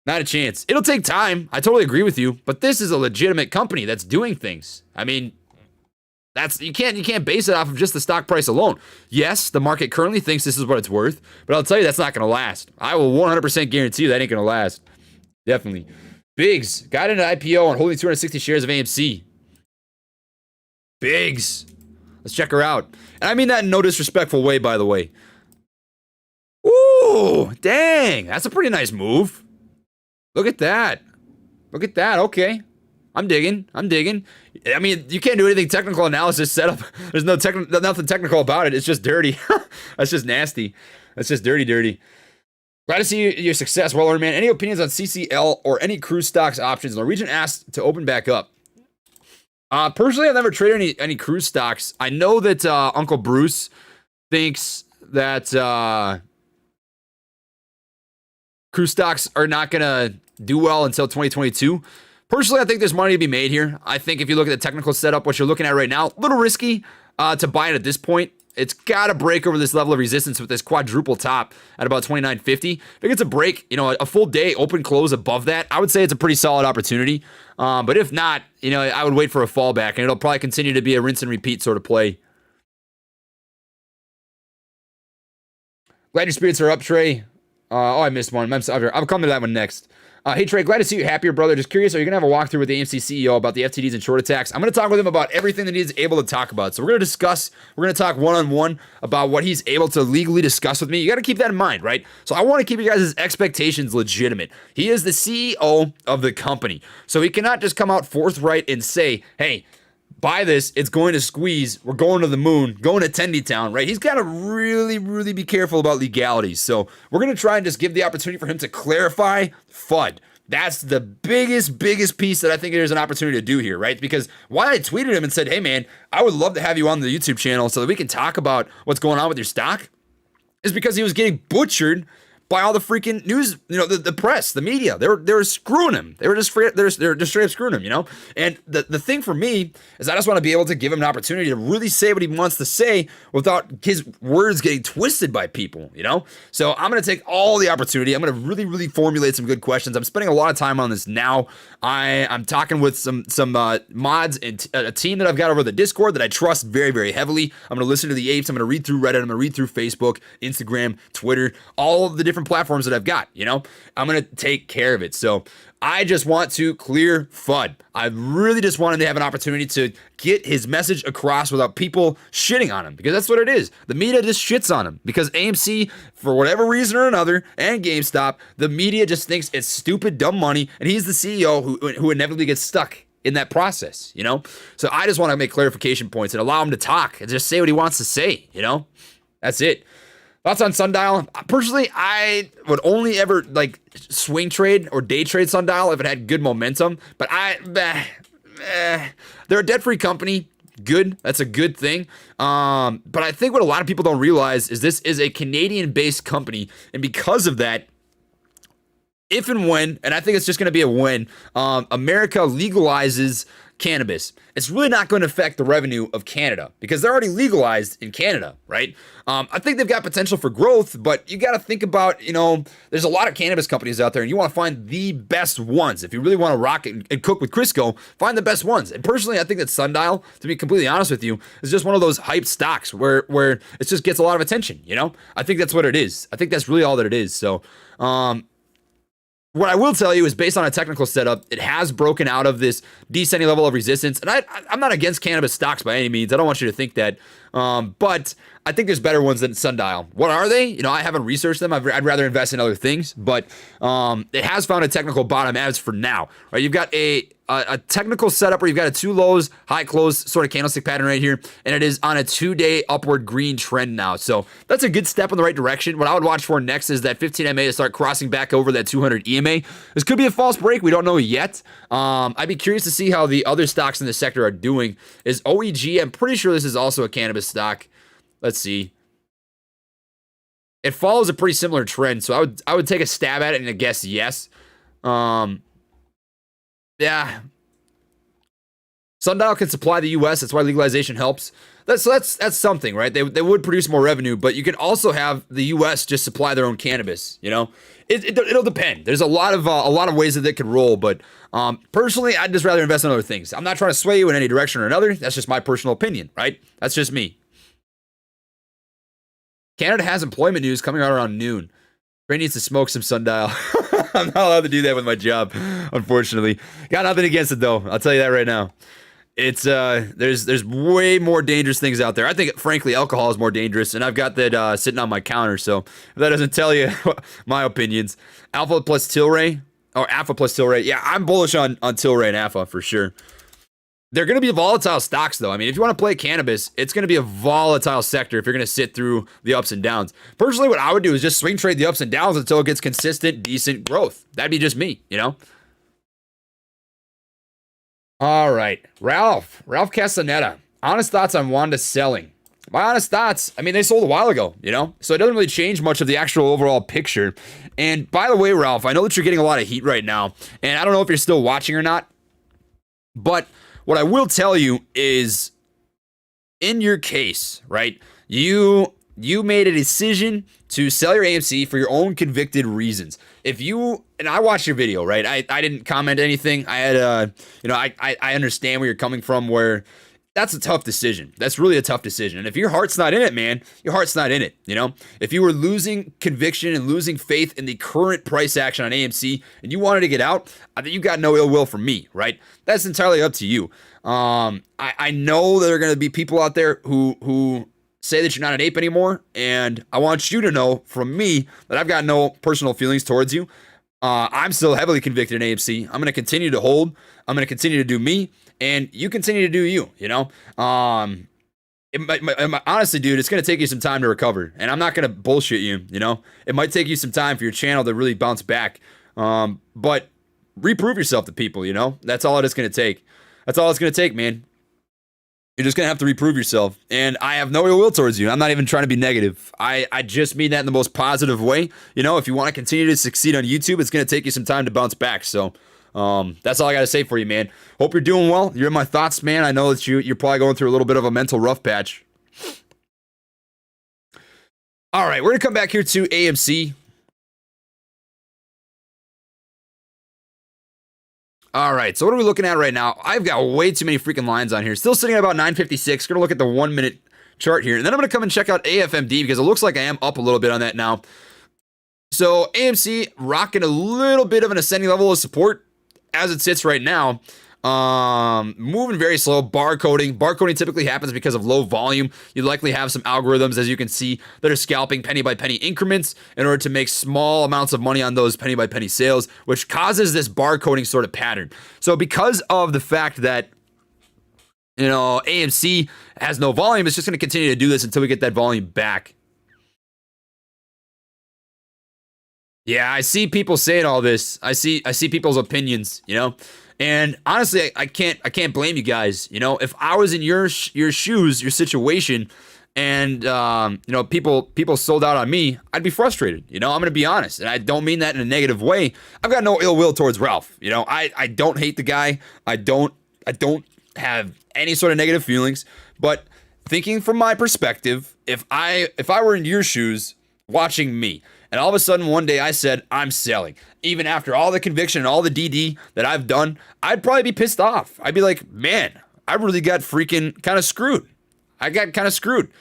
Not a chance. It'll take time. I totally agree with you, but this is a legitimate company that's doing things. I mean, you can't base it off of just the stock price alone. Yes, the market currently thinks this is what it's worth, but I'll tell you that's not going to last. I will 100% guarantee you that ain't going to last. Definitely. Biggs got into IPO and holding 260 shares of AMC. Biggs. Let's check her out. And I mean that in no disrespectful way, by the way. Ooh, dang. That's a pretty nice move. Look at that. Look at that. Okay. I'm digging. I mean, you can't do anything technical analysis setup. There's nothing technical about it. It's just dirty. That's just nasty. That's just dirty. Glad to see your success. Well earned, man. Any opinions on CCL or any cruise stocks options? Norwegian asked to open back up. Personally, I've never traded any cruise stocks. I know that Uncle Bruce thinks that cruise stocks are not going to do well until 2022. Personally, I think there's money to be made here. I think if you look at the technical setup, what you're looking at right now, a little risky to buy it at this point. It's got to break over this level of resistance with this quadruple top at about 29.50. If it gets a break, a full day open close above that, I would say it's a pretty solid opportunity. But if not, I would wait for a fallback, and it'll probably continue to be a rinse and repeat sort of play. Glad your spirits are up, Trey. I missed one. I'm sorry. I'll come to that one next. Hey, Trey, glad to see you happier, brother. Just curious, are you going to have a walkthrough with the AMC CEO about the FTDs and short attacks? I'm going to talk with him about everything that he's able to talk about. So we're going to talk one-on-one about what he's able to legally discuss with me. You got to keep that in mind, right? So I want to keep you guys' expectations legitimate. He is the CEO of the company. So he cannot just come out forthright and say, hey, buy this, it's going to squeeze, we're going to the moon, going to Tendy Town, right? He's got to really, really be careful about legalities. So we're going to try and just give the opportunity for him to clarify FUD. That's the biggest piece that I think there's an opportunity to do here, right? Because why I tweeted him and said, hey man, I would love to have you on the YouTube channel so that we can talk about what's going on with your stock, is because he was getting butchered by all the freaking news, the press, the media. They were screwing him. They're just straight up screwing him, And the thing for me is I just want to be able to give him an opportunity to really say what he wants to say without his words getting twisted by people, So I'm going to take all the opportunity. I'm going to really, really formulate some good questions. I'm spending a lot of time on this now. I'm talking with some mods and a team that I've got over the Discord that I trust very, very heavily. I'm going to listen to the apes. I'm going to read through Reddit. I'm going to read through Facebook, Instagram, Twitter, all of the different platforms that I've got, I'm going to take care of it. So I just want to clear FUD. I really just want him to have an opportunity to get his message across without people shitting on him, because that's what it is. The media just shits on him because AMC, for whatever reason or another, and GameStop, the media just thinks it's stupid, dumb money, and he's the CEO who inevitably gets stuck in that process, So I just want to make clarification points and allow him to talk and just say what he wants to say, That's it. Thoughts on Sundial? Personally, I would only ever swing trade or day trade Sundial if it had good momentum. But they're a debt-free company. Good. That's a good thing. But I think what a lot of people don't realize is this is a Canadian-based company. And because of that, if and when, and I think it's just going to be a when, America legalizes cannabis, it's really not going to affect the revenue of Canada because they're already legalized in Canada, right? I think they've got potential for growth, but you got to think about, there's a lot of cannabis companies out there and you want to find the best ones. If you really want to rock it and cook with Crisco, find the best ones. And personally, I think that Sundial, to be completely honest with you, is just one of those hyped stocks where it just gets a lot of attention, I think that's what it is. I think that's really all that it is. So, What I will tell you is based on a technical setup, it has broken out of this descending level of resistance. And I'm not against cannabis stocks by any means. I don't want you to think that. But I think there's better ones than Sundial. What are they? I haven't researched them. I'd rather invest in other things. But it has found a technical bottom as for now. Right? You've got a technical setup where you've got a 2 lows, high close sort of candlestick pattern right here, and it is on a 2-day upward green trend now. So that's a good step in the right direction. What I would watch for next is that 15 MA to start crossing back over that 200 EMA. This could be a false break. We don't know yet. I'd be curious to see how the other stocks in the sector are doing. Is OEG, I'm pretty sure this is also a cannabis stock. Let's see. It follows a pretty similar trend, so I would take a stab at it and I guess yes. Yeah. Sundial can supply the U.S. That's why legalization helps. That's something, right? They would produce more revenue, but you can also have the U.S. just supply their own cannabis. It'll depend. There's a lot of ways that they could roll, but personally, I'd just rather invest in other things. I'm not trying to sway you in any direction or another. That's just my personal opinion, right? That's just me. Canada has employment news coming out around noon. Ray needs to smoke some Sundial. I'm not allowed to do that with my job, unfortunately. Got nothing against it though. I'll tell you that right now. It's there's way more dangerous things out there. I think frankly alcohol is more dangerous, and I've got that sitting on my counter. So if that doesn't tell you my opinions, Alpha plus Tilray or Alpha plus Tilray. Yeah, I'm bullish on Tilray and Alpha for sure. They're going to be volatile stocks, though. I mean, if you want to play cannabis, it's going to be a volatile sector if you're going to sit through the ups and downs. Personally, what I would do is just swing trade the ups and downs until it gets consistent, decent growth. That'd be just me, All right. Ralph Castaneda. Honest thoughts on Wanda selling. My honest thoughts, I mean, they sold a while ago, So it doesn't really change much of the actual overall picture. And by the way, Ralph, I know that you're getting a lot of heat right now, and I don't know if you're still watching or not, but what I will tell you is, in your case, right, you made a decision to sell your AMC for your own convicted reasons. And I watched your video, right, I didn't comment anything. I had, I understand where you're coming from, where that's a tough decision. That's really a tough decision. And if your heart's not in it, man, your heart's not in it, If you were losing conviction and losing faith in the current price action on AMC and you wanted to get out, I think you got no ill will from me, right? That's entirely up to you. I know there are going to be people out there who say that you're not an ape anymore, and I want you to know from me that I've got no personal feelings towards you. I'm still heavily convicted in AMC. I'm going to continue to hold. I'm going to continue to do me, and you continue to do you, honestly, dude, it's going to take you some time to recover, and I'm not going to bullshit you, It might take you some time for your channel to really bounce back, but reprove yourself to people, That's all it is going to take. That's all it's going to take, man. You're just going to have to reprove yourself. And I have no ill will towards you. I'm not even trying to be negative. I just mean that in the most positive way. If you want to continue to succeed on YouTube, it's going to take you some time to bounce back. So that's all I got to say for you, man. Hope you're doing well. You're in my thoughts, man. I know that you're probably going through a little bit of a mental rough patch. All right, we're going to come back here to AMC. All right, so what are we looking at right now? I've got way too many freaking lines on here. Still sitting at about 956. Going to look at the 1 minute chart here. And then I'm going to come and check out AFMD because it looks like I am up a little bit on that now. So AMC rocking a little bit of an ascending level of support as it sits right now. Moving very slow. Barcoding typically happens because of low volume. You likely have some algorithms, as you can see, that are scalping penny by penny increments in order to make small amounts of money on those penny by penny sales, which causes this barcoding sort of pattern. So because of the fact that AMC has no volume, it's just going to continue to do this until we get that volume back. Yeah, I see people saying all this. I see people's opinions, And honestly, I can't blame you guys. If I was in your shoes, your situation, and people sold out on me, I'd be frustrated. I'm gonna be honest, and I don't mean that in a negative way. I've got no ill will towards Ralph. I don't hate the guy. I don't have any sort of negative feelings. But thinking from my perspective, if I were in your shoes, watching me, and all of a sudden one day I said, I'm selling. Even after all the conviction and all the DD that I've done, I'd probably be pissed off. I'd be like, man, I really got freaking kind of screwed. I got kind of screwed,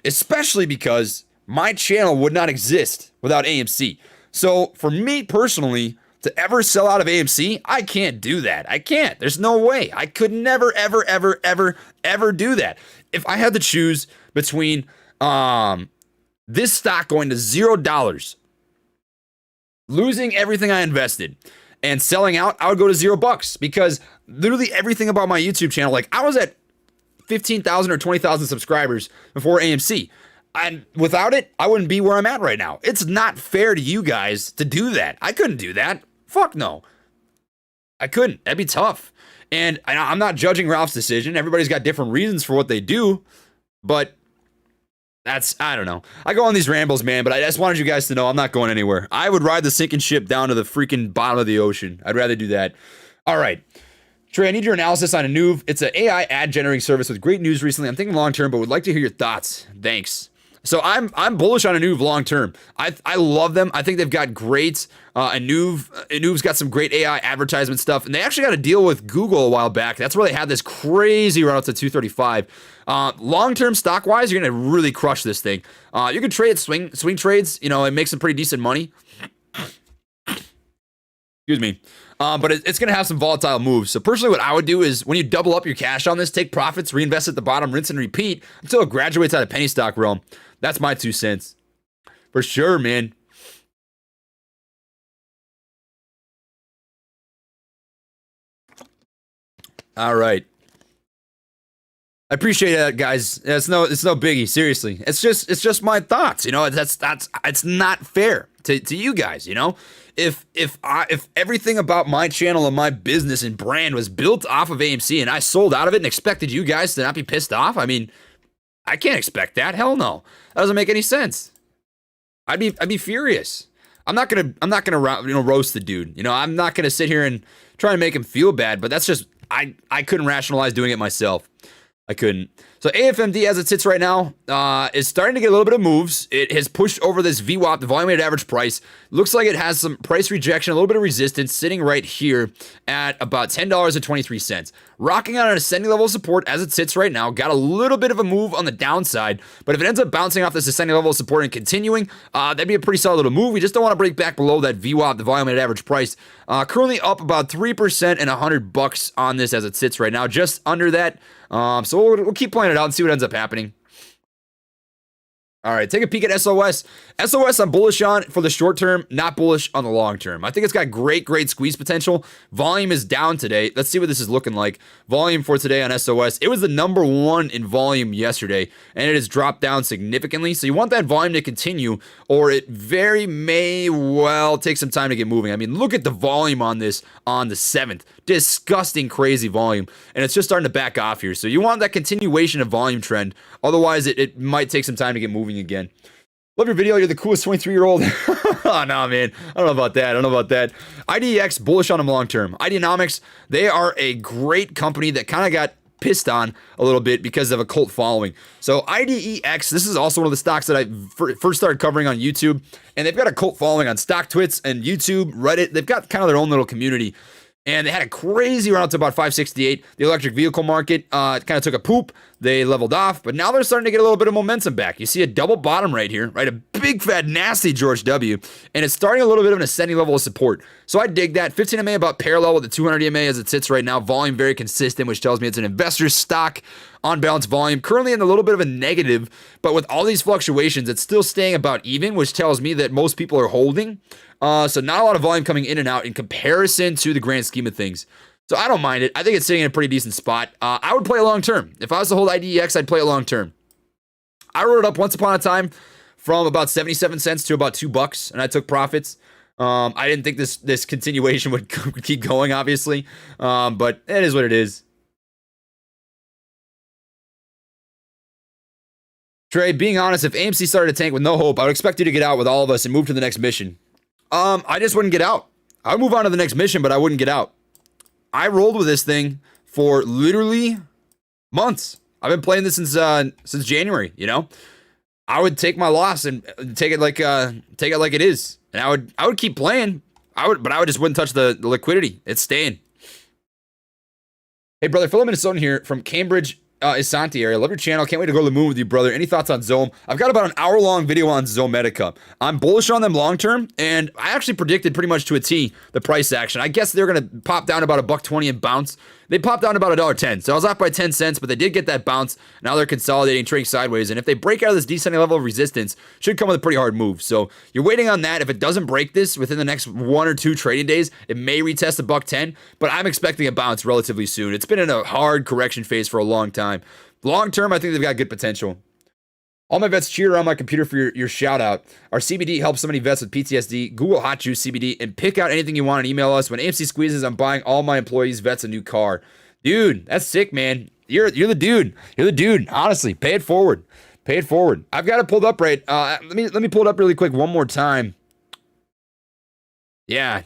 especially because my channel would not exist without AMC. So for me personally, to ever sell out of AMC, I can't do that. I can't. There's no way. I could never, ever, ever, ever, ever do that. If I had to choose between this stock going to $0, losing everything I invested, and selling out, I would go to $0 because literally everything about my YouTube channel, like I was at 15,000 or 20,000 subscribers before AMC. And without it, I wouldn't be where I'm at right now. It's not fair to you guys to do that. I couldn't do that. Fuck no. I couldn't. That'd be tough. And I'm not judging Ralph's decision. Everybody's got different reasons for what they do. But I don't know. I go on these rambles, man, but I just wanted you guys to know I'm not going anywhere. I would ride the sinking ship down to the freaking bottom of the ocean. I'd rather do that. All right. Trey, I need your analysis on Anuv. It's an AI ad generating service with great news recently. I'm thinking long term, but would like to hear your thoughts. Thanks. So I'm bullish on Anuv long term. I love them. I think they've got great Anuv's got some great AI advertisement stuff, and they actually got a deal with Google a while back. That's where they had this crazy run up to 235. Long term stock wise, you're gonna really crush this thing. You can trade swing trades, and make some pretty decent money. Excuse me. But it's going to have some volatile moves. So personally, what I would do is when you double up your cash on this, take profits, reinvest at the bottom, rinse and repeat until it graduates out of penny stock realm. That's my 2 cents. For sure, man. All right. I appreciate that, guys. It's no biggie. Seriously, it's just my thoughts. It's not fair to you guys. If everything about my channel and my business and brand was built off of AMC and I sold out of it and expected you guys to not be pissed off, I mean, I can't expect that. Hell no, that doesn't make any sense. I'd be furious. I'm not gonna roast the dude. I'm not gonna sit here and try and make him feel bad. But that's just I couldn't rationalize doing it myself. I couldn't. So AFMD, as it sits right now, is starting to get a little bit of moves. It has pushed over this VWAP, the volume weighted average price. Looks like it has some price rejection, a little bit of resistance, sitting right here at about $10.23. Rocking out an ascending level of support as it sits right now. Got a little bit of a move on the downside, but if it ends up bouncing off this ascending level of support and continuing, that'd be a pretty solid little move. We just don't want to break back below that VWAP, the volume weighted average price. Currently up about 3% and $100 on this as it sits right now, just under that. So we'll keep playing it out and see what ends up happening. All right, take a peek at SOS. SOS I'm bullish on for the short term, not bullish on the long term. I think it's got great squeeze potential. Volume is down today. Let's see what this is looking like. Volume for today on SOS. It was the number 1 in volume yesterday, and it has dropped down significantly. So you want that volume to continue, or it very may well take some time to get moving. I mean, look at the volume on this on the 7th. Disgusting, crazy volume, and it's just starting to back off here. So you want that continuation of volume trend. Otherwise, it might take some time to get moving again. Love your video. You're the coolest 23-year-old. Oh, no, man. I don't know about that. IDX, bullish on them long term. Ideanomics, they are a great company that kind of got pissed on a little bit because of a cult following. So IDEX, this is also one of the stocks that I first started covering on YouTube, and they've got a cult following on StockTwits and YouTube, Reddit. They've got kind of their own little community. And they had a crazy run up to about 568. The electric vehicle market kind of took a poop. They leveled off, but now they're starting to get a little bit of momentum back. You see a double bottom right here, right? A big, fat, nasty George W. And it's starting a little bit of an ascending level of support. So I dig that. 15 MA about parallel with the 200 EMA as it sits right now. Volume very consistent, which tells me it's an investor's stock. On balance volume, currently in a little bit of a negative, but with all these fluctuations, it's still staying about even, which tells me that most people are holding. So not a lot of volume coming in and out in comparison to the grand scheme of things. So I don't mind it. I think it's sitting in a pretty decent spot. I would play it long term. If I was to hold IDEX, I'd play it long term. I wrote it up once upon a time from about 77 cents to about $2, and I took profits. I didn't think this continuation would keep going, obviously, but it is what it is. Trey, being honest, if AMC started to tank with no hope, I would expect you to get out with all of us and move to the next mission. I just wouldn't get out. I would move on to the next mission, but I wouldn't get out. I rolled with this thing for literally months. I've been playing this since January. I would take my loss and take it like it is, and I would keep playing. But I would just wouldn't touch the liquidity. It's staying. Hey, brother, Phil Minnesota here from Cambridge, Isanti area. Love your channel. Can't wait to go to the moon with you, brother. Any thoughts on Zome? I've got about an hour-long video on Zomedica. I'm bullish on them long-term, and I actually predicted pretty much to a T the price action. I guess they're going to pop down about $1.20 and bounce. They popped down about $1.10, so I was off by 10 cents, but they did get that bounce. Now they're consolidating, trading sideways, and if they break out of this descending level of resistance, should come with a pretty hard move. So you're waiting on that. If it doesn't break this within the next 1 or 2 trading days, it may retest $1.10, but I'm expecting a bounce relatively soon. It's been in a hard correction phase for a long time. Long term, I think they've got good potential. All my vets cheered around my computer for your shout out. Our CBD helps so many vets with PTSD. Google Hot Juice CBD and pick out anything you want and email us. When AMC squeezes, I'm buying all my employees' vets a new car. Dude, that's sick, man. You're the dude. You're the dude. Honestly, pay it forward. Pay it forward. I've got it pulled up right. Let me pull it up really quick one more time. Yeah.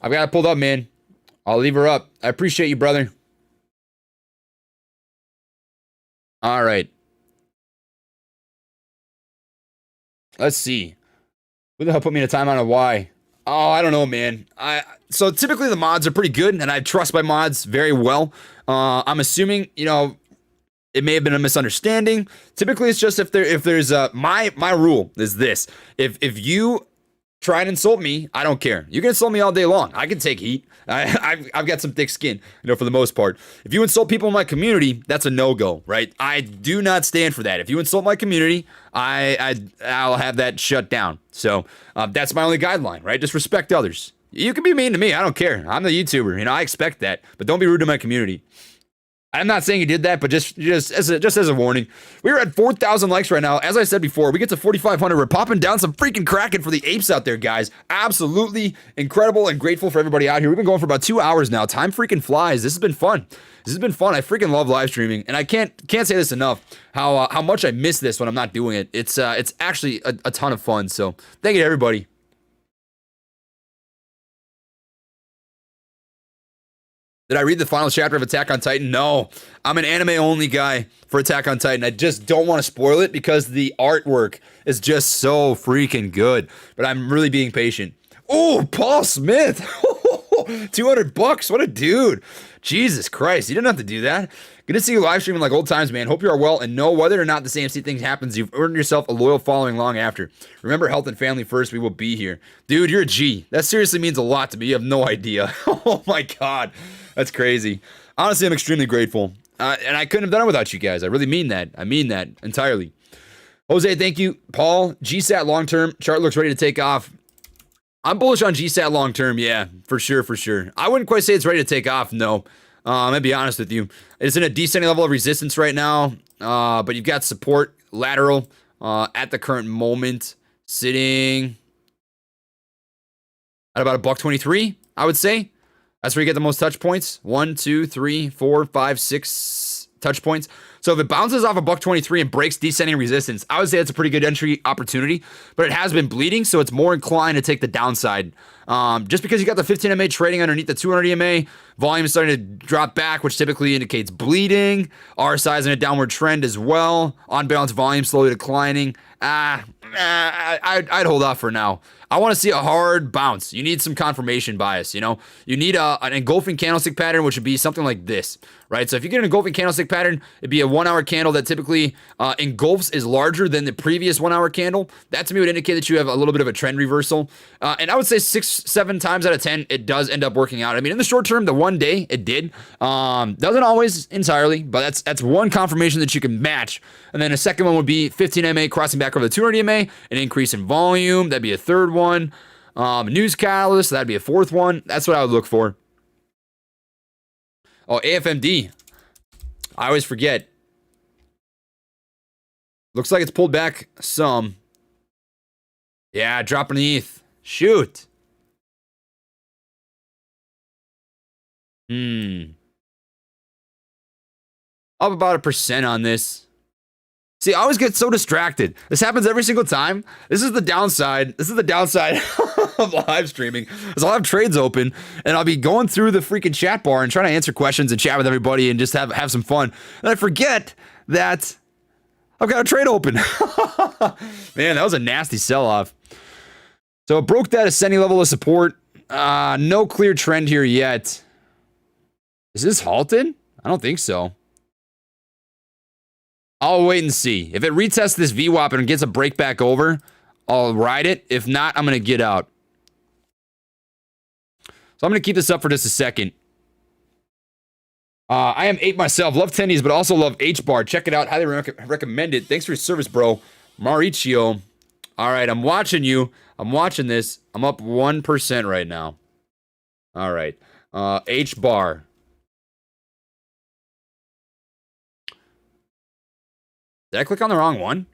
I've got it pulled up, man. I'll leave her up. I appreciate you, brother. All right. Let's see. Who the hell put me in a timeout on why? Oh, I don't know, man. So typically the mods are pretty good, and I trust my mods very well. I'm assuming, it may have been a misunderstanding. Typically, it's just if there's my rule is this: if you try and insult me, I don't care. You can insult me all day long. I can take heat. I've got some thick skin, for the most part. If you insult people in my community, that's a no-go, right? I do not stand for that. If you insult my community, I'll have that shut down. So that's my only guideline, right? Just respect others. You can be mean to me. I don't care. I'm the YouTuber. I expect that. But don't be rude to my community. I'm not saying you did that, but just as a warning. We're at 4,000 likes right now. As I said before, we get to 4,500. We're popping down some freaking Kraken for the apes out there, guys. Absolutely incredible and grateful for everybody out here. We've been going for about 2 hours now. Time freaking flies. This has been fun. I freaking love live streaming, and I can't say this enough. How much I miss this when I'm not doing it. It's actually a ton of fun. So thank you to everybody. Did I read the final chapter of Attack on Titan? No. I'm an anime-only guy for Attack on Titan. I just don't want to spoil it because the artwork is just so freaking good. But I'm really being patient. Oh, Paul Smith. $200. What a dude. Jesus Christ. You didn't have to do that. Good to see you live streaming like old times, man. Hope you are well and know whether or not this AMC thing happens, you've earned yourself a loyal following long after. Remember health and family first. We will be here. Dude, you're a G. That seriously means a lot to me. You have no idea. Oh my God. That's crazy. Honestly, I'm extremely grateful. And I couldn't have done it without you guys. I really mean that. I mean that entirely. Jose, thank you. Paul, GSAT long-term. Chart looks ready to take off. I'm bullish on GSAT long-term. Yeah, for sure. I wouldn't quite say it's ready to take off. No. I'm going to be honest with you. It's in a descending level of resistance right now. But you've got support lateral at the current moment. Sitting at about $1.23, I would say. That's where you get the most touch points. 1, 2, 3, 4, 5, 6 touch points. So if it bounces off $1.23 and breaks descending resistance, I would say that's a pretty good entry opportunity. But it has been bleeding, so it's more inclined to take the downside. Just because you got the 15 MA trading underneath the 200 EMA, volume is starting to drop back, which typically indicates bleeding. RSI is in a downward trend as well. On balance, volume slowly declining. I'd hold off for now. I want to see a hard bounce. You need some confirmation bias, You need an engulfing candlestick pattern, which would be something like this, right? So if you get an engulfing candlestick pattern, it'd be a 1 hour candle that typically engulfs is larger than the previous 1 hour candle. That to me would indicate that you have a little bit of a trend reversal. And I would say 6-7 times out of 10, it does end up working out. I mean, in the short term, the one day it did. Doesn't always entirely, but that's one confirmation that you can match. And then a second one would be 15 MA crossing back over the 200 MA, an increase in volume. That'd be a third one. News catalyst, that'd be a fourth one. That's what I would look for. Oh, AFMD. I always forget. Looks like it's pulled back some. Yeah, drop beneath. Shoot. Up about 1% on this. See, I always get so distracted. This happens every single time. This is the downside. Of live streaming. Is I'll have trades open and I'll be going through the freaking chat bar and trying to answer questions and chat with everybody and just have some fun. And I forget that I've got a trade open. Man, that was a nasty sell-off. So it broke that ascending level of support. No clear trend here yet. Is this halted? I don't think so. I'll wait and see. If it retests this VWAP and gets a break back over, I'll ride it. If not, I'm going to get out. So I'm going to keep this up for just a second. I am 8 myself. Love tendies, but also love H-Bar. Check it out. Highly recommend it. Thanks for your service, bro. Mauricio. All right, I'm watching you. I'm watching this. I'm up 1% right now. All right. H-Bar. Did I click on the wrong one?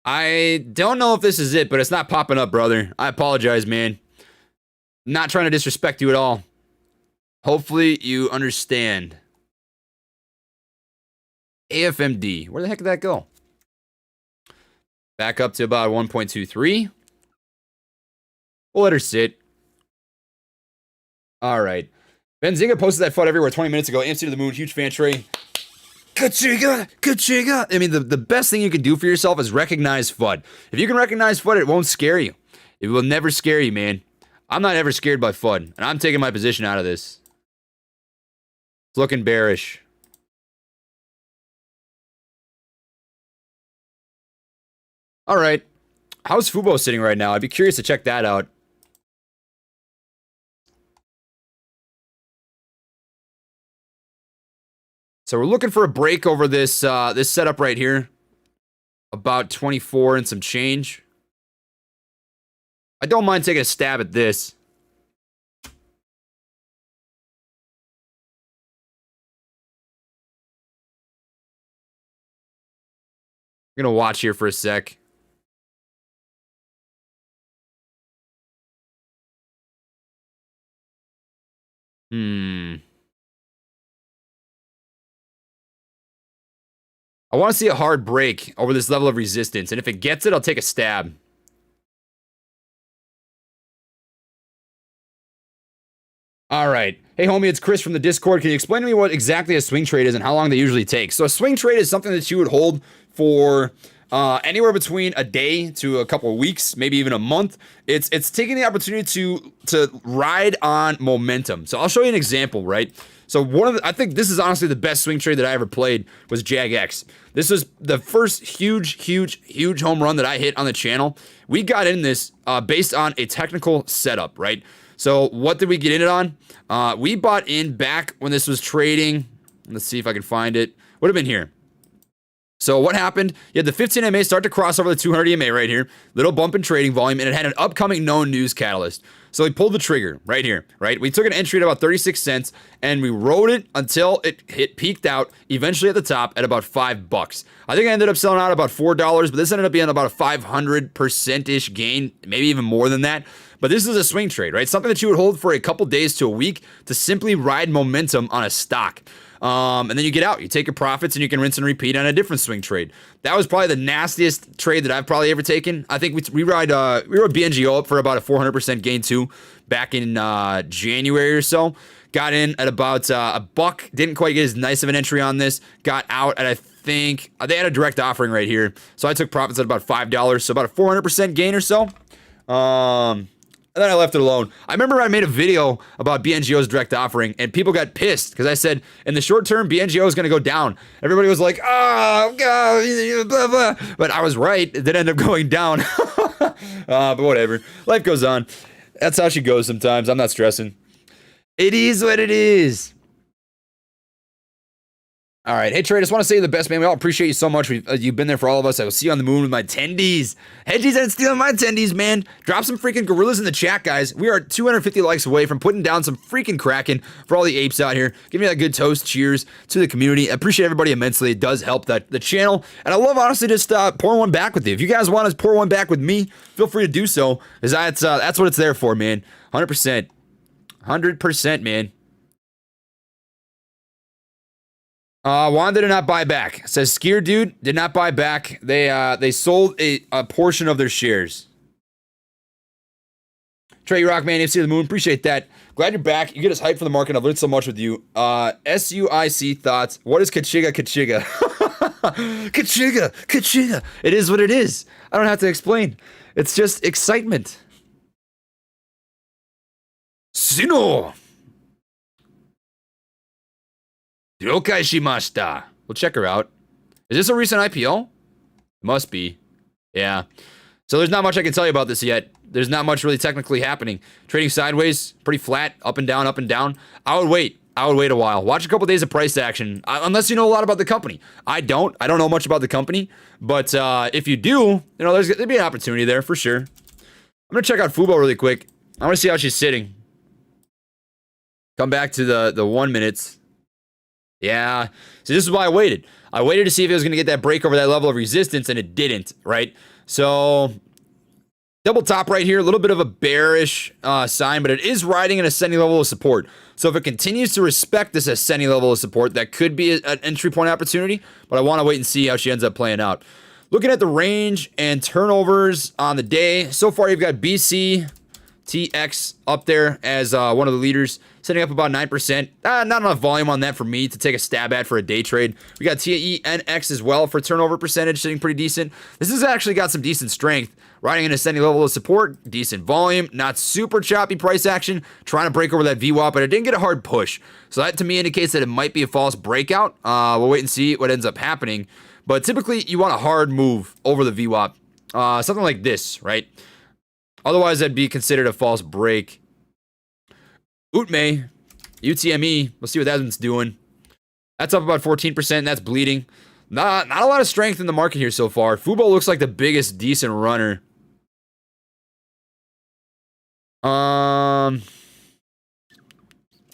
I don't know if this is it, but it's not popping up, brother. I apologize, man. Not trying to disrespect you at all. Hopefully you understand. AFMD. Where the heck did that go? Back up to about 1.23. We'll let her sit. All right. Benzinga posted that FUD everywhere 20 minutes ago. AMC to the moon. Huge fan, Trey. Kachiga! Kachiga! I mean, the best thing you can do for yourself is recognize FUD. If you can recognize FUD, it won't scare you. It will never scare you, man. I'm not ever scared by FUD, and I'm taking my position out of this. It's looking bearish. All right. How's Fubo sitting right now? I'd be curious to check that out. So we're looking for a break over this this setup right here. About 24 and some change. I don't mind taking a stab at this. I'm going to watch here for a sec. I want to see a hard break over this level of resistance. And if it gets it, I'll take a stab. All right. Hey, homie, it's Chris from the Discord. Can you explain to me what exactly a swing trade is and how long they usually take? So a swing trade is something that you would hold for anywhere between a day to a couple of weeks, maybe even a month. It's taking the opportunity to ride on momentum. So I'll show you an example, right? So I think this is honestly the best swing trade that I ever played was JagX. This was the first huge home run that I hit on the channel. We got in this based on a technical setup, right? So what did we get in it on? We bought in back when this was trading. Let's see if I can find it. Would have been here. So what happened? You had the 15 MA start to cross over the 200 EMA right here. Little bump in trading volume, and it had an upcoming known news catalyst. So we pulled the trigger right here, right? We took an entry at about 36 cents, and we rode it until it peaked out, eventually at the top at about $5. I think I ended up selling out about $4, but this ended up being about a 500%-ish gain, maybe even more than that. But this is a swing trade, right? Something that you would hold for a couple days to a week to simply ride momentum on a stock. And then you get out, you take your profits, and you can rinse and repeat on a different swing trade. That was probably the nastiest trade that I've probably ever taken. I think we rode BNGO up for about a 400% gain too back in January or so. Got in at about $1. Didn't quite get as nice of an entry on this. Got out at, I think, they had a direct offering right here. So I took profits at about $5, so about a 400% gain or so. And then I left it alone. I remember I made a video about BNGO's direct offering, and people got pissed because I said, in the short term, BNGO is going to go down. Everybody was like, oh, God, blah, blah. But I was right. It did end up going down. But whatever. Life goes on. That's how she goes sometimes. I'm not stressing. It is what it is. All right. Hey, Trey, just want to say you're the best, man. We all appreciate you so much. You've been there for all of us. I will see you on the moon with my tendies. Hedgies ain't stealing my tendies, man. Drop some freaking gorillas in the chat, guys. We are 250 likes away from putting down some freaking Kraken for all the apes out here. Give me that good toast. Cheers to the community. I appreciate everybody immensely. It does help the channel. And I love, honestly, just pouring one back with you. If you guys want to pour one back with me, feel free to do so. Because that's what it's there for, man. 100%. 100%, man. Wanda did not buy back. Says Skier Dude did not buy back. They sold a portion of their shares. Trey Rockman, AMC to the moon. Appreciate that. Glad you're back. You get us hyped for the market. I've learned so much with you. SUIC thoughts. What is Kachiga? Kachiga. It is what it is. I don't have to explain. It's just excitement. Sino. Ryokai shimashita. We'll check her out. Is this a recent IPO? Must be. Yeah. So there's not much I can tell you about this yet. There's not much really technically happening. Trading sideways, pretty flat, up and down, up and down. I would wait a while. Watch a couple days of price action, unless you know a lot about the company. I don't know much about the company, but if you do, there'd be an opportunity there for sure. I'm gonna check out Fubo really quick. I want to see how she's sitting. Come back to the 1 minutes. Yeah. See, this is why I waited. I waited to see if it was gonna get that break over that level of resistance, and it didn't. Right. So. Double top right here, a little bit of a bearish sign, but it is riding an ascending level of support. So if it continues to respect this ascending level of support, that could be an entry point opportunity, but I want to wait and see how she ends up playing out. Looking at the range and turnovers on the day, so far you've got BCTX up there as one of the leaders, setting up about 9%. Not enough volume on that for me to take a stab at for a day trade. We got TENX as well for turnover percentage, sitting pretty decent. This has actually got some decent strength. Riding an ascending level of support, decent volume, not super choppy price action, trying to break over that VWAP, but it didn't get a hard push. So that to me indicates that it might be a false breakout. We'll wait and see what ends up happening. But typically, you want a hard move over the VWAP. Something like this, right? Otherwise, that'd be considered a false break. UTME, UTME, we'll see what that one's doing. That's up about 14%, that's bleeding. Not a lot of strength in the market here so far. Fubo looks like the biggest decent runner.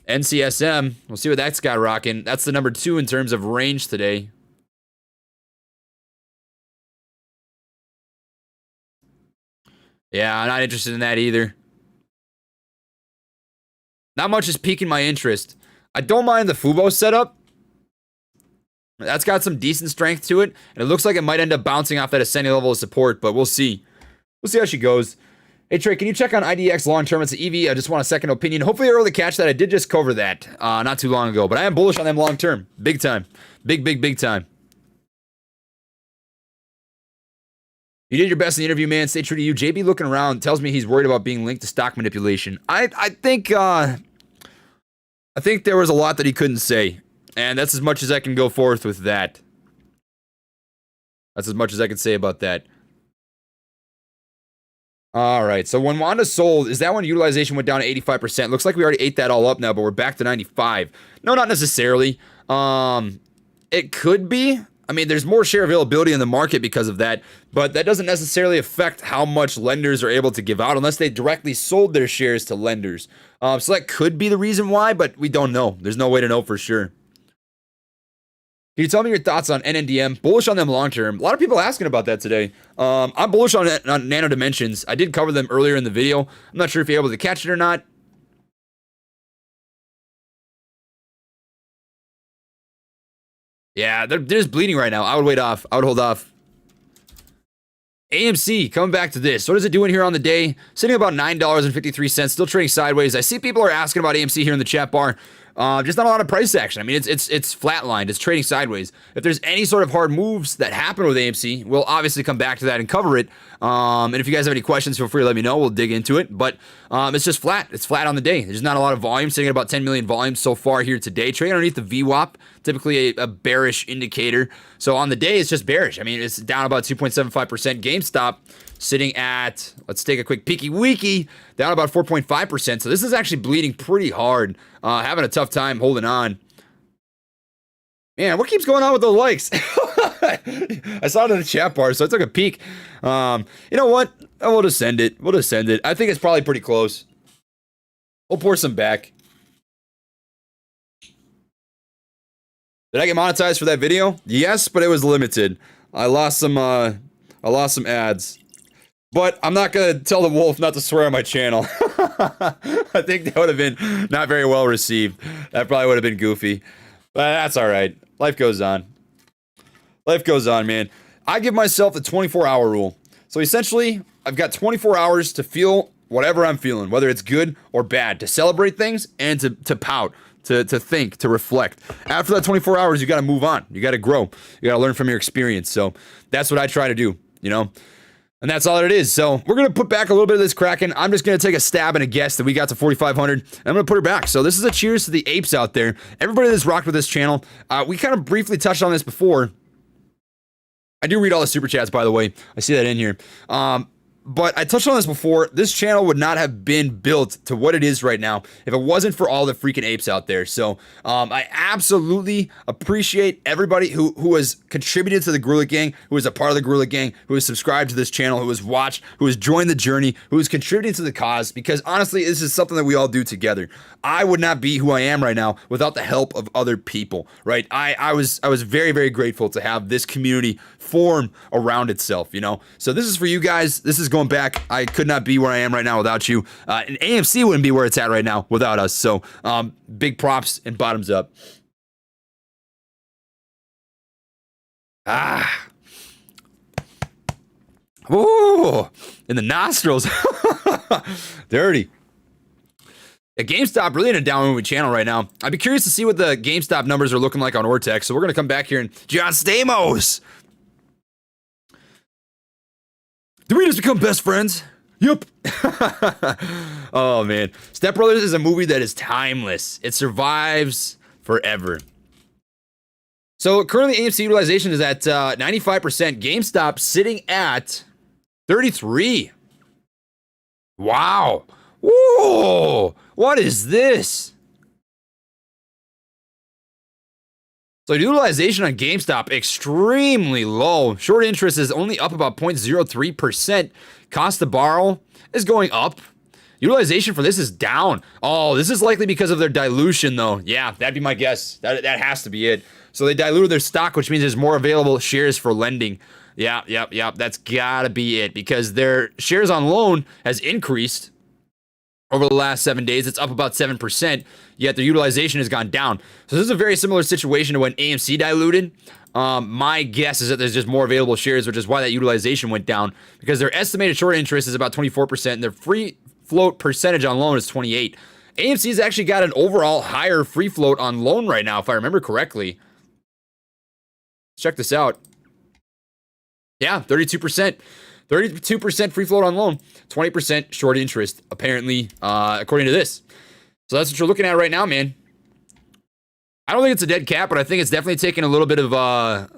NCSM, we'll see what that's got rocking. That's the number 2 in terms of range today. Yeah, I'm not interested in that either. Not much is piquing my interest. I don't mind the Fubo setup. That's got some decent strength to it, and it looks like it might end up bouncing off that ascending level of support, but we'll see. We'll see how she goes. Hey, Trey, can you check on IDX long-term? It's an EV. I just want a second opinion. Hopefully you're able to catch that. I did just cover that not too long ago, but I am bullish on them long-term. Big time. Big time. You did your best in the interview, man. Stay true to you. JB looking around tells me he's worried about being linked to stock manipulation. I think there was a lot that he couldn't say, and that's as much as I can go forth with that. That's as much as I can say about that. All right, so when Wanda sold, is that when utilization went down to 85%? Looks like we already ate that all up now, but we're back to 95. No, not necessarily. It could be. I mean, there's more share availability in the market because of that, but that doesn't necessarily affect how much lenders are able to give out unless they directly sold their shares to lenders. So that could be the reason why, but we don't know. There's no way to know for sure. Can you tell me your thoughts on NNDM? Bullish on them long term. A lot of people asking about that today. I'm bullish on Nano Dimensions. I did cover them earlier in the video. I'm not sure if you're able to catch it or not. Yeah, they're just bleeding right now. I would wait off. I would hold off. AMC, coming back to this. What is it doing here on the day? Sitting about $9.53, still trading sideways. I see people are asking about AMC here in the chat bar. Just not a lot of price action. I mean, it's flatlined. It's trading sideways. If there's any sort of hard moves that happen with AMC, we'll obviously come back to that and cover it. And if you guys have any questions, feel free to let me know. We'll dig into it. But it's just flat. It's flat on the day. There's not a lot of volume. Sitting at about 10 million volumes so far here today. Trading underneath the VWAP, typically a bearish indicator. So on the day, it's just bearish. I mean, it's down about 2.75%. GameStop sitting at, let's take a quick peeky weeky, down about 4.5%. So this is actually bleeding pretty hard. Having a tough time holding on. Man, what keeps going on with the likes? I saw it in the chat bar, so I took a peek. You know what? We'll just send it. We'll just send it. I think it's probably pretty close. We'll pour some back. Did I get monetized for that video? Yes, but it was limited. I lost some ads. But I'm not going to tell the wolf not to swear on my channel. I think that would have been not very well received. That probably would have been goofy. But that's all right. Life goes on. Life goes on, man. I give myself the 24-hour rule. So essentially, I've got 24 hours to feel whatever I'm feeling, whether it's good or bad, to celebrate things and to pout, to think, to reflect. After that 24 hours, you got to move on. You got to grow. You got to learn from your experience. So that's what I try to do, you know? And that's all it is. So we're going to put back a little bit of this Kraken. I'm just going to take a stab and a guess that we got to 4,500. And I'm going to put her back. So this is a cheers to the apes out there. Everybody that's rocked with this channel. We kind of briefly touched on this before. I do read all the super chats, by the way. I see that in here. But I touched on this before. This channel would not have been built to what it is right now if it wasn't for all the freaking apes out there. So I absolutely appreciate everybody who has contributed to the Gorilla Gang, who is a part of the Gorilla Gang, who has subscribed to this channel, who has watched, who has joined the journey, who is contributing to the cause, because honestly, this is something that we all do together. I would not be who I am right now without the help of other people, right? I was very, very grateful to have this community form around itself, you know? So this is for you guys. This is going back. I could not be where I am right now without you. And AMC wouldn't be where it's at right now without us. So big props and bottoms up. Ooh, in the nostrils. Dirty. Yeah, GameStop really in a downward channel right now. I'd be curious to see what the GameStop numbers are looking like on Ortex. So we're going to come back here and John Stamos. Do we just become best friends? Yep. Oh, man. Step Brothers is a movie that is timeless. It survives forever. So currently AMC utilization is at 95%. GameStop sitting at 33. Wow. Whoa. What is this? So utilization on GameStop, extremely low. Short interest is only up about 0.03%. Cost to borrow is going up. Utilization for this is down. Oh, this is likely because of their dilution, though. Yeah, that'd be my guess. That has to be it. So they diluted their stock, which means there's more available shares for lending. Yeah. That's gotta be it, because their shares on loan has increased over the last 7 days. It's up about 7%, yet their utilization has gone down. So this is a very similar situation to when AMC diluted. My guess is that there's just more available shares, which is why that utilization went down, because their estimated short interest is about 24%, and their free float percentage on loan is 28%. AMC's actually got an overall higher free float on loan right now, if I remember correctly. Check this out. Yeah, 32%. 32% free float on loan, 20% short interest, apparently, according to this. So that's what you're looking at right now, man. I don't think it's a dead cat, but I think it's definitely taking a little bit of a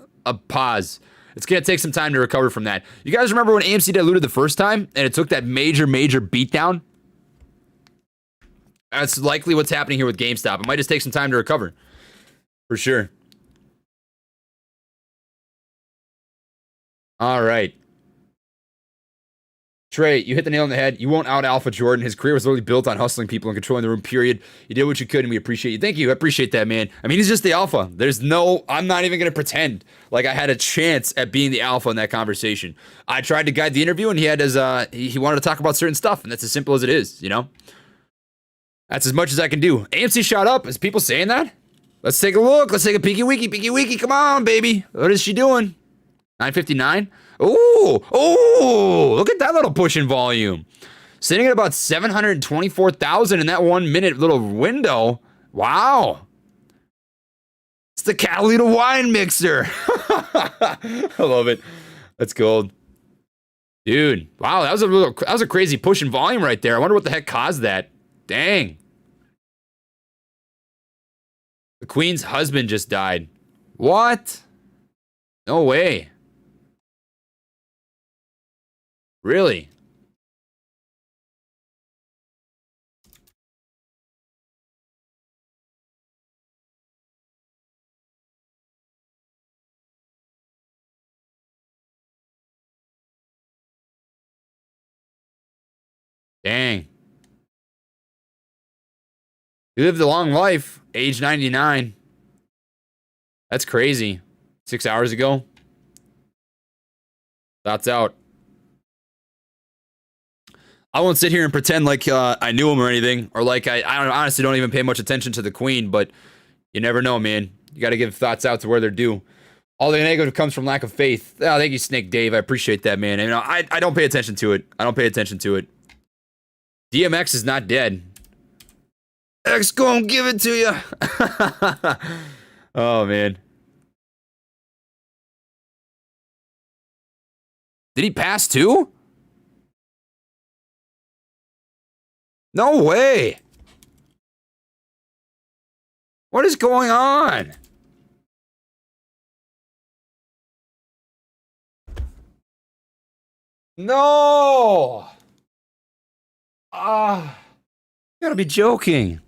pause. It's going to take some time to recover from that. You guys remember when AMC diluted the first time and it took that major beatdown? That's likely what's happening here with GameStop. It might just take some time to recover, for sure. All right. Trey, you hit the nail on the head. You won't out Alpha Jordan. His career was literally built on hustling people and controlling the room, period. You did what you could, and we appreciate you. Thank you. I appreciate that, man. I mean, he's just the alpha. I'm not even going to pretend like I had a chance at being the alpha in that conversation. I tried to guide the interview, and he had he wanted to talk about certain stuff, and that's as simple as it is, you know? That's as much as I can do. AMC shot up. Is people saying that? Let's take a look. Let's take a peeky weeky. Come on, baby. What is she doing? 959? Oh, look at that little push in volume. Sitting at about 724,000 in that 1 minute little window. Wow. It's the Catalina wine mixer. I love it. That's gold. Dude, wow, that was a crazy push in volume right there. I wonder what the heck caused that. Dang. The Queen's husband just died. What? No way. Really? Dang. He lived a long life, age 99. That's crazy. 6 hours ago. That's out. I won't sit here and pretend like I knew him or anything, or like I honestly don't even pay much attention to the Queen, but you never know, man. You got to give thoughts out to where they're due. All the negative comes from lack of faith. Oh, thank you, Snake Dave. I appreciate that, man. And, you know, I don't pay attention to it. I don't pay attention to it. DMX is not dead. X gonna give it to you. Oh, man. Did he pass too? No way. What is going on? No. You gotta be joking.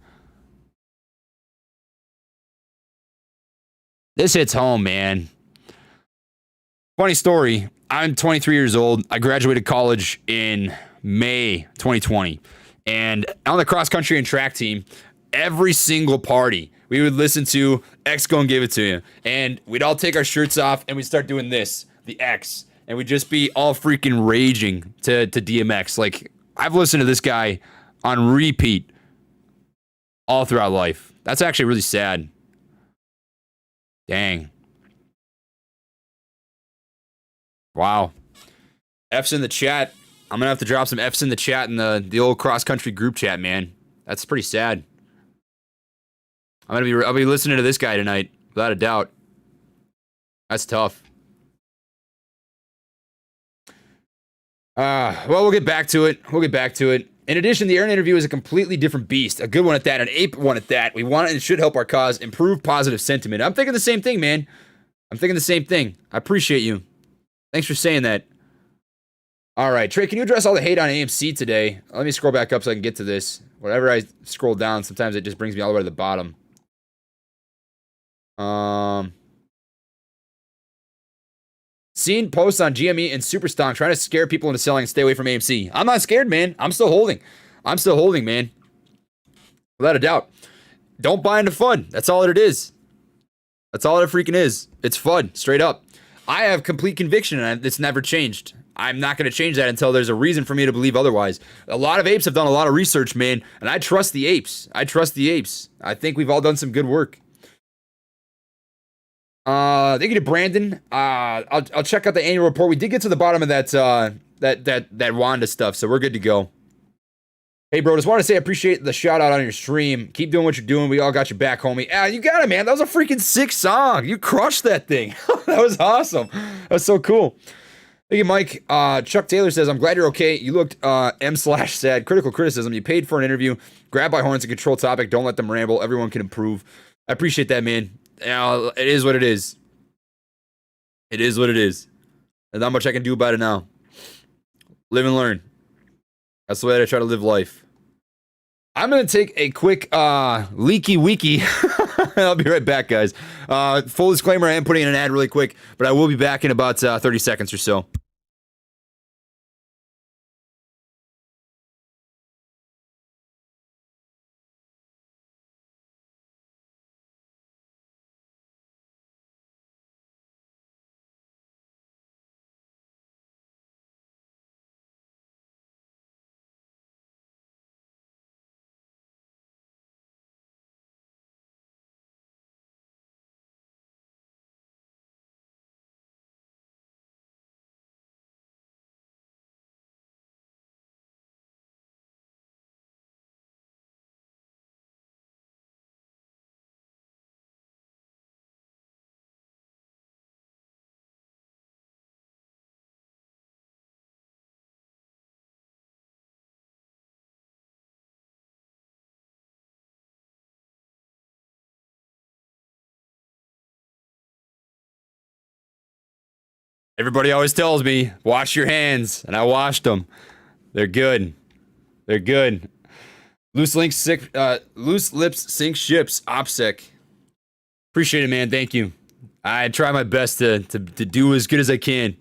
This hits home, man. Funny story. I'm 23 years old. I graduated college in May 2020. And on the cross country and track team, every single party, we would listen to X Go and Give It To You. And we'd all take our shirts off and we'd start doing this, the X. And we'd just be all freaking raging to DMX. Like, I've listened to this guy on repeat all throughout life. That's actually really sad. Dang. Wow. F's in the chat. I'm gonna have to drop some F's in the chat in the old cross-country group chat, man. That's pretty sad. I'll be listening to this guy tonight, without a doubt. That's tough. Well, we'll get back to it. In addition, the Aaron interview is a completely different beast. A good one at that, an ape one at that. We want it and should help our cause improve positive sentiment. I'm thinking the same thing, man. I'm thinking the same thing. I appreciate you. Thanks for saying that. All right, Trey, can you address all the hate on AMC today? Let me scroll back up so I can get to this. Whenever I scroll down, sometimes it just brings me all the way to the bottom. Seen posts on GME and Superstonk trying to scare people into selling and stay away from AMC. I'm not scared, man. I'm still holding, man. Without a doubt. Don't buy into fun. That's all it is. That's all it freaking is. It's fun, straight up. I have complete conviction, and it's never changed. I'm not going to change that until there's a reason for me to believe otherwise. A lot of apes have done a lot of research, man, and I trust the apes. I think we've all done some good work. Thank you to Brandon. I'll check out the annual report. We did get to the bottom of that Wanda stuff, so we're good to go. Hey, bro, just want to say I appreciate the shout out on your stream. Keep doing what you're doing. We all got your back, homie. You got it, man. That was a freaking sick song. You crushed that thing. That was awesome. That was so cool. Thank you, Mike. Chuck Taylor says, I'm glad you're okay. You looked M/sad. Critical criticism. You paid for an interview. Grab by horns and control topic. Don't let them ramble. Everyone can improve. I appreciate that, man. It is what it is. It is what it is. There's not much I can do about it now. Live and learn. That's the way that I try to live life. I'm going to take a quick leaky wiki. I'll be right back, guys. Full disclaimer, I am putting in an ad really quick, but I will be back in about 30 seconds or so. Everybody always tells me, wash your hands, and I washed them. They're good. They're good. Loose lips sink ships. OPSEC. Appreciate it, man. Thank you. I try my best to do as good as I can.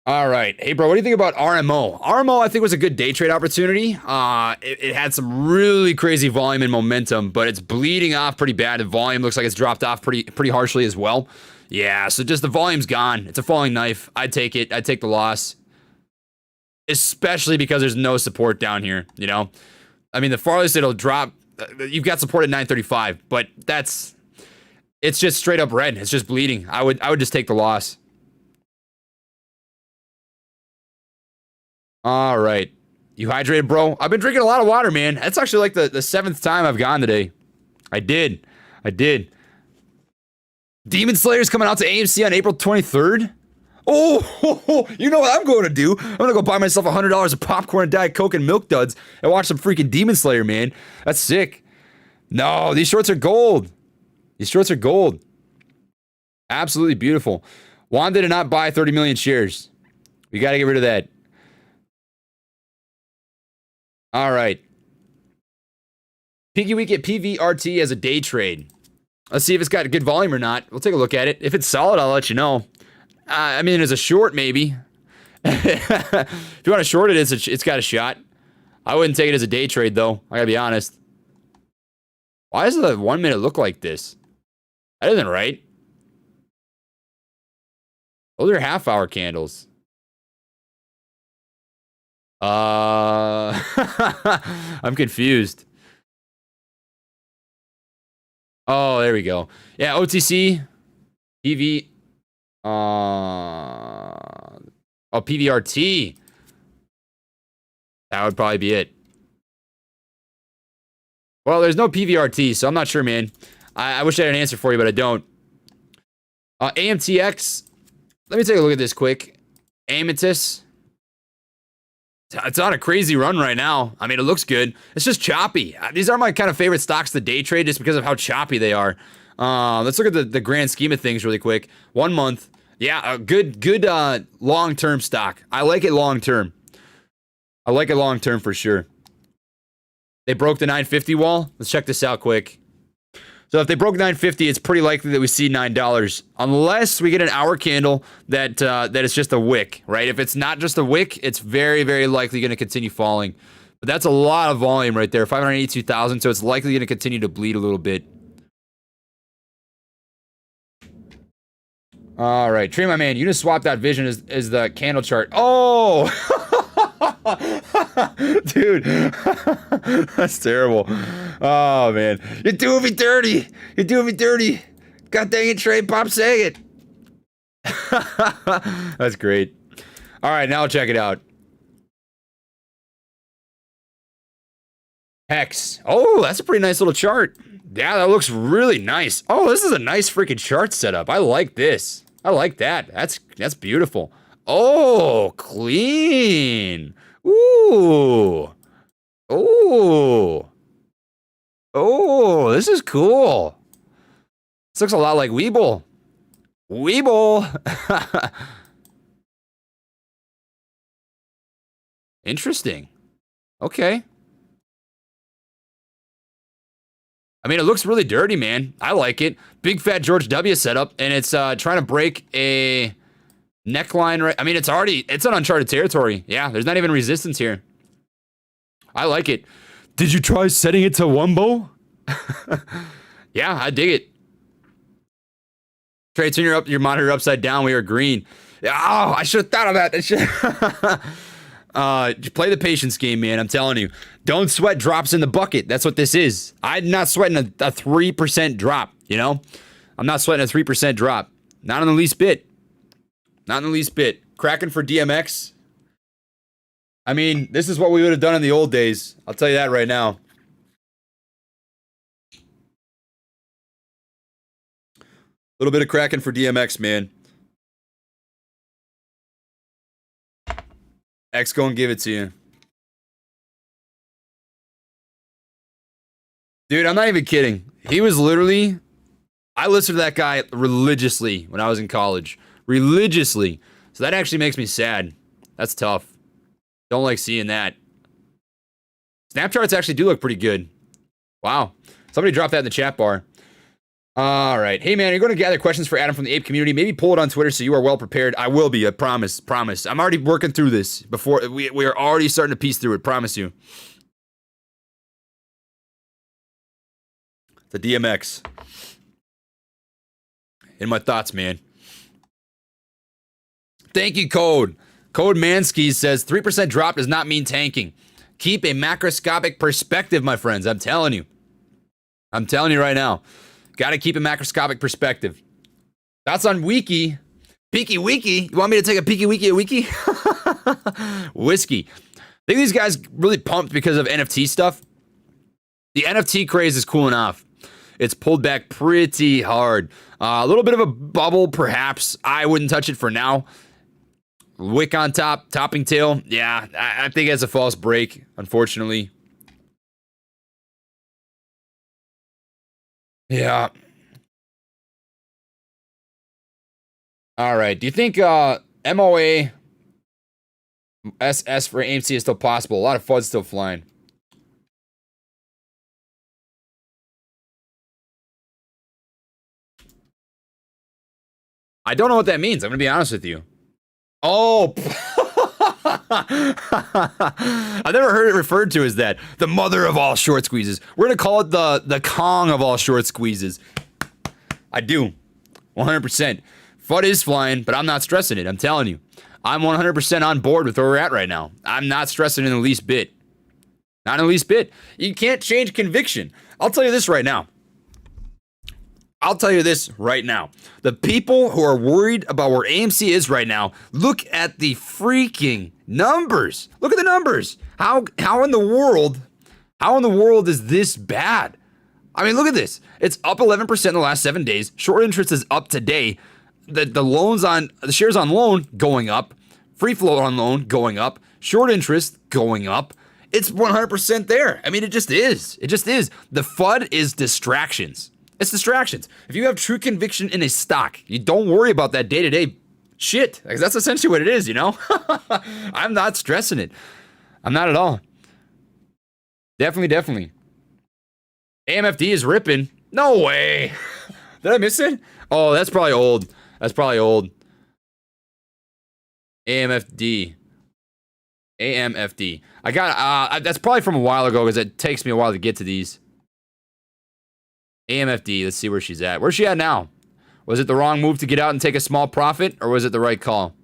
All right. Hey, bro, what do you think about RMO? RMO, I think, was a good day trade opportunity. It had some really crazy volume and momentum, but it's bleeding off pretty bad. The volume looks like it's dropped off pretty harshly as well. Yeah, so just the volume's gone. It's a falling knife. I'd take it. I'd take the loss. Especially because there's no support down here, you know? I mean, the farthest it'll drop, you've got support at 935, but it's just straight up red. It's just bleeding. I would just take the loss. All right. You hydrated, bro? I've been drinking a lot of water, man. That's actually like the 7th time I've gone today. I did. Demon Slayer's coming out to AMC on April 23rd. Oh, you know what I'm going to do? I'm going to go buy myself $100 of popcorn, Diet Coke, and Milk Duds and watch some freaking Demon Slayer, man. That's sick. No, these shorts are gold. These shorts are gold. Absolutely beautiful. Wanda did not buy 30 million shares. We got to get rid of that. All right. Piggy Week at PVRT as a day trade. Let's see if it's got good volume or not. We'll take a look at it. If it's solid, I'll let you know. I mean, as a short, maybe. If you want to short it, it's got a shot. I wouldn't take it as a day trade, though. I gotta be honest. Why does the 1 minute look like this? That isn't right. Those are half-hour candles. I'm confused. Oh, there we go. Yeah, OTC, PV, PVRT. That would probably be it. Well, there's no PVRT, so I'm not sure, man. I wish I had an answer for you, but I don't. AMTX. Let me take a look at this quick. Amethyst. It's on a crazy run right now. I mean, it looks good. It's just choppy. These are my kind of favorite stocks to day trade just because of how choppy they are. Let's look at the grand scheme of things really quick. 1 month. Yeah, a good long-term stock. I like it long-term. I like it long-term for sure. They broke the 950 wall. Let's check this out quick. So if they broke 950, it's pretty likely that we see $9, unless we get an hour candle that is just a wick, right? If it's not just a wick, it's very, very likely going to continue falling. But that's a lot of volume right there, 582,000. So it's likely going to continue to bleed a little bit. All right, Trey, my man, Uniswap.vision is the candle chart. Oh, dude, that's terrible. Oh man, you're doing me dirty. You're doing me dirty. God dang it, Trey, Pop saying it. That's great. All right, now check it out. Hex. Oh, that's a pretty nice little chart. Yeah, that looks really nice. Oh, this is a nice freaking chart setup. I like this. I like that. That's beautiful. Oh, clean. Ooh. Ooh. Oh, this is cool. This looks a lot like Weeble. Weeble. Interesting. Okay. I mean, it looks really dirty, man. I like it. Big fat George W setup, and it's trying to break a neckline. Right? I mean, it's an uncharted territory. Yeah, there's not even resistance here. I like it. Did you try setting it to Wumbo? Yeah, I dig it. Trey, turn your monitor upside down. We are green. Oh, I should have thought of that. Play the patience game, man. I'm telling you. Don't sweat drops in the bucket. That's what this is. I'm not sweating a 3% drop, you know? I'm not sweating a 3% drop. Not in the least bit. Not in the least bit. Cracking for DMX. I mean, this is what we would have done in the old days. I'll tell you that right now. A little bit of cracking for DMX, man. X gonna give it to you. Dude, I'm not even kidding. He was literally... I listened to that guy religiously when I was in college. Religiously. So that actually makes me sad. That's tough. Don't like seeing that. Snapcharts actually do look pretty good. Wow. Somebody dropped that in the chat bar. All right. Hey, man, you're going to gather questions for Adam from the Ape community. Maybe pull it on Twitter so you are well prepared. I will be. I promise. Promise. I'm already working through this. Before we are already starting to piece through it. Promise you. The DMX. In my thoughts, man. Thank you, Code. Code Mansky says 3% drop does not mean tanking. Keep a macroscopic perspective, my friends. I'm telling you. I'm telling you right now. Got to keep a macroscopic perspective. That's on Wiki. Peaky Wiki. You want me to take a Peaky Wiki a Wiki? Whiskey. I think these guys really pumped because of NFT stuff. The NFT craze is cooling off. It's pulled back pretty hard. A little bit of a bubble, perhaps. I wouldn't touch it for now. Wick on top, topping tail. Yeah, I think it's a false break, unfortunately. Yeah. All right. Do you think MOA SS for AMC is still possible? A lot of FUD's still flying. I don't know what that means. I'm going to be honest with you. Oh. I've never heard it referred to as that. The mother of all short squeezes. We're going to call it the Kong of all short squeezes. I do. 100%. FUD is flying, but I'm not stressing it. I'm telling you. I'm 100% on board with where we're at right now. I'm not stressing in the least bit. Not in the least bit. You can't change conviction. I'll tell you this right now. The people who are worried about where AMC is right now, look at the freaking numbers. Look at the numbers. How in the world is this bad? I mean, look at this. It's up 11% in the last 7 days. Short interest is up today. The shares on loan going up. Free float on loan going up. Short interest going up. It's 100% there. I mean, it just is. The FUD is distractions. It's distractions. If you have true conviction in a stock, you don't worry about that day-to-day shit. Like, that's essentially what it is, you know? I'm not stressing it. I'm not at all. Definitely. AMFD is ripping. No way. Did I miss it? Oh, that's probably old. AMFD. I got, that's probably from a while ago because it takes me a while to get to these. AMFD, let's see where she's at. Where's she at now? Was it the wrong move to get out and take a small profit, or was it the right call?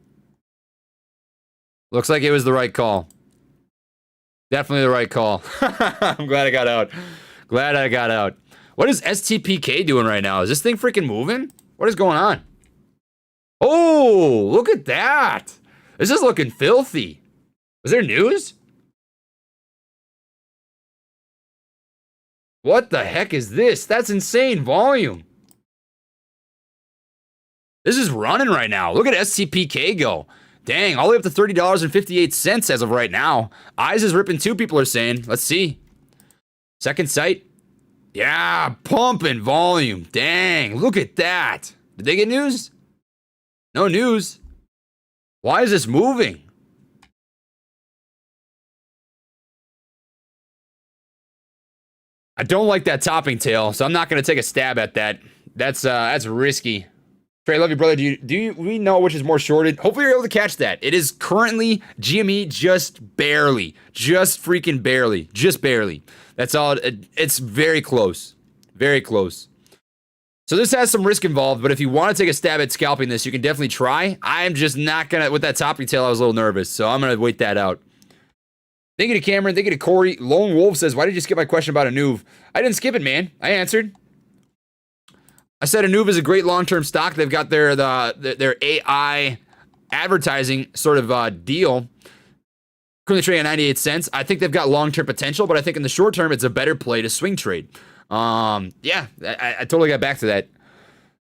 Looks like it was the right call. Definitely the right call. I'm glad I got out. What is STPK doing right now? Is this thing freaking moving? What is going on? Oh, look at that. This is looking filthy. Was there news? What the heck is this? That's insane volume. This is running right now. Look at SCPK go. Dang, all the way up to $30.58 as of right now. Eyes is ripping too, people are saying. Let's see. Second sight. Yeah, pumping volume. Dang, look at that. Did they get news? No news. Why is this moving? I don't like that topping tail, so I'm not going to take a stab at that. That's risky. Trey, love you, brother. We know which is more shorted? Hopefully you're able to catch that. It is currently GME just barely. Just freaking barely. Just barely. That's all. It's very close. Very close. So this has some risk involved, but if you want to take a stab at scalping this, you can definitely try. I'm just not going to, with that topping tail, I was a little nervous, so I'm going to wait that out. Thank you to Cameron. Thank you to Corey. Lone Wolf says, why did you skip my question about Anuv? I didn't skip it, man. I answered. I said Anuv is a great long-term stock. They've got their AI advertising sort of deal. Currently trading at 98 cents. I think they've got long-term potential, but I think in the short term, it's a better play to swing trade. Yeah, I totally got back to that.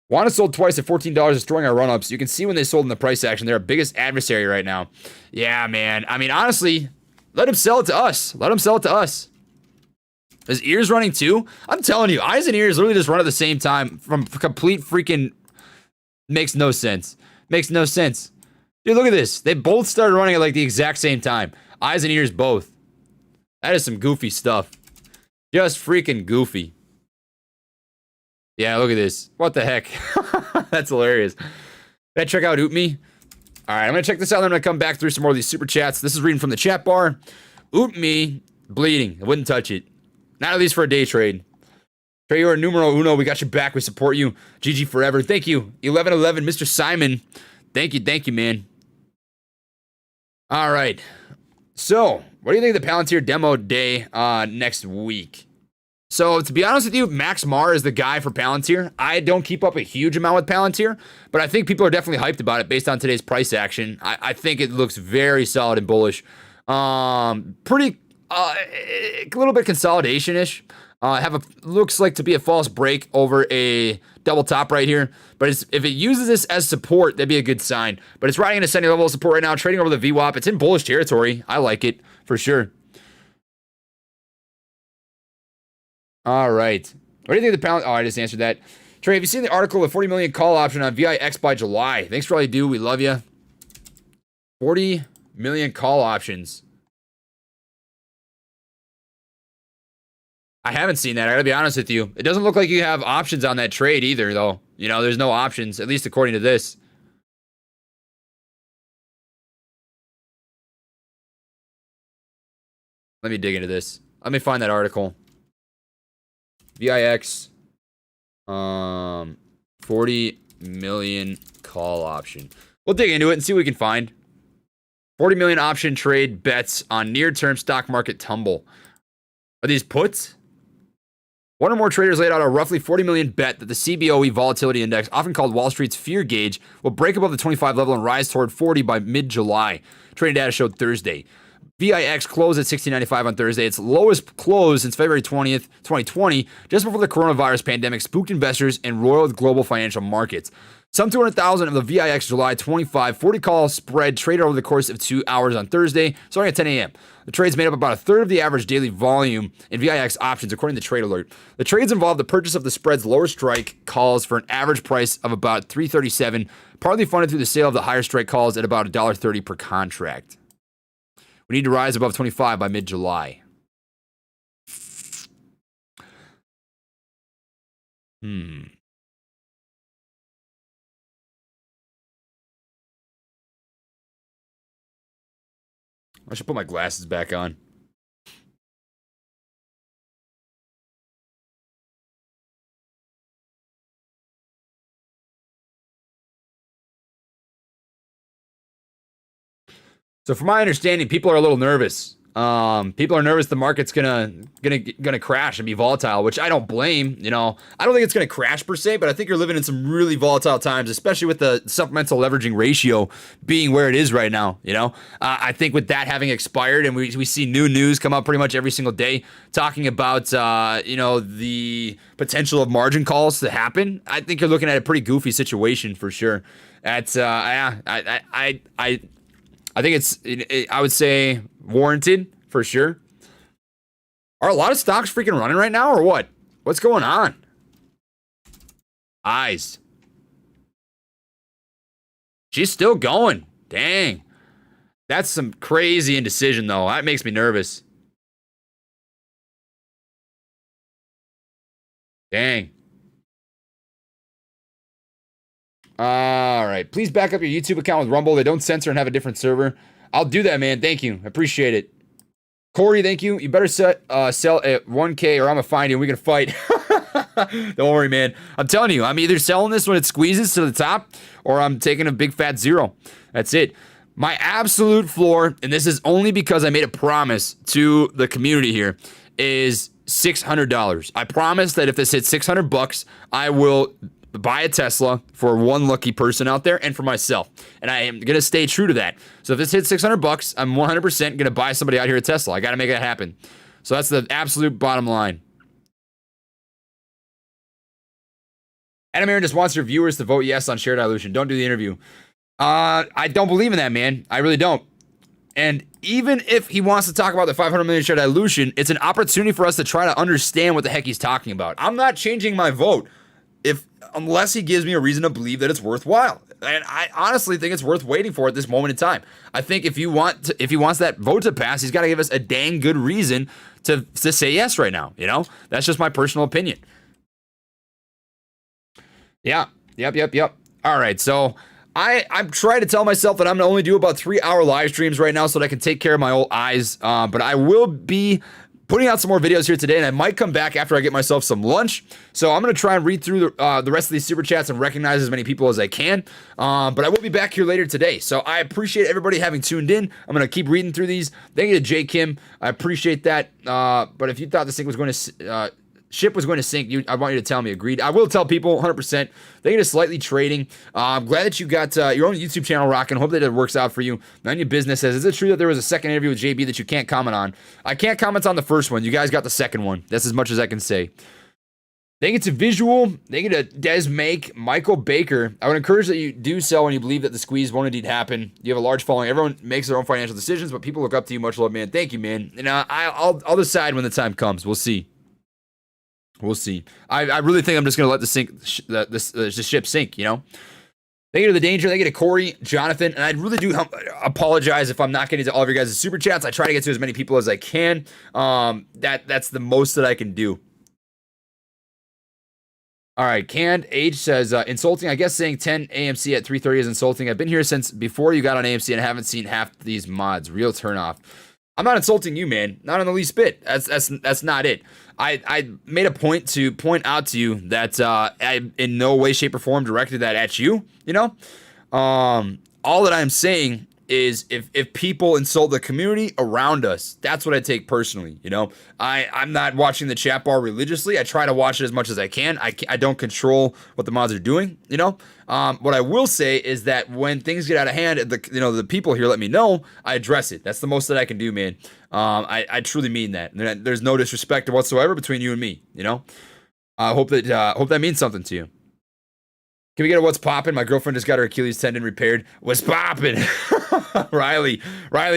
Wanda sold twice at $14, destroying our run-ups. You can see when they sold in the price action. They're our biggest adversary right now. Yeah, man. I mean, honestly, let him sell it to us. His ears running too? I'm telling you, eyes and ears literally just run at the same time from complete freaking... Makes no sense. Dude, look at this. They both started running at like the exact same time. Eyes and ears both. That is some goofy stuff. Just freaking goofy. Yeah, look at this. What the heck? That's hilarious. Did I check out Ootme? Alright, I'm gonna check this out, and I'm gonna come back through some more of these super chats. This is reading from the chat bar. Ootme, bleeding. I wouldn't touch it. Not at least for a day trade. Trey, you're numero uno. We got your back. We support you. GG forever. Thank you. 1111, Mr. Simon. Thank you, man. Alright. So, what do you think of the Palantir demo day next week? So, to be honest with you, Max Marr is the guy for Palantir. I don't keep up a huge amount with Palantir, but I think people are definitely hyped about it based on today's price action. I think it looks very solid and bullish. Pretty, a little bit consolidation-ish. Looks like to be a false break over a double top right here. But if it uses this as support, that'd be a good sign. But it's riding an ascending level of support right now, trading over the VWAP. It's in bullish territory. I like it for sure. All right. What do you think of the pound? Oh, I just answered that. Trey, have you seen the article with 40 million call option on VIX by July? Thanks for all you do. We love you. 40 million call options. I haven't seen that. I gotta be honest with you. It doesn't look like you have options on that trade either, though. You know, there's no options, at least according to this. Let me dig into this. Let me find that article. VIX. 40 million call option. We'll dig into it and see what we can find. 40 million option trade bets on near-term stock market tumble. Are these puts? One or more traders laid out a roughly 40 million bet that the CBOE volatility index, often called Wall Street's fear gauge, will break above the 25 level and rise toward 40 by mid-July. Trading data showed Thursday. VIX closed at 1695 on Thursday, its lowest close since February 20th, 2020, just before the coronavirus pandemic spooked investors and roiled global financial markets. Some 200,000 of the VIX July 25 40 call spread traded over the course of 2 hours on Thursday, starting at 10 a.m. The trades made up about a third of the average daily volume in VIX options, according to Trade Alert. The trades involved the purchase of the spread's lower strike calls for an average price of about $337, partly funded through the sale of the higher strike calls at about $1.30 per contract. We need to rise above 25 by mid-July. I should put my glasses back on. So from my understanding, people are a little nervous. People are nervous the market's gonna crash and be volatile, which I don't blame. You know, I don't think it's gonna crash per se, but I think you're living in some really volatile times, especially with the supplemental leveraging ratio being where it is right now. You know, I think with that having expired, and we see new news come up pretty much every single day talking about you know, the potential of margin calls to happen. I think you're looking at a pretty goofy situation for sure. That's I think I would say warranted for sure. Are a lot of stocks freaking running right now or what? What's going on? Eyes. She's still going. Dang. That's some crazy indecision though. That makes me nervous. Dang. All right. Please back up your YouTube account with Rumble. They don't censor and have a different server. I'll do that, man. Thank you. I appreciate it. Corey, thank you. You better sell at 1K or I'm going to find you and we can fight. Don't worry, man. I'm telling you, I'm either selling this when it squeezes to the top or I'm taking a big fat zero. That's it. My absolute floor, and this is only because I made a promise to the community here, is $600. I promise that if this hits $600, I will buy a Tesla for one lucky person out there and for myself. And I am going to stay true to that. So if this hits $600, I'm 100% going to buy somebody out here a Tesla. I got to make that happen. So that's the absolute bottom line. Adam Aaron just wants your viewers to vote yes on share dilution. Don't do the interview. I don't believe in that, man. I really don't. And even if he wants to talk about the 500 million share dilution, it's an opportunity for us to try to understand what the heck he's talking about. I'm not changing my vote unless he gives me a reason to believe that it's worthwhile. And I honestly think it's worth waiting for at this moment in time. I think if he wants that vote to pass, he's got to give us a dang good reason to say yes right now. You know, that's just my personal opinion. Yeah. Yep. All right. So I'm trying to tell myself that I'm going to only do about 3-hour live streams right now so that I can take care of my old eyes. But I will be putting out some more videos here today, and I might come back after I get myself some lunch. So I'm going to try and read through the rest of these super chats and recognize as many people as I can. But I will be back here later today. So I appreciate everybody having tuned in. I'm going to keep reading through these. Thank you to J. Kim. I appreciate that. But if you thought this thing was going to ship was going to sink, I want you to tell me. Agreed. I will tell people 100%. Thank you to Slightly Trading. I'm glad that you got your own YouTube channel rocking. Hope that it works out for you. None of your business says, is it true that there was a second interview with JB that you can't comment on? I can't comment on the first one. You guys got the second one. That's as much as I can say. They get to Visual. They get a Des Make, Michael Baker. I would encourage that you do sell when you believe that the squeeze won't indeed happen. You have a large following. Everyone makes their own financial decisions, but people look up to you. Much love, man. Thank you, man. And I'll decide when the time comes. We'll see. We'll see. I really think I'm just gonna let the ship sink. You know. They get to the Danger. They get to Corey, Jonathan, and I really do apologize if I'm not getting to all of your guys' super chats. I try to get to as many people as I can. That's the most that I can do. All right, Canned H says, insulting. I guess saying 10 AMC at 3:30 is insulting. I've been here since before you got on AMC and I haven't seen half these mods. Real turnoff. I'm not insulting you, man. Not in the least bit. That's not it. I made a point to point out to you that I in no way, shape, or form directed that at you. You know, all that I'm saying is if people insult the community around us, that's what I take personally. You know, I'm not watching the chat bar religiously. I try to watch it as much as I can. I don't control what the mods are doing. You know, what I will say is that when things get out of hand, the people here let me know. I address it. That's the most that I can do, man. I truly mean that. There's no disrespect whatsoever between you and me. You know, I hope that means something to you. Can we get a what's poppin'? My girlfriend just got her Achilles tendon repaired. What's poppin'? Riley,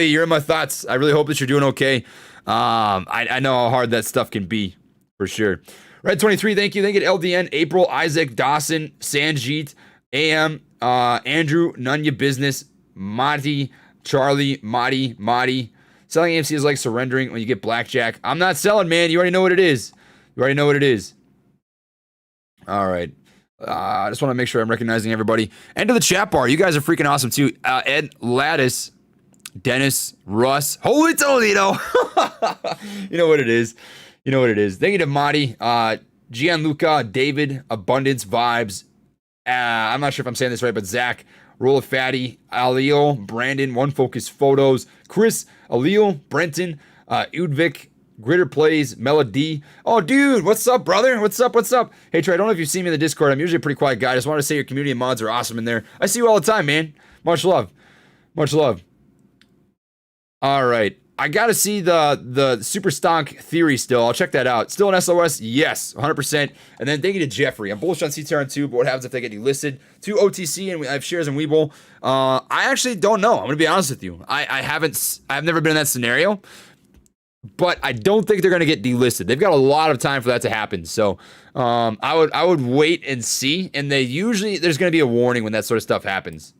you're in my thoughts. I really hope that you're doing okay. I know how hard that stuff can be, for sure. Red 23, thank you. Thank you to LDN, April, Isaac, Dawson, Sanjeet, AM, Andrew, None Your Business, Monty, Charlie, Marty. Selling AMC is like surrendering when you get blackjack. I'm not selling, man. You already know what it is. All right. I just want to make sure I'm recognizing everybody. And to the chat bar, you guys are freaking awesome too. Ed, Lattice, Dennis, Russ, holy Toledo. You know what it is. Thank you to Marty, Gianluca, David, Abundance Vibes. I'm not sure if I'm saying this right, but Zach, Roll of Fatty, Alio, Brandon, One Focus Photos, Chris, Alio, Brenton, Udvik, Gritter Plays, Melody. Oh, dude, what's up, brother? What's up? Hey, Trey, I don't know if you've seen me in the Discord. I'm usually a pretty quiet guy. I just wanted to say your community and mods are awesome in there. I see you all the time, man. Much love. All right. I got to see the Super Stonk theory still. I'll check that out. Still an SOS? Yes, 100%. And then thank you to Jeffrey. I'm bullish on CTRN 2, but what happens if they get delisted? To OTC, and I have shares in Webull. I actually don't know. I'm going to be honest with you. I've never been in that scenario. But I don't think they're going to get delisted. They've got a lot of time for that to happen. So I would wait and see. And there's going to be a warning when that sort of stuff happens.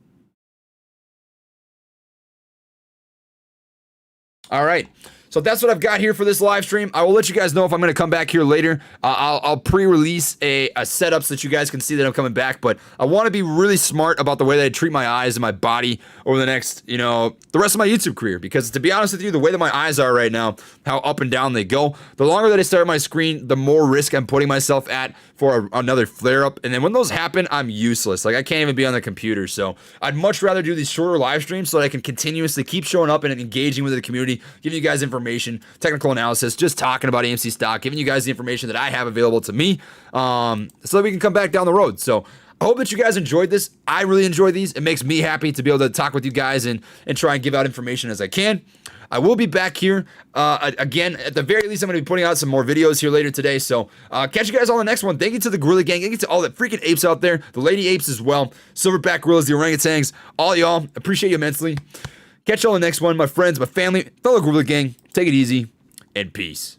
All right. So that's what I've got here for this live stream. I will let you guys know if I'm going to come back here later. I'll pre-release a setup so that you guys can see that I'm coming back. But I want to be really smart about the way that I treat my eyes and my body over the next, the rest of my YouTube career. Because to be honest with you, the way that my eyes are right now, how up and down they go, the longer that I stare at my screen, the more risk I'm putting myself at for another flare-up. And then when those happen, I'm useless. Like, I can't even be on the computer. So I'd much rather do these shorter live streams so that I can continuously keep showing up and engaging with the community, giving you guys information, technical analysis, just talking about AMC stock, giving you guys the information that I have available to me, so that we can come back down the road. So I hope that you guys enjoyed this. I really enjoy these. It makes me happy to be able to talk with you guys and try and give out information as I can. I will be back here again. At the very least, I'm going to be putting out some more videos here later today. So catch you guys on the next one. Thank you to the Gorilla Gang. Thank you to all the freaking apes out there, the lady apes as well, silverback gorillas, the orangutans, all y'all. Appreciate you immensely. Catch you all on the next one, my friends, my family, fellow Gorilla Gang. Take it easy and peace.